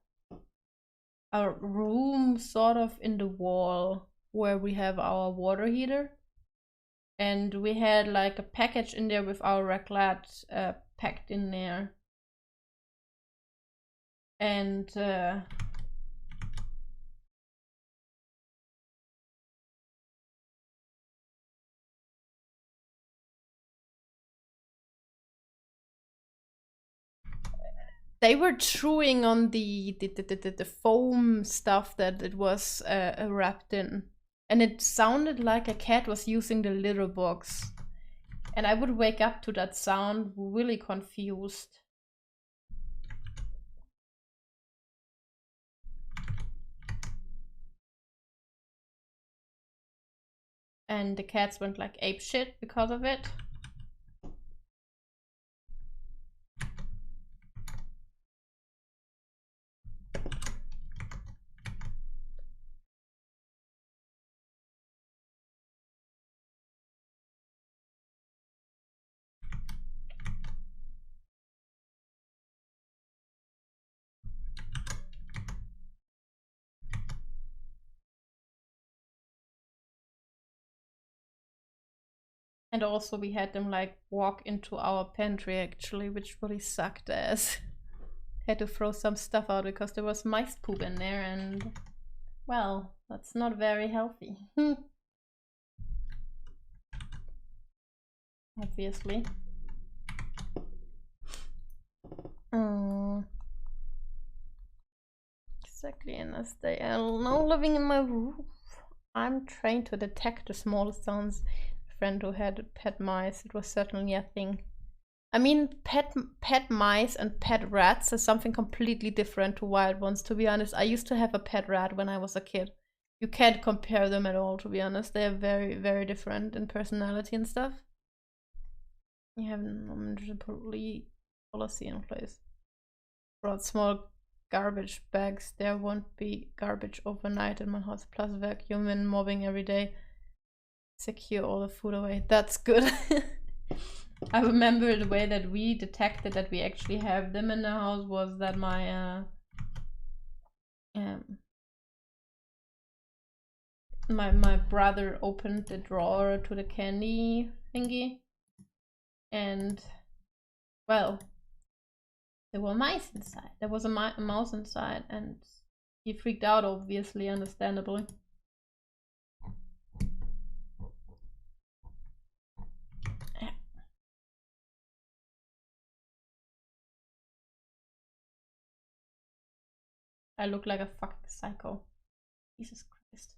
room sort of in the wall where we have our water heater, and we had like a package in there with our raclette packed in there, and They were chewing on the foam stuff that it was wrapped in. And it sounded like a cat was using the litter box. And I would wake up to that sound really confused. And the cats went like ape shit because of it. And also we had them like walk into our pantry actually, which really sucked ass. Had to throw some stuff out because there was mice poop in there and well, that's not very healthy. Obviously. Exactly, and as they are now living in my roof, I'm trained to detect the smallest sounds. A friend who had pet mice, it was certainly a thing. I mean, pet mice and pet rats is something completely different to wild ones, to be honest. I used to have a pet rat when I was a kid. You can't compare them at all, to be honest. They are very, very different in personality and stuff. You have a policy in place. Brought small garbage bags. There won't be garbage overnight in my house, plus vacuum and mopping every day. Secure all the food away. That's good. I remember the way that we detected that we actually have them in the house was that my my brother opened the drawer to the candy thingy, and well, there were mice inside. There was a mouse inside, and he freaked out, obviously, understandably. I look like a fucking psycho. Jesus Christ.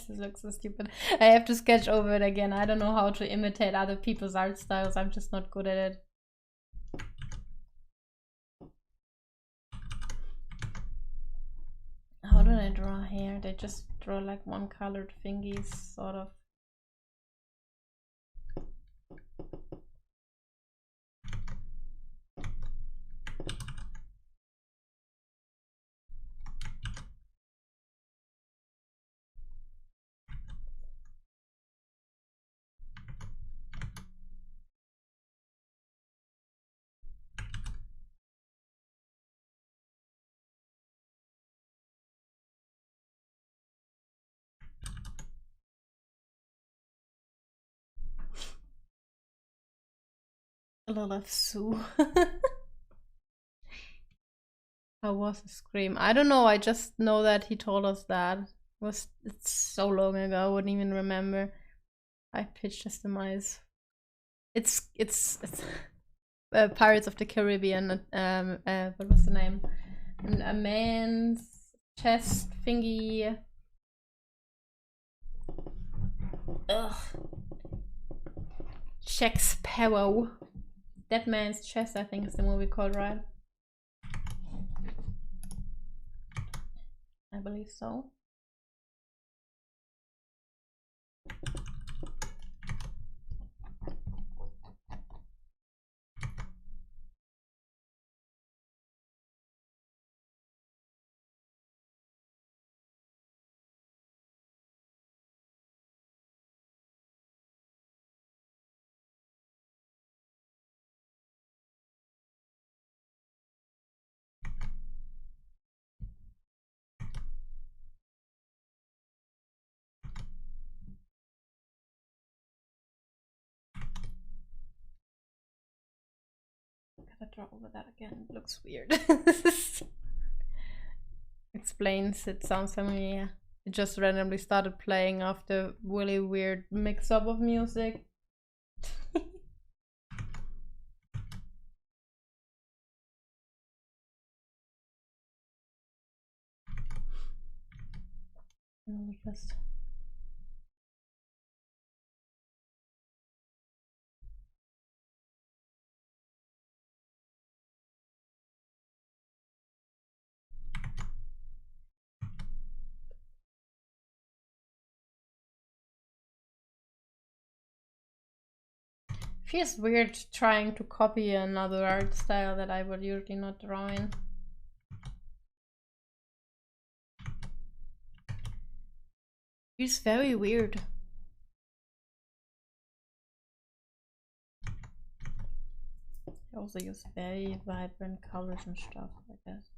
This looks so stupid. I have to sketch over it again. I don't know how to imitate other people's art styles. I'm just not good at it. How do I draw here? They just draw like one colored thingies, sort of. A lot of Sue. How was the scream? I don't know. I just know that he told us that. It's so long ago. I wouldn't even remember. I pitched as the mice. It's Pirates of the Caribbean. What was the name? A man's chest thingy. Ugh. Jack Sparrow. That Man's Chest, I think is the movie called, right? I believe so. gotta draw over that again. It looks weird. Explains, it sounds familiar. It just randomly started playing after really weird mix-up of music. Just feels weird trying to copy another art style that I would usually not draw in. Feels very weird. I also use very vibrant colors and stuff, I guess.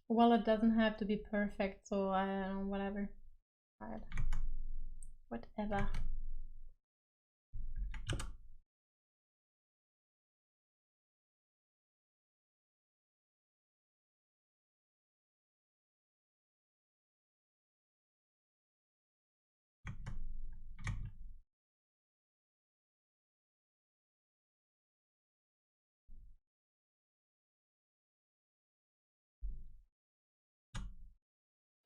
Well, it doesn't have to be perfect, so I don't know, whatever. Alright. Whatever.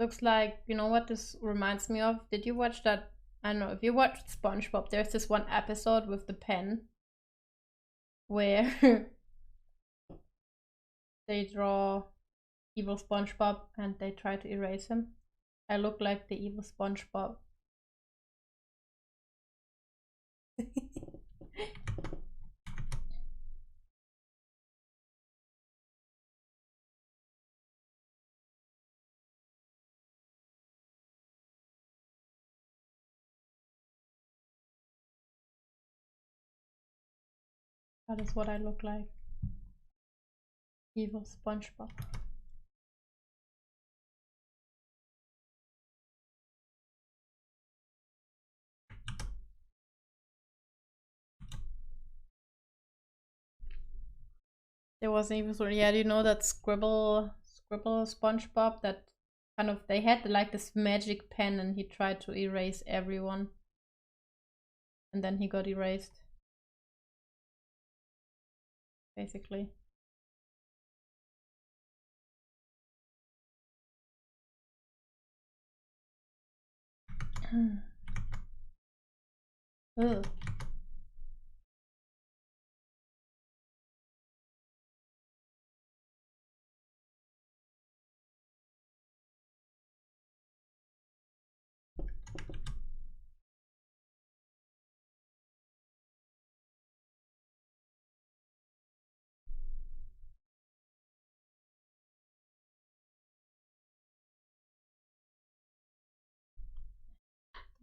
Looks like, you know what this reminds me of? Did you watch that? I don't know, if you watched SpongeBob, there's this one episode with the pen where they draw evil SpongeBob and they try to erase him. I look like the evil SpongeBob. That is what I look like. Evil SpongeBob. There was even so, yeah, do you know that scribble SpongeBob that kind of, they had like this magic pen and he tried to erase everyone and then he got erased, basically. Ugh.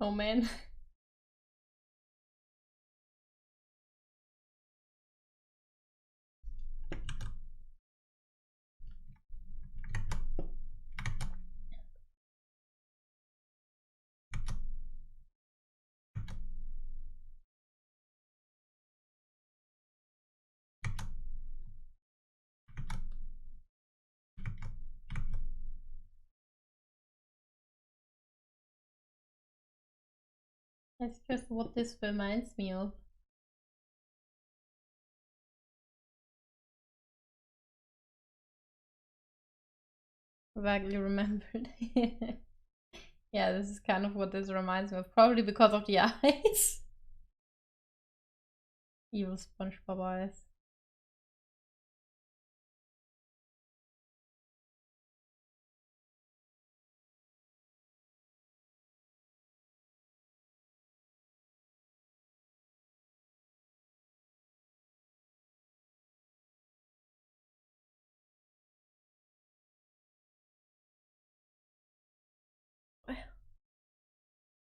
Oh man. That's just what this reminds me of. Vaguely remembered. Yeah, this is kind of what this reminds me of. Probably because of the eyes. Evil SpongeBob eyes.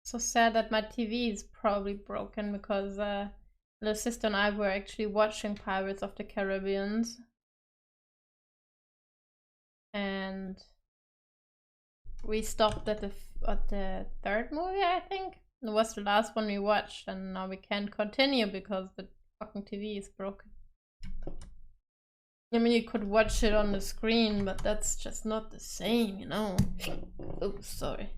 So sad that my TV is probably broken because little sister and I were actually watching Pirates of the Caribbean. And We stopped at the third movie, I think. It was the last one we watched, and now we can't continue because the fucking TV is broken. I mean, you could watch it on the screen, but that's just not the same, you know. Oh, sorry.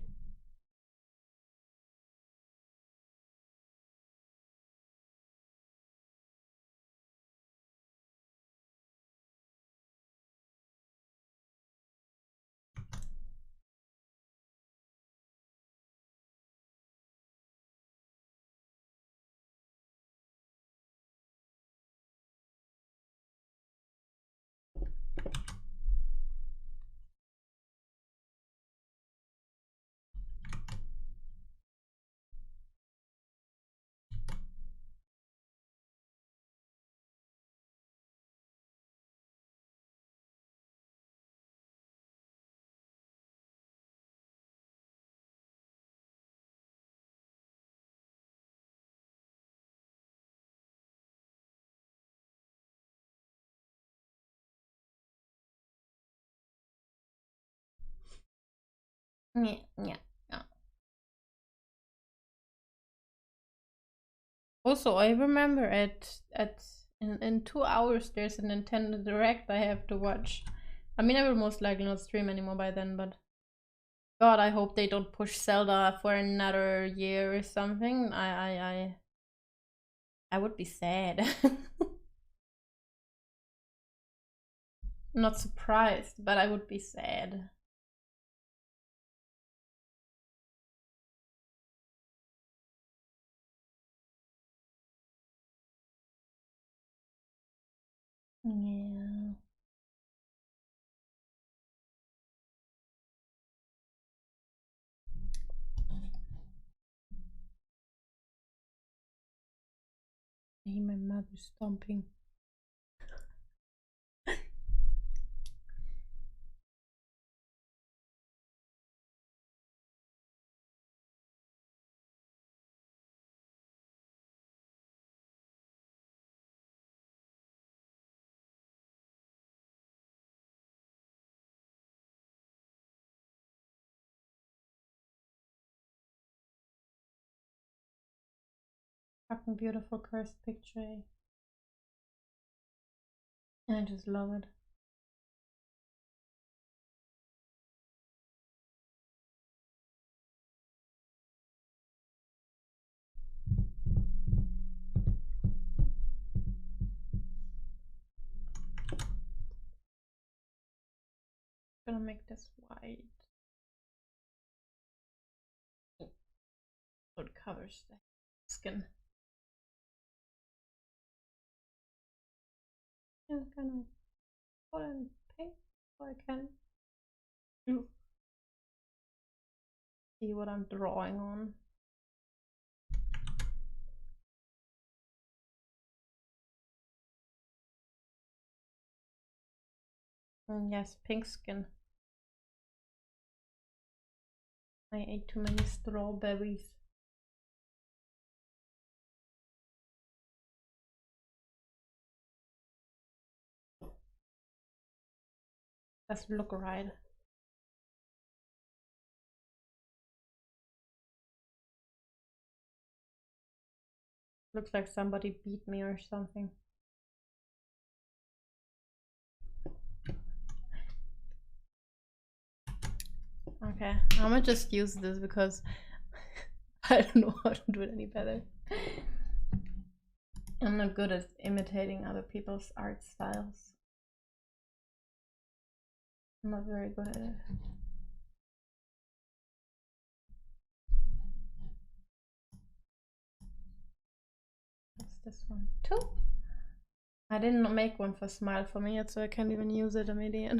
Yeah, yeah, yeah. Also, I remember in 2 hours there's a Nintendo Direct I have to watch. I mean, I will most likely not stream anymore by then, but God, I hope they don't push Zelda for another year or something. I would be sad. Not surprised, but I would be sad. Yeah. I hear my mother stomping. Fucking beautiful cursed picture. I just love it. Gonna make this white. So it covers the skin. I'm gonna put in pink so I can see what I'm drawing on. And yes, pink skin. I ate too many strawberries. Doesn't look right. Looks like somebody beat me or something. Okay, I'm gonna just use this because I don't know how to do it any better. I'm not good at imitating other people's art styles. I'm not very good at it. What's this one? Too? I didn't make one for Smile for me yet, so I can't even use it. I'm an idiot.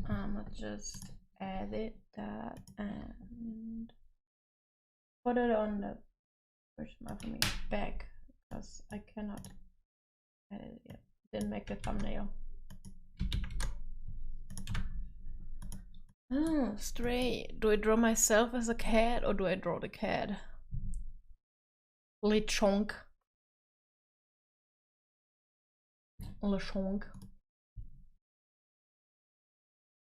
I'm gonna just edit that and put it on the Smile for me back because I cannot edit it yet. Didn't make the thumbnail. Oh, stray. Do I draw myself as a cat or do I draw the cat? Lechonk. Lechonk.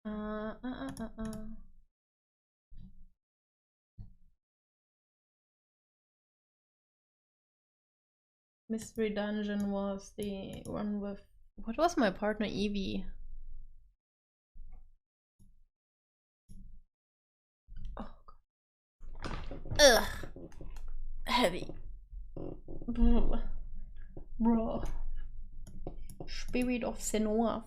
Uh, uh, uh, uh, uh. Mystery Dungeon was the one with... What was my partner Evie? Oh god. Ugh. Heavy. Bro. Spirit of Senorth.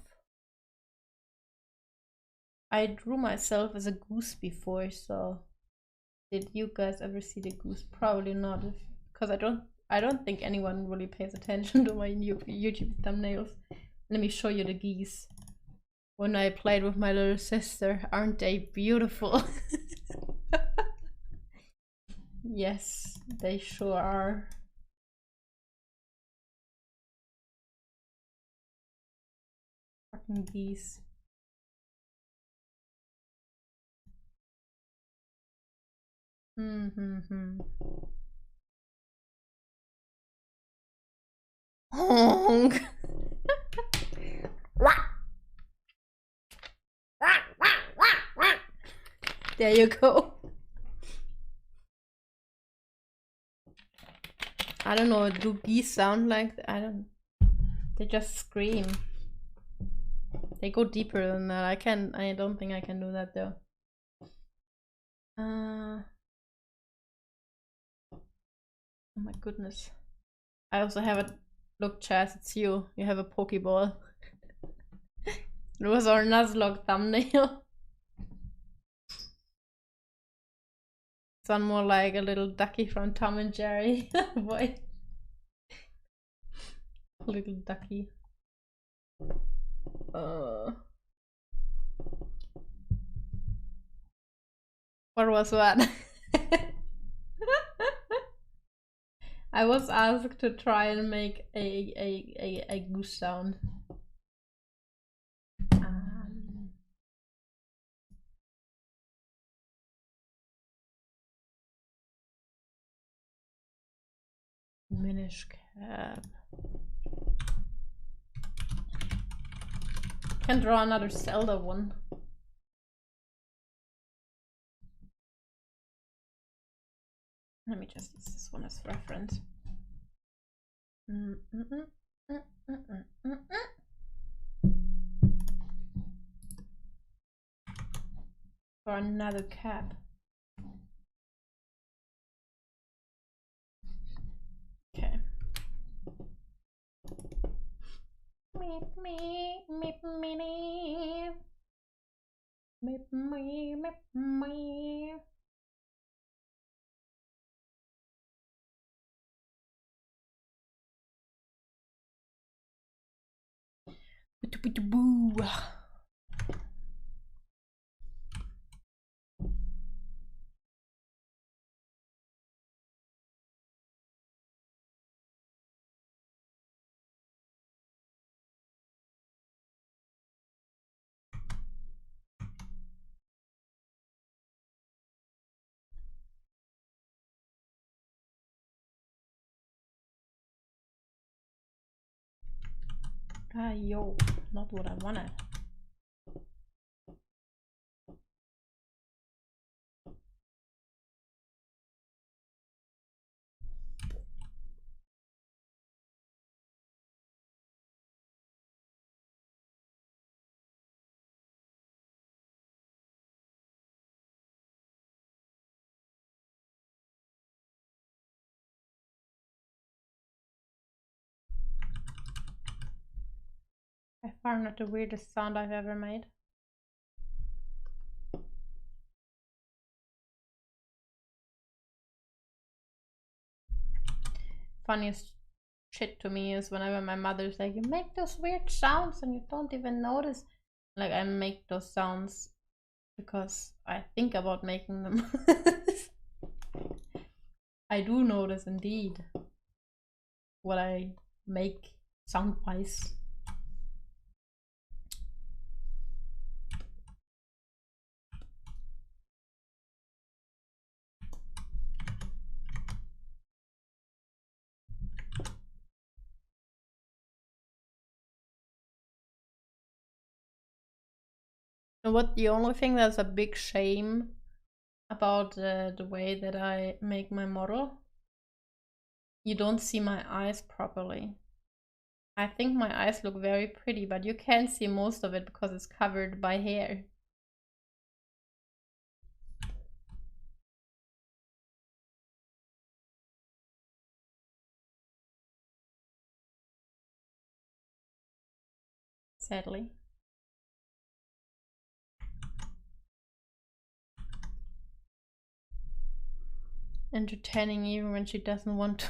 I drew myself as a goose before, so did you guys ever see the goose? Probably not, because I don't think anyone really pays attention to my new YouTube thumbnails. Let me show you the geese. When I played with my little sister, aren't they beautiful? Yes, they sure are. Fucking geese. Honk. There you go. I don't know, do geese sound like that? I don't... They just scream. They go deeper than that. I don't think I can do that though. Oh my goodness. I also have a... Look, Chaz, it's you. You have a Pokeball. It was our Nuzlocke thumbnail. Sound more like a little ducky from Tom and Jerry. Boy. Little ducky. What was that? I was asked to try and make a goose sound. Minish cap. Can draw another Zelda one. Let me just use this one as reference. For another cap. Okay. Meep me, meep me, meep me, meep me. Boo. Ah, yo, not what I wanted. By far not the weirdest sound I've ever made. Funniest shit to me is whenever my mother's like, you make those weird sounds and you don't even notice. Like, I make those sounds because I think about making them. I do notice indeed what I make sound wise. And what the only thing that's a big shame about the way that I make my model, you don't see my eyes properly. I think my eyes look very pretty, but you can't see most of it because it's covered by hair. Sadly. Entertaining even when she doesn't want to.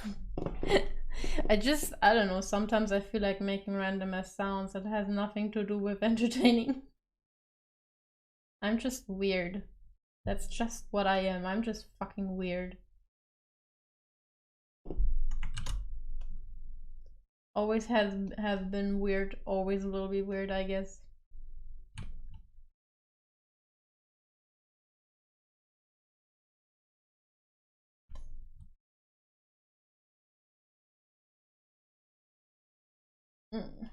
I don't know, sometimes I feel like making random ass sounds that has nothing to do with entertaining. I'm just weird. That's just what I am. I'm just fucking weird. Always have been weird, always will be weird, I guess. Mm.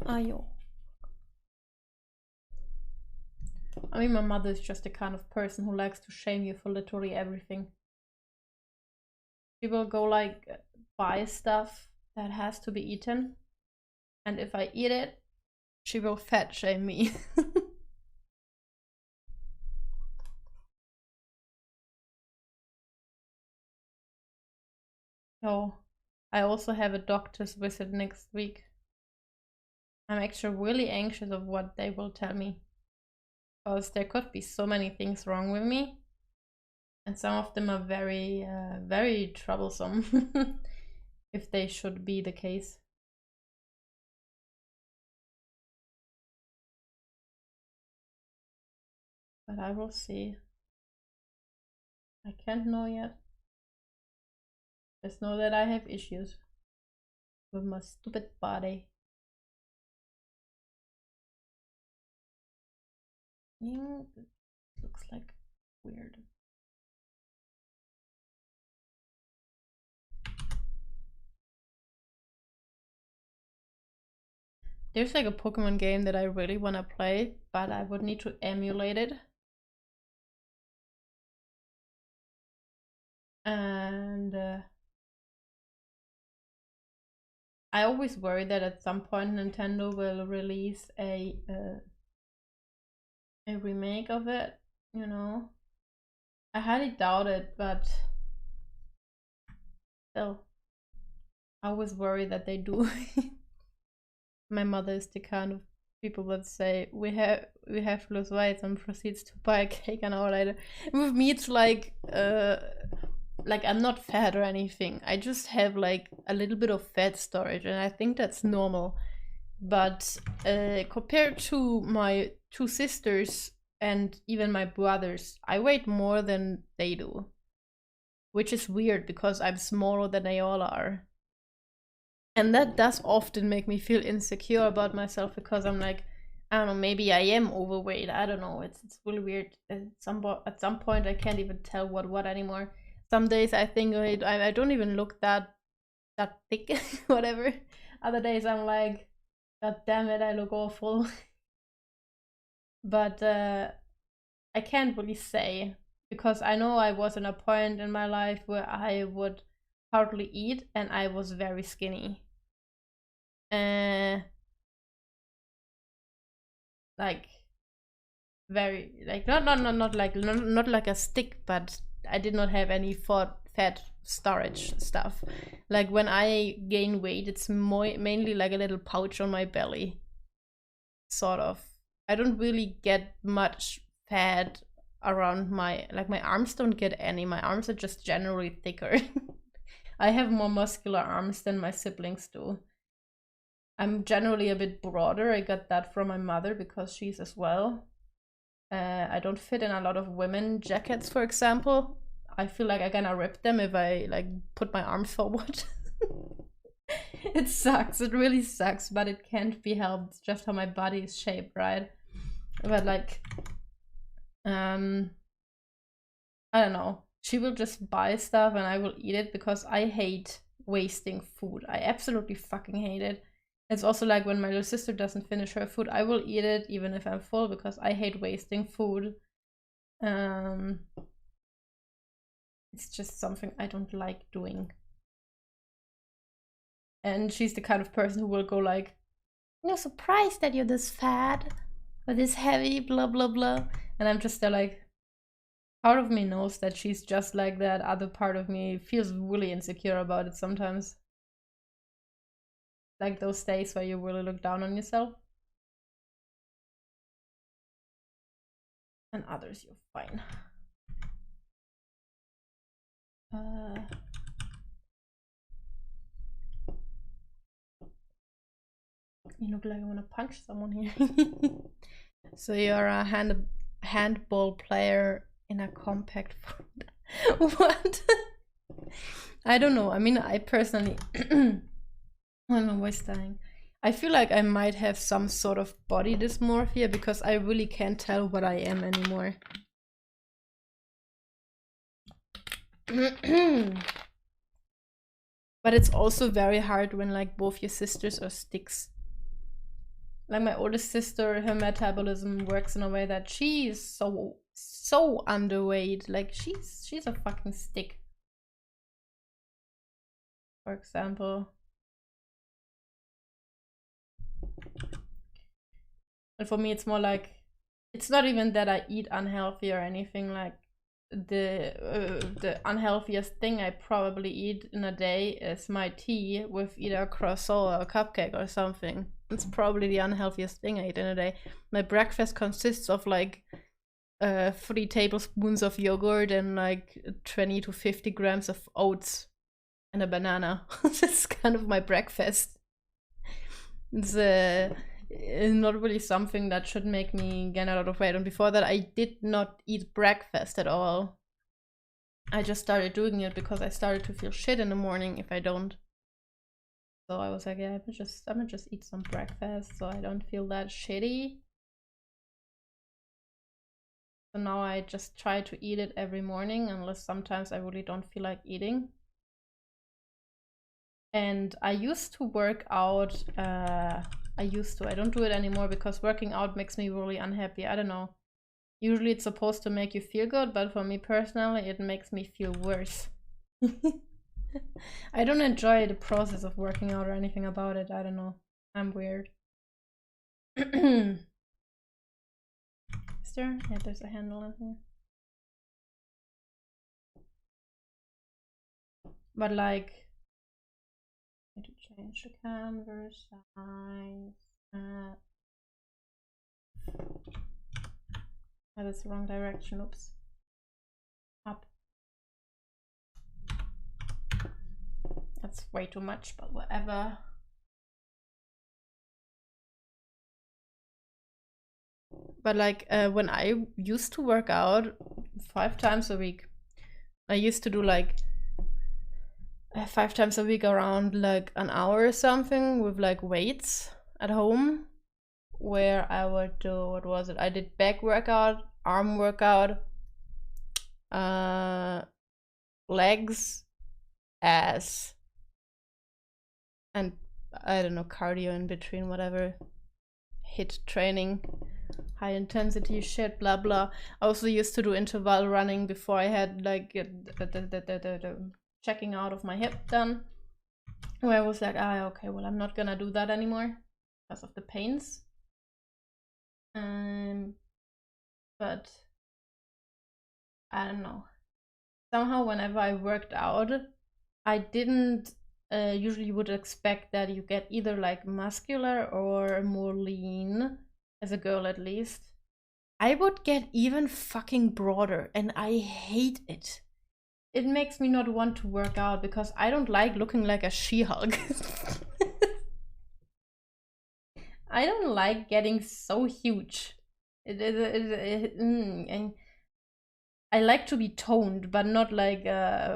Ayo. I mean, my mother is just the kind of person who likes to shame you for literally everything. She will go like buy stuff that has to be eaten, and if I eat it, she will fat shame me. Oh, I also have a doctor's visit next week. I'm actually really anxious of what they will tell me, because there could be so many things wrong with me, and some of them are very, very troublesome, if they should be the case. But I will see. I can't know yet. Just know that I have issues with my stupid body. Yeah, it looks like weird. There's like a Pokemon game that I really want to play, but I would need to emulate it. And I always worry that at some point Nintendo will release a remake of it, you know. I highly doubt it, but still, I always worry that they do. My mother is the kind of people that say we have to lose weight and proceeds to buy a cake an hour later. With me, it's like I'm not fat or anything. I just have like a little bit of fat storage, and I think that's normal. But compared to my two sisters and even my brothers, I weigh more than they do, which is weird because I'm smaller than they all are. And that does often make me feel insecure about myself, because I'm like, I don't know, maybe I am overweight. I don't know. It's really weird. At some point, I can't even tell what anymore. Some days I think I don't even look that thick, whatever. Other days I'm like, God damn it, I look awful. But I can't really say, because I know I was in a point in my life where I would hardly eat and I was very skinny. Like very like not like a stick, but I did not have any fat storage stuff. Like when I gain weight, it's mainly like a little pouch on my belly, sort of. I don't really get much fat around my arms don't get any. My arms are just generally thicker. I have more muscular arms than my siblings do. I'm generally a bit broader. I got that from my mother because she's as well. I don't fit in a lot of women jackets, for example. I feel like I'm gonna rip them if I like put my arms forward. It sucks. It really sucks, but it can't be helped. It's just how my body is shaped, right? But like, I don't know. she will just buy stuff and I will eat it because I hate wasting food. I absolutely fucking hate it. It's also like when my little sister doesn't finish her food, I will eat it even if I'm full because I hate wasting food. It's just something I don't like doing. And she's the kind of person who will go like, "You're surprised that you're this fat or this heavy, blah blah blah." And I'm just there like, part of me knows that she's just like that. Other part of me feels really insecure about it sometimes. Like those days where you really look down on yourself. And others you're fine. You look like I want to punch someone here. So you're a handball player in a compact food. What? I don't know. I mean, I personally, I'm always dying. I feel like I might have some sort of body dysmorphia because I really can't tell what I am anymore. But it's also very hard when like both your sisters are sticks. Like my oldest sister, her metabolism works in a way that she's so underweight. Like she's a fucking stick. For example. And for me, it's more like, it's not even that I eat unhealthy or anything. Like the unhealthiest thing I probably eat in a day is my tea with either a croissant or a cupcake or something. It's probably the unhealthiest thing I eat in a day. My breakfast consists of like 3 tablespoons of yogurt and like 20 to 50 grams of oats and a banana. That's kind of my breakfast. It's not really something that should make me gain a lot of weight. And before that, I did not eat breakfast at all. I just started doing it because I started to feel shit in the morning if I don't. So I was like, yeah, I'm gonna just eat some breakfast so I don't feel that shitty. So now I just try to eat it every morning, unless sometimes I really don't feel like eating. And I used to work out. I don't do it anymore because working out makes me really unhappy. I don't know. Usually it's supposed to make you feel good, but for me personally, it makes me feel worse. I don't enjoy the process of working out or anything about it. I don't know. I'm weird. Is there? Yeah, there's a handle in here. But like, I need to change the canvas size. Oh, that's the wrong direction. Oops. Up. That's way too much, but whatever. But like when I used to work out 5 times a week, I used to do like 5 times a week around like an hour or something with like weights at home, where I would do, what was it? I did back workout, arm workout, legs, ass, and I don't know, cardio in between, whatever, HIIT training, high intensity shit, blah blah. I also used to do interval running before I had like the checking out of my hip done, where I was like, okay, well, I'm not gonna do that anymore because of the pains. But I don't know. Somehow, whenever I worked out, I didn't usually would expect that you get either like muscular or more lean, as a girl at least. I would get even fucking broader, and I hate it. It makes me not want to work out because I don't like looking like a She-Hulk. I don't like getting so huge. And I like to be toned, but not like I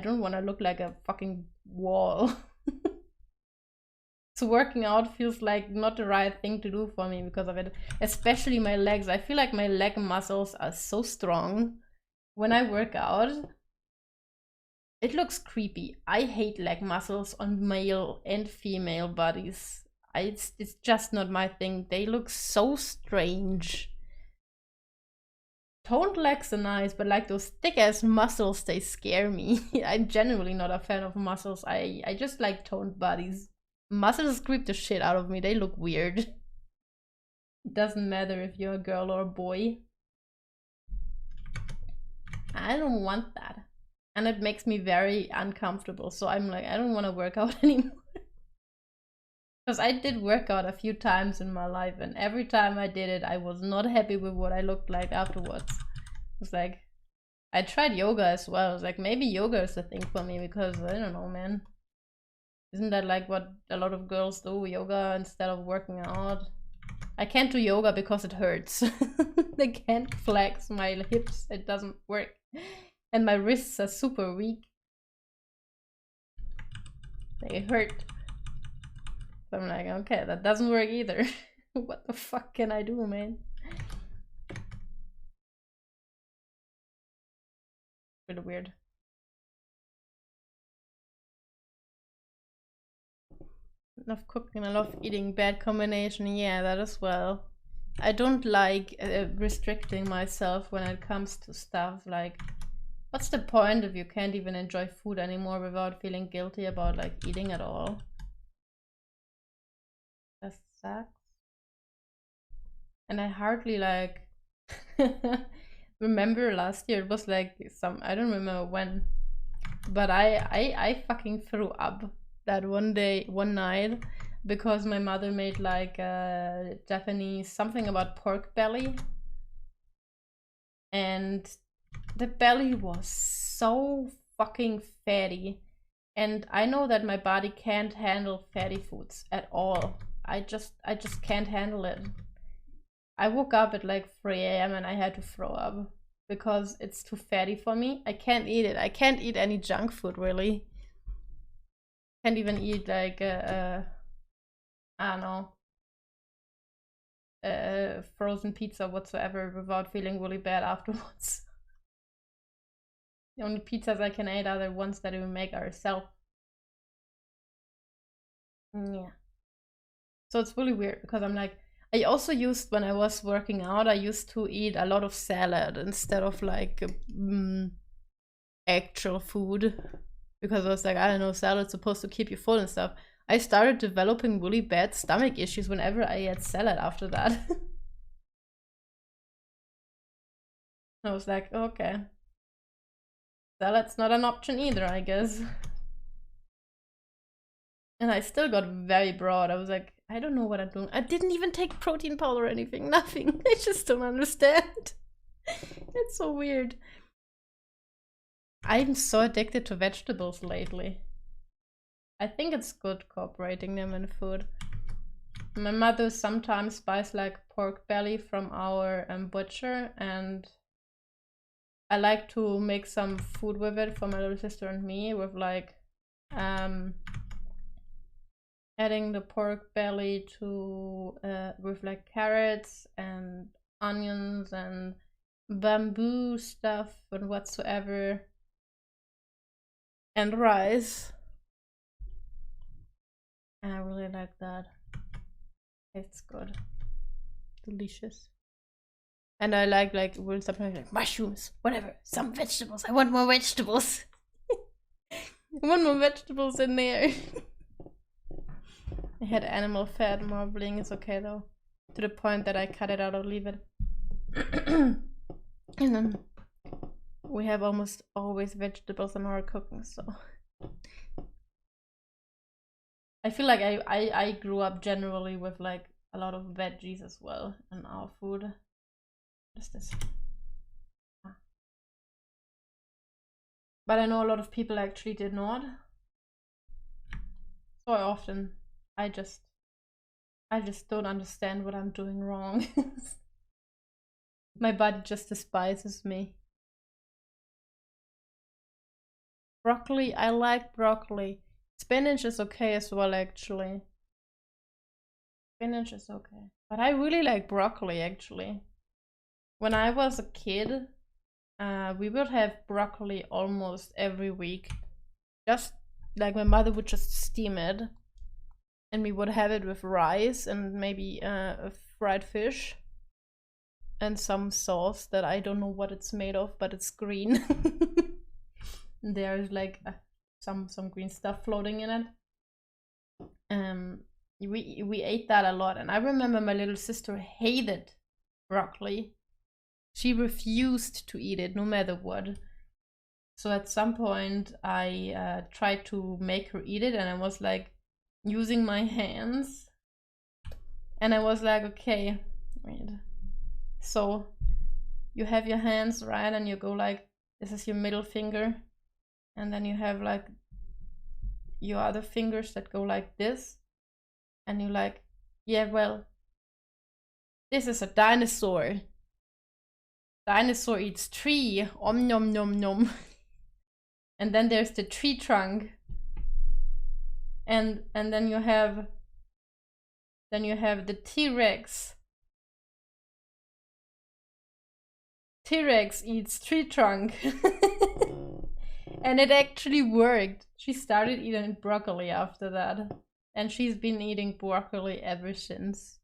don't want to look like a fucking wall. So working out feels like not the right thing to do for me because of it. Especially my legs. I feel like my leg muscles are so strong when I work out, it looks creepy. I hate leg muscles on male and female bodies. It's just not my thing. They look so strange. Toned legs are nice, but like those thick ass muscles, they scare me. I'm genuinely not a fan of muscles. I just like toned bodies. Muscles creep the shit out of me. They look weird. It doesn't matter if you're a girl or a boy. I don't want that. And it makes me very uncomfortable. So I'm like, I don't want to work out anymore. Because I did work out a few times in my life, and every time I did it, I was not happy with what I looked like afterwards. It was like, I tried yoga as well. I was like, maybe yoga is the thing for me, because I don't know, man. Isn't that like what a lot of girls do, yoga instead of working out? I can't do yoga because it hurts. I can't flex my hips, it doesn't work. And my wrists are super weak. They hurt. So I'm like, okay, that doesn't work either. What the fuck can I do, man? Really weird. Love cooking, I love eating. Bad combination, yeah, that as well. I don't like restricting myself when it comes to stuff. Like, what's the point if you can't even enjoy food anymore without feeling guilty about like eating at all? That sucks. And I hardly like remember last year. It was like I don't remember when, but I fucking threw up that one night, because my mother made like a Japanese something about pork belly, and the belly was so fucking fatty, and I know that my body can't handle fatty foods at all. I just can't handle it. I woke up at like 3 a.m. and I had to throw up because it's too fatty for me. I can't eat it. I can't eat any junk food, really. Can't even eat like I don't know, frozen pizza whatsoever without feeling really bad afterwards. The only pizzas I can eat are the ones that we make ourselves. Yeah. So it's really weird because I'm like, I also used, when I was working out, I used to eat a lot of salad instead of like actual food, because I was like, I don't know, salad's supposed to keep you full and stuff. I started developing really bad stomach issues whenever I ate salad after that. I was like, okay, salad's not an option either, I guess. And I still got very broad. I was like, I don't know what I'm doing. I didn't even take protein powder or anything. Nothing. I just don't understand. It's so weird. I'm so addicted to vegetables lately. I think it's good incorporating them in food. My mother sometimes buys like pork belly from our butcher, and I like to make some food with it for my little sister and me, with like adding the pork belly to with like carrots and onions and bamboo stuff and whatsoever, and rice. And I really like that. It's good, delicious. And I like when sometimes like mushrooms, whatever, some vegetables. I want more vegetables. I want more vegetables in there. I had animal fat marbling. It's okay though, to the point that I cut it out or leave it. And then we have almost always vegetables in our cooking, so I feel like I grew up generally with like a lot of veggies as well in our food. What is this? But I know a lot of people actually did not. So often I just don't understand what I'm doing wrong. My body just despises me. Broccoli, I like broccoli. Spinach is okay as well, actually. Spinach is okay. But I really like broccoli, actually. When I was a kid, we would have broccoli almost every week. Just like my mother would just steam it, and we would have it with rice and maybe a fried fish and some sauce that I don't know what it's made of, but it's green. There's like some green stuff floating in it. We ate that a lot, and I remember my little sister hated broccoli. She refused to eat it no matter what. So at some point I tried to make her eat it, and I was like using my hands, and I was like, okay, wait. So you have your hands, right, and you go like, this is your middle finger, and then you have like your other fingers that go like this, and you're like, yeah, well, this is a dinosaur. Dinosaur eats tree. Om nom nom nom. And then there's the tree trunk. And then you have the T-Rex. T-Rex eats tree trunk. And it actually worked. She started eating broccoli after that. And she's been eating broccoli ever since.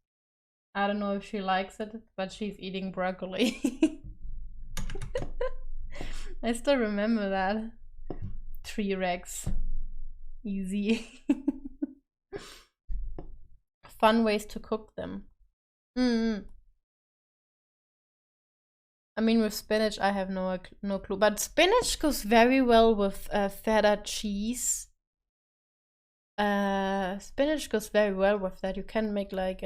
I don't know if she likes it, but she's eating broccoli. I still remember that. T-Rex. Easy. Fun ways to cook them. I mean, with spinach, I have no clue. But spinach goes very well with feta cheese. Spinach goes very well with that. You can make like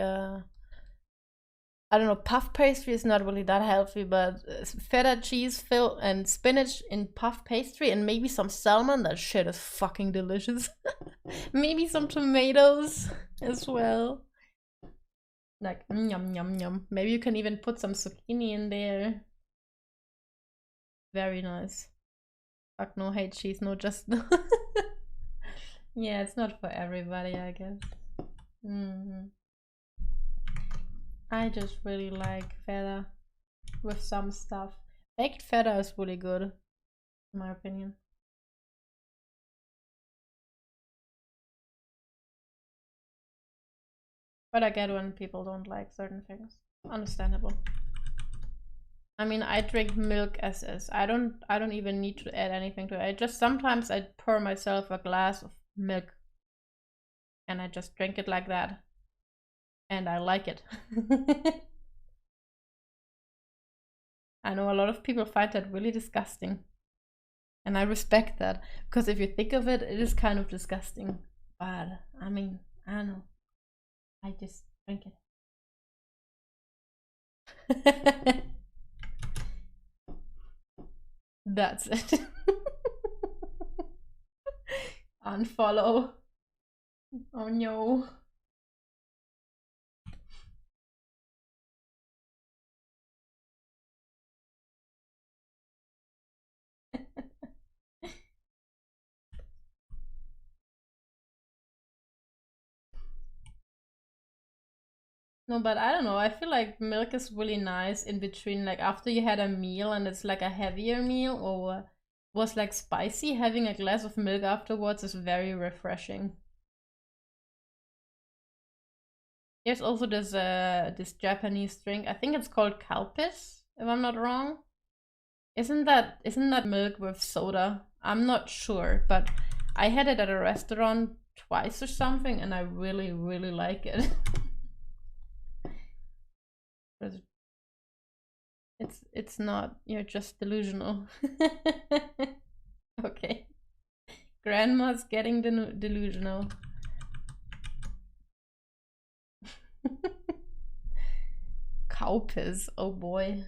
I don't know, puff pastry is not really that healthy, but feta cheese fill and spinach in puff pastry and maybe some salmon, that shit is fucking delicious. Maybe some tomatoes as well. Like, yum, yum, yum. Maybe you can even put some zucchini in there. Very nice. Fuck no, hate cheese, no, just no. Yeah, it's not for everybody, I guess. I just really like feta with some stuff. Baked feta is really good, in my opinion. But I get when people don't like certain things. Understandable. I mean, I drink milk as is. I don't even need to add anything to it. I just sometimes I pour myself a glass of milk and I just drink it like that. And I like it. I know a lot of people find that really disgusting. And I respect that. Because if you think of it, it is kind of disgusting. But, I mean, I don't know. I just drink it. That's it. Unfollow. Oh no. No, but I don't know. I feel like milk is really nice in between, like after you had a meal and it's like a heavier meal or was like spicy, having a glass of milk afterwards is very refreshing. There's also this Japanese drink. I think it's called kalpis, if I'm not wrong. Isn't that milk with soda? I'm not sure, but I had it at a restaurant twice or something and I really, really like it. It's not, you're just delusional. Okay. Grandma's getting delusional. Kaupis, oh boy.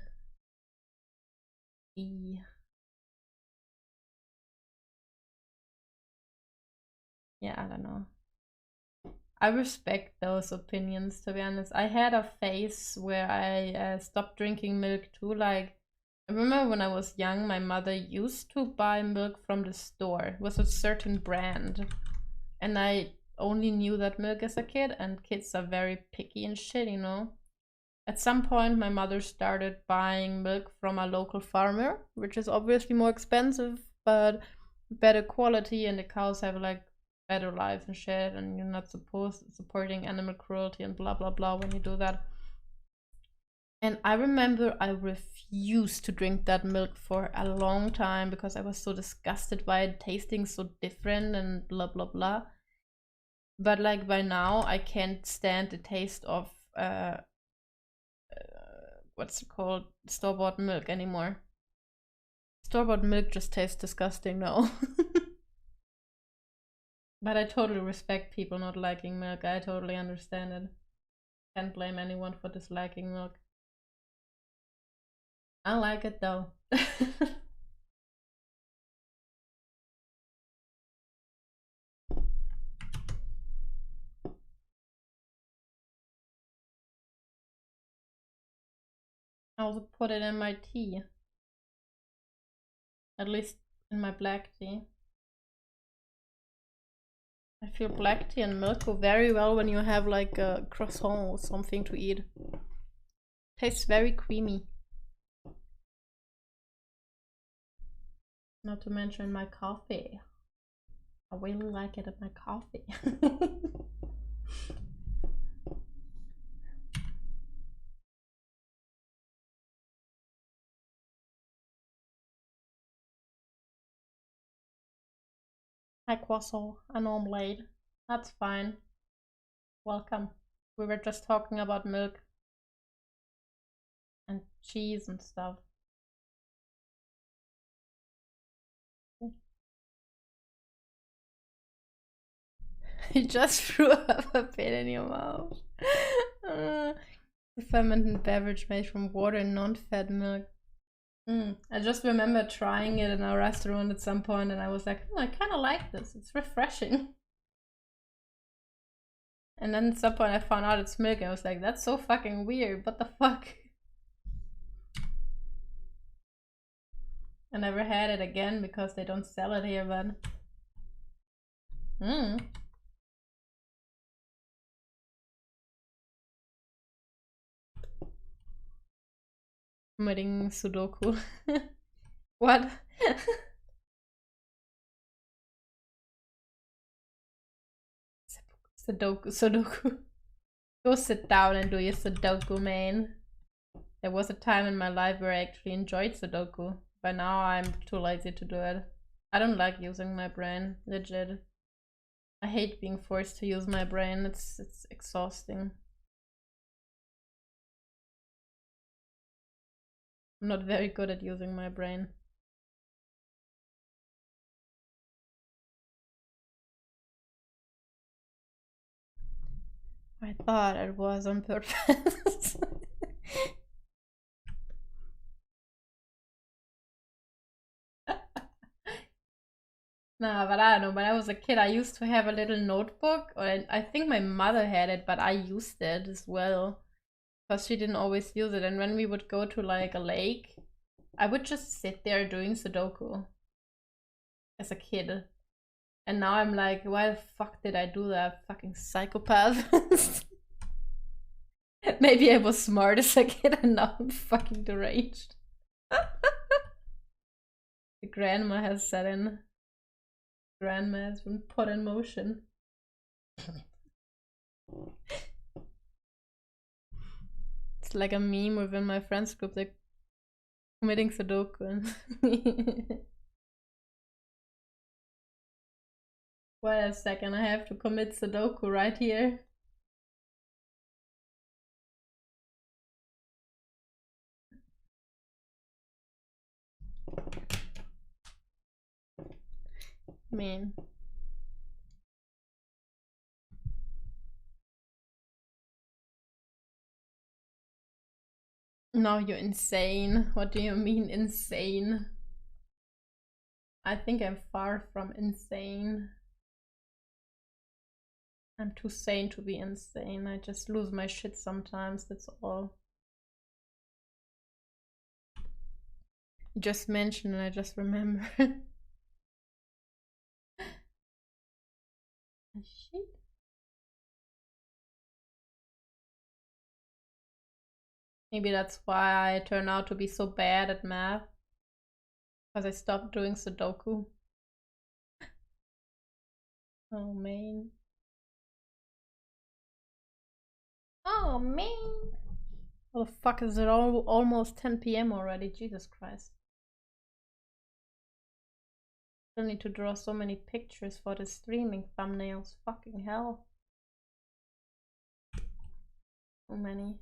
Yeah, I don't know. I respect those opinions, to be honest. I had a phase where I stopped drinking milk too. Like, I remember when I was young, my mother used to buy milk from the store with a certain brand. And I only knew that milk as a kid, and kids are very picky and shit, you know? At some point, my mother started buying milk from a local farmer, which is obviously more expensive, but better quality, and the cows have like better life and shit, and you're not supporting animal cruelty and blah blah blah when you do that. And I remember I refused to drink that milk for a long time because I was so disgusted by it tasting so different and blah blah blah. But like by now, I can't stand the taste of what's it called, store-bought milk anymore. Store-bought milk just tastes disgusting now. But I totally respect people not liking milk. I totally understand it. Can't blame anyone for disliking milk. I like it though. I also put it in my tea. At least in my black tea. I feel black tea and milk go very well when you have like a croissant or something to eat. Tastes very creamy. Not to mention my coffee. I really like it in my coffee. Hi croissant, I know I'm late. That's fine. Welcome. We were just talking about milk and cheese and stuff. You just threw up a bit in your mouth. The fermented beverage made from water and non-fat milk. I just remember trying it in our restaurant at some point, and I was like, I kind of like this. It's refreshing. And then at some point I found out it's milk, and I was like, that's so fucking weird. What the fuck? I never had it again because they don't sell it here, but committing Sudoku. What? Sudoku. Go sit down and do your Sudoku, man. There was a time in my life where I actually enjoyed Sudoku. By now I'm too lazy to do it. I don't like using my brain, legit. I hate being forced to use my brain. It's exhausting. I'm not very good at using my brain. I thought it was on purpose. Nah, but I don't know. When I was a kid, I used to have a little notebook, or I think my mother had it, but I used it as well because she didn't always use it. And when we would go to like a lake, I would just sit there doing Sudoku as a kid. And now I'm like, why the fuck did I do that? Fucking psychopath. Maybe I was smart as a kid and now I'm fucking deranged. The grandma has set in. Grandma has been put in motion. It's like a meme within my friends group. They're committing Sudoku. Wait a second, I have to commit Sudoku right here. Man. No, you're insane. What do you mean insane? I think I'm far from insane. I'm too sane to be insane. I just lose my shit sometimes, that's all. You just mentioned and I just remember. Shit. Maybe that's why I turn out to be so bad at math. Because I stopped doing Sudoku. Oh man. Oh man. Oh the fuck, is it almost 10 p.m. already? Jesus Christ. Still need to draw so many pictures for the streaming thumbnails. Fucking hell. So many.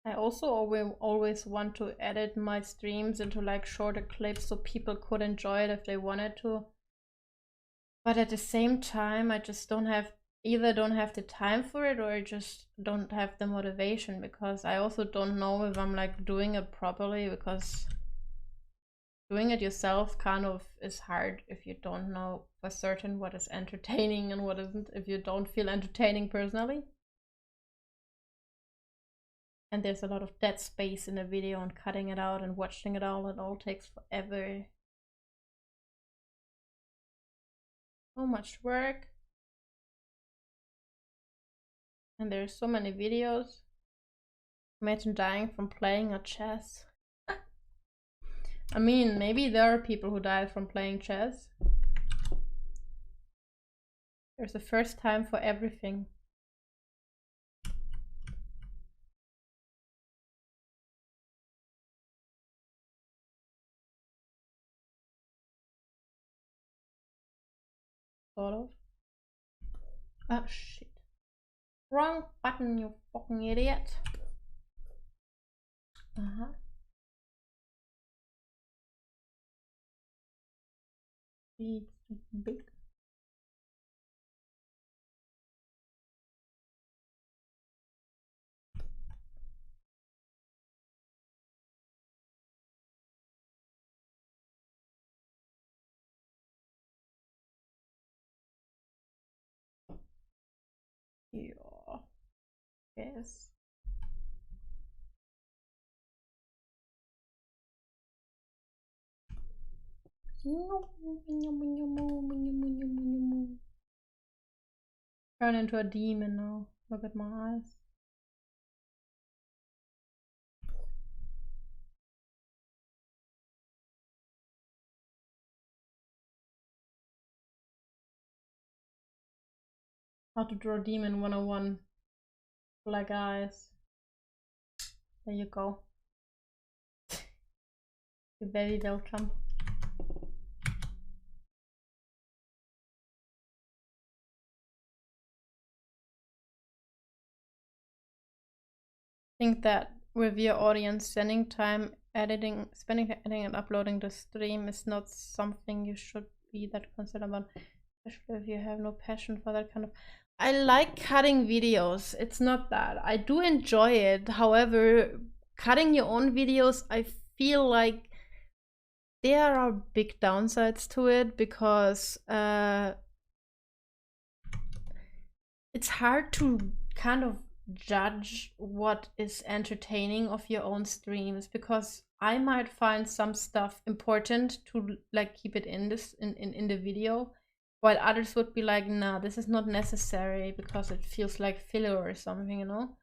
I also always want to edit my streams into like shorter clips so people could enjoy it if they wanted to. But at the same time, I just don't have the time for it, or I just don't have the motivation, because I also don't know if I'm like doing it properly, because doing it yourself kind of is hard if you don't know for certain what is entertaining and what isn't, if you don't feel entertaining personally. And there's a lot of dead space in a video, and cutting it out and watching it all takes forever. So much work. And there's so many videos. Imagine dying from playing a chess. I mean, maybe there are people who die from playing chess. There's a first time for everything. Sort of. Ah, shit. Wrong button, you fucking idiot. Uh-huh. Big. Yeah. Yes. Turn into a demon now. Look at my eyes. How to draw demon 101. Black eyes. There you go. You're very welcome. I think that with your audience, spending time editing and uploading the stream is not something you should be that concerned about, especially if you have no passion for that kind of. I like cutting videos. It's not that. I do enjoy it. However, cutting your own videos, I feel like there are big downsides to it, because it's hard to kind of judge what is entertaining of your own streams, because I might find some stuff important to like keep it in the video, while others would be like, nah, this is not necessary because it feels like filler or something, you know.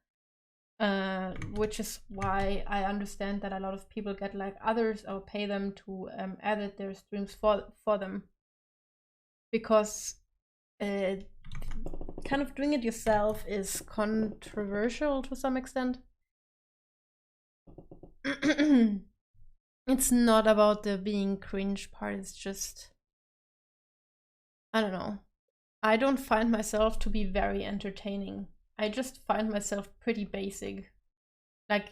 Which is why I understand that a lot of people get like others or pay them to edit their streams for them, because kind of doing it yourself is controversial to some extent. It's not about the being cringe part, it's just, I don't know. I don't find myself to be very entertaining. I just find myself pretty basic. Like,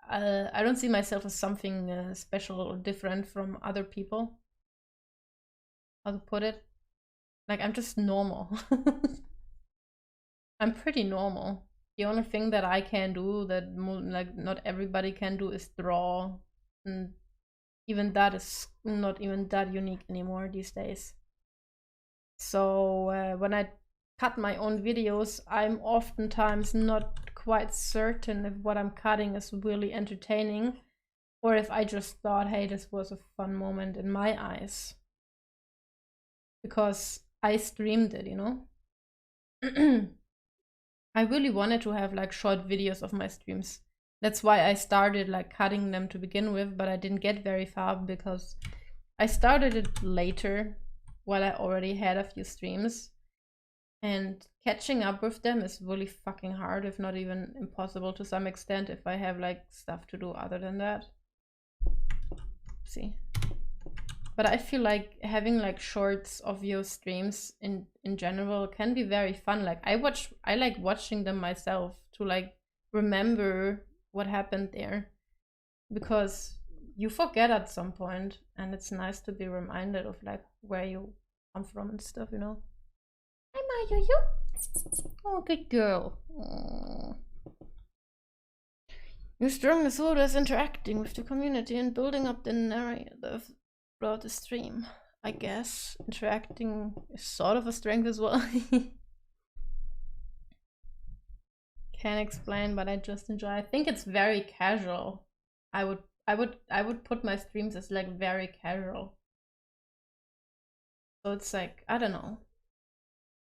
I don't see myself as something special or different from other people. How to put it? Like, I'm just normal. I'm pretty normal. The only thing that I can do that like not everybody can do is draw, and even that is not even that unique anymore these days. So when I cut my own videos, I'm oftentimes not quite certain if what I'm cutting is really entertaining, or if I just thought, hey, this was a fun moment in my eyes, because I streamed it, you know. I really wanted to have like short videos of my streams. That's why I started like cutting them to begin with, but I didn't get very far because I started it later while I already had a few streams. And catching up with them is really fucking hard, if not even impossible to some extent, if I have like stuff to do other than that. See. But I feel like having like shorts of your streams in general can be very fun. Like I like watching them myself to like remember what happened there, because you forget at some point, and it's nice to be reminded of like where you come from and stuff, you know. Hi Mario, you? Oh, good girl. Aww. Your strongest role is interacting with the community and building up the narrative throughout the stream. I guess interacting is sort of a strength as well. Can't explain, but I just enjoy. I think it's very casual. I would put my streams as like very casual. So it's like, I don't know.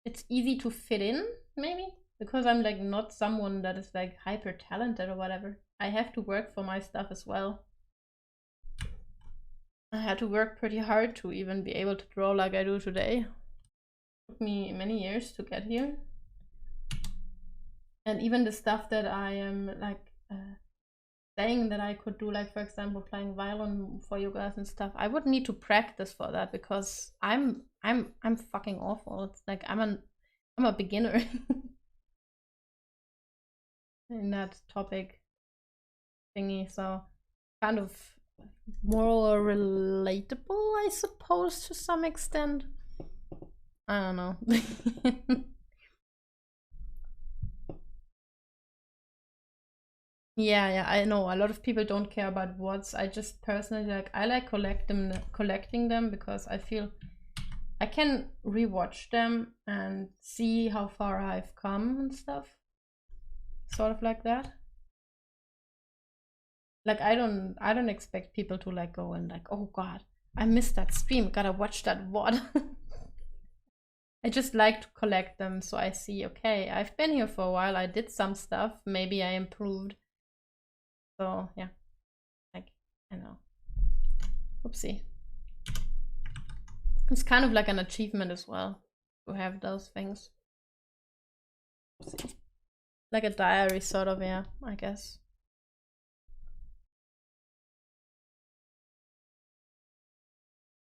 It's easy to fit in, maybe, because I'm like not someone that is like hyper talented or whatever. I have to work for my stuff as well. I had to work pretty hard to even be able to draw like I do today. It took me many years to get here. And even the stuff that I am like saying that I could do, like for example playing violin for you guys and stuff, I would need to practice for that because I'm fucking awful. It's like I'm a beginner in that topic thingy, so kind of more relatable, I suppose, to some extent. I don't know. Yeah, I know a lot of people don't care about VODs. I just personally like, I like collecting them because I feel I can rewatch them and see how far I've come and stuff. Sort of like that. Like I don't expect people to like go and like, oh god, I missed that stream, gotta watch that VOD. I just like to collect them so I see, okay, I've been here for a while, I did some stuff, maybe I improved. So yeah, like, I know. Oopsie. It's kind of like an achievement as well to have those things. Oopsie. Like a diary sort of, yeah, I guess.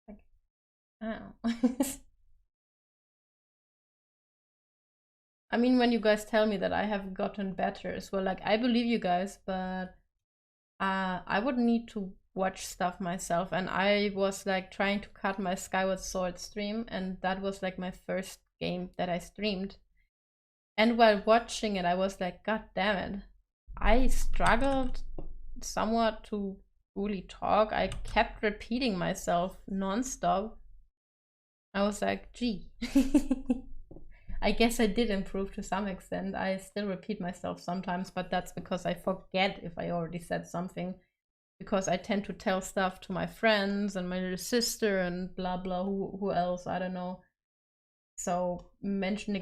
Like, I don't know. I mean, when you guys tell me that I have gotten better as well, like I believe you guys, but I would need to watch stuff myself, and I was like trying to cut my Skyward Sword stream, and that was like my first game that I streamed. And while watching it, I was like, god damn it, I struggled somewhat to really talk. I kept repeating myself non-stop. I was like, gee. I guess I did improve to some extent. I still repeat myself sometimes, but that's because I forget if I already said something. Because I tend to tell stuff to my friends and my little sister and blah blah, who else, I don't know. So mentioning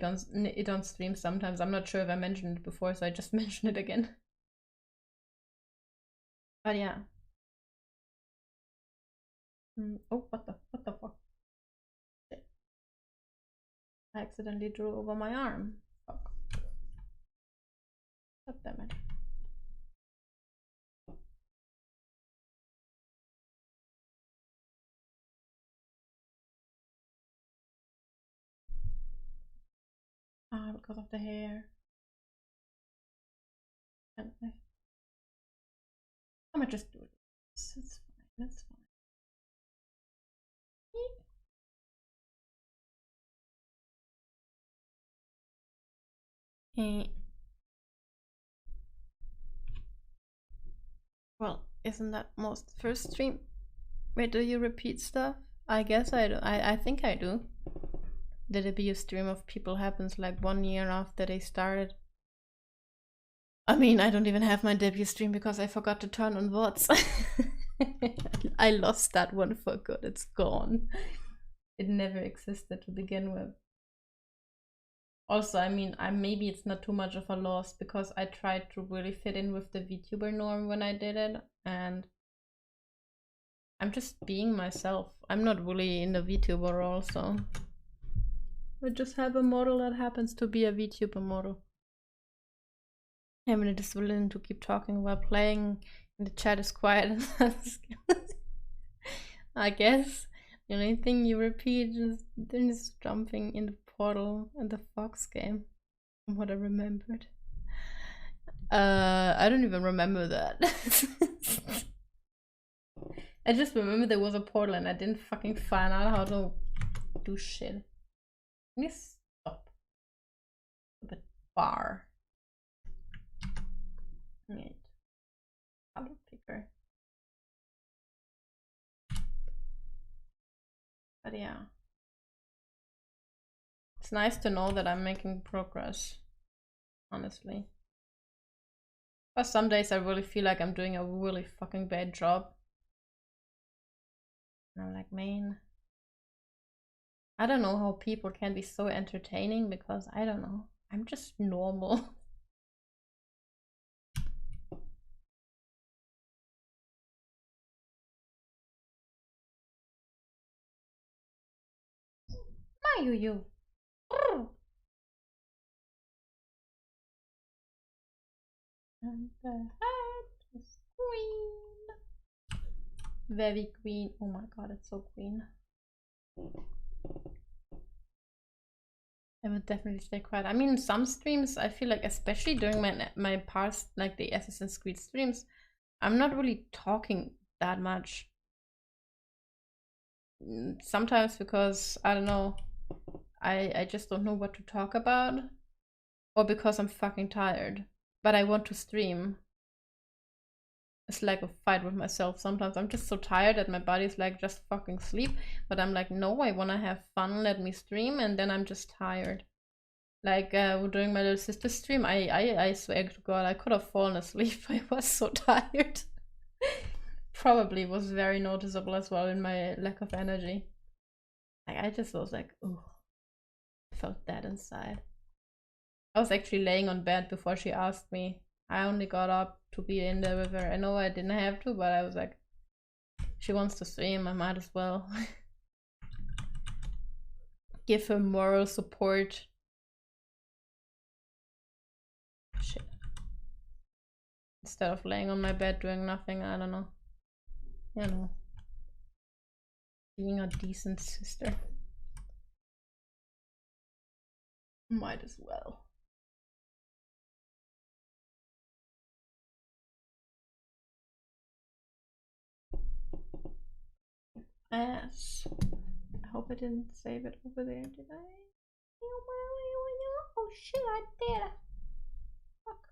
it on stream sometimes, I'm not sure if I mentioned it before, so I just mention it again. But yeah. Oh, what the fuck? I accidentally drew over my arm. Fuck. God damn it. Because of the hair. I'm gonna just do this. It's fine. That's fine. Well, isn't that most first stream? Wait, do you repeat stuff? I guess I do. I think I do. The debut stream of People happens like 1 year after they started. I mean, I don't even have my debut stream because I forgot to turn on VODs. I lost that one for good. It's gone. It never existed to begin with. Also, I mean, maybe it's not too much of a loss because I tried to really fit in with the VTuber norm when I did it, and I'm just being myself. I'm not really in the VTuber role, so I just have a model that happens to be a VTuber model. I'm just willing to keep talking while playing, and the chat is quiet. I guess the only thing you repeat is then is jumping in the portal in the Fox game, from what I remembered. I don't even remember that. I just remember there was a portal and I didn't fucking find out how to do shit. Can you stop? A bit far. Wait. Color picker. But yeah. It's nice to know that I'm making progress. Honestly. But some days I really feel like I'm doing a really fucking bad job. And I'm like, man, I don't know how people can be so entertaining because I don't know. I'm just normal. My you. And the hat is green. Very green. Oh my god, it's so green. I would definitely stay quiet. I mean, some streams, I feel like, especially during my past, like the Assassin's Creed streams, I'm not really talking that much. Sometimes because, I don't know, I just don't know what to talk about. Or because I'm fucking tired. But I want to stream. It's like a fight with myself. Sometimes I'm just so tired that my body's like, just fucking sleep. But I'm like, no, I want to have fun, let me stream. And then I'm just tired. Like during my little sister's stream, I swear to God, I could have fallen asleep. I was so tired. Probably was very noticeable as well in my lack of energy. Like I just was like, oh, I felt that inside. I was actually laying on bed before she asked me. I only got up to be in there with her. I know I didn't have to, but I was like, she wants to stream, I might as well. Give her moral support. Shit. Instead of laying on my bed doing nothing, I don't know. You know. Being a decent sister. Might as well. Yes. I hope I didn't save it over there, did I? Oh shit, I did. Fuck.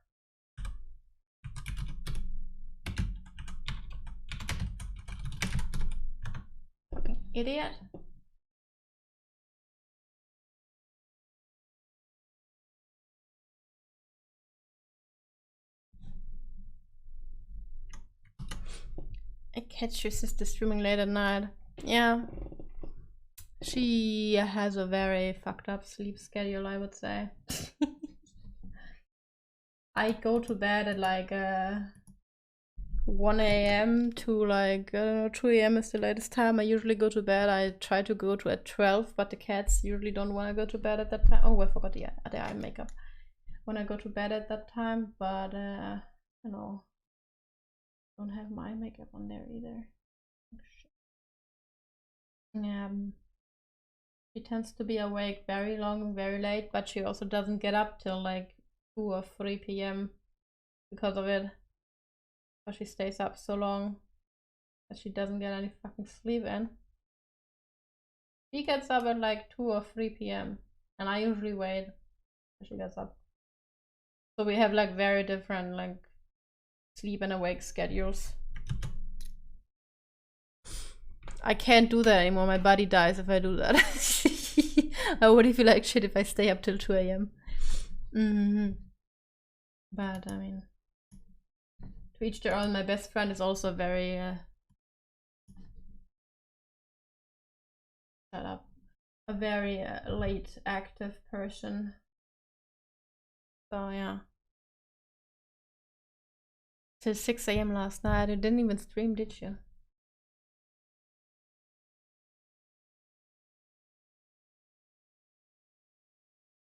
Fucking idiot. I catch your sister streaming late at night. Yeah. She has a very fucked up sleep schedule, I would say. I go to bed at like 1 a.m. to like 2 a.m. is the latest time I usually go to bed. I try to go to at 12, but the cats usually don't want to go to bed at that time. Oh, I forgot the eye makeup. When I go to bed at that time, but you know, don't have my makeup on there either. Yeah. She tends to be awake very long, very late, but she also doesn't get up till like 2 or 3 p.m. because of it. But she stays up so long that she doesn't get any fucking sleep in. She gets up at like 2 or 3 p.m. and I usually wait till she gets up. So we have like very different like sleep and awake schedules. I can't do that anymore. My body dies if I do that. I already feel like shit if I stay up till 2 a.m. But I mean, to each their own. My best friend is also very shut up, a very late active person. So yeah. Till 6 a.m. last night. You didn't even stream, did you?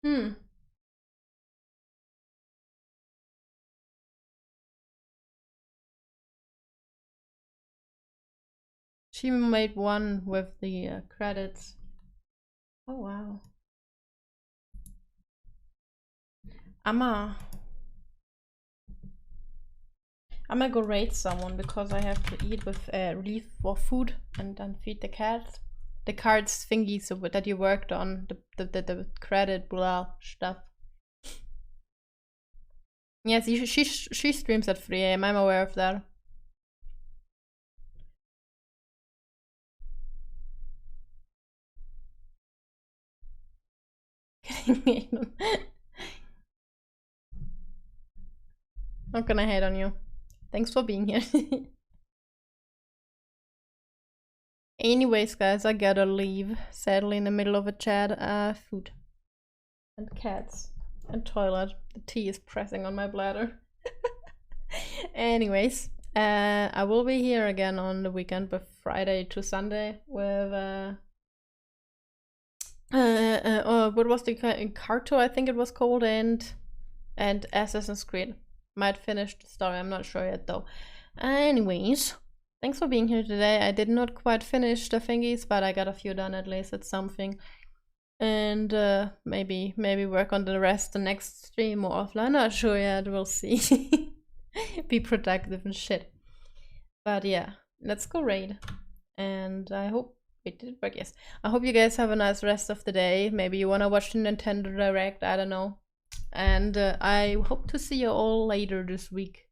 Hmm. She made one with the credits. Oh wow. I'ma go raid someone because I have to eat with leave for food and then feed the cats. The cards thingy so that you worked on the credit blah stuff. Yes, she streams at 3 a.m. I'm aware of that. Not gonna hate on you. Thanks for being here. Anyways, guys, I gotta leave. Sadly, in the middle of a chat. Food. And cats. And toilet. The tea is pressing on my bladder. Anyways, I will be here again on the weekend, but Friday to Sunday with what was the Carto, I think it was called, and Assassin's Creed. Might finish the story, I'm not sure yet though. Anyways, thanks for being here today. I did not quite finish the thingies, but I got a few done at least. It's something. And maybe work on the rest the next stream or offline. Not sure yet. We'll see. Be productive and shit. But yeah, let's go raid. And I hope it did work. Yes. I hope you guys have a nice rest of the day. Maybe you wanna watch the Nintendo Direct. I don't know. And I hope to see you all later this week.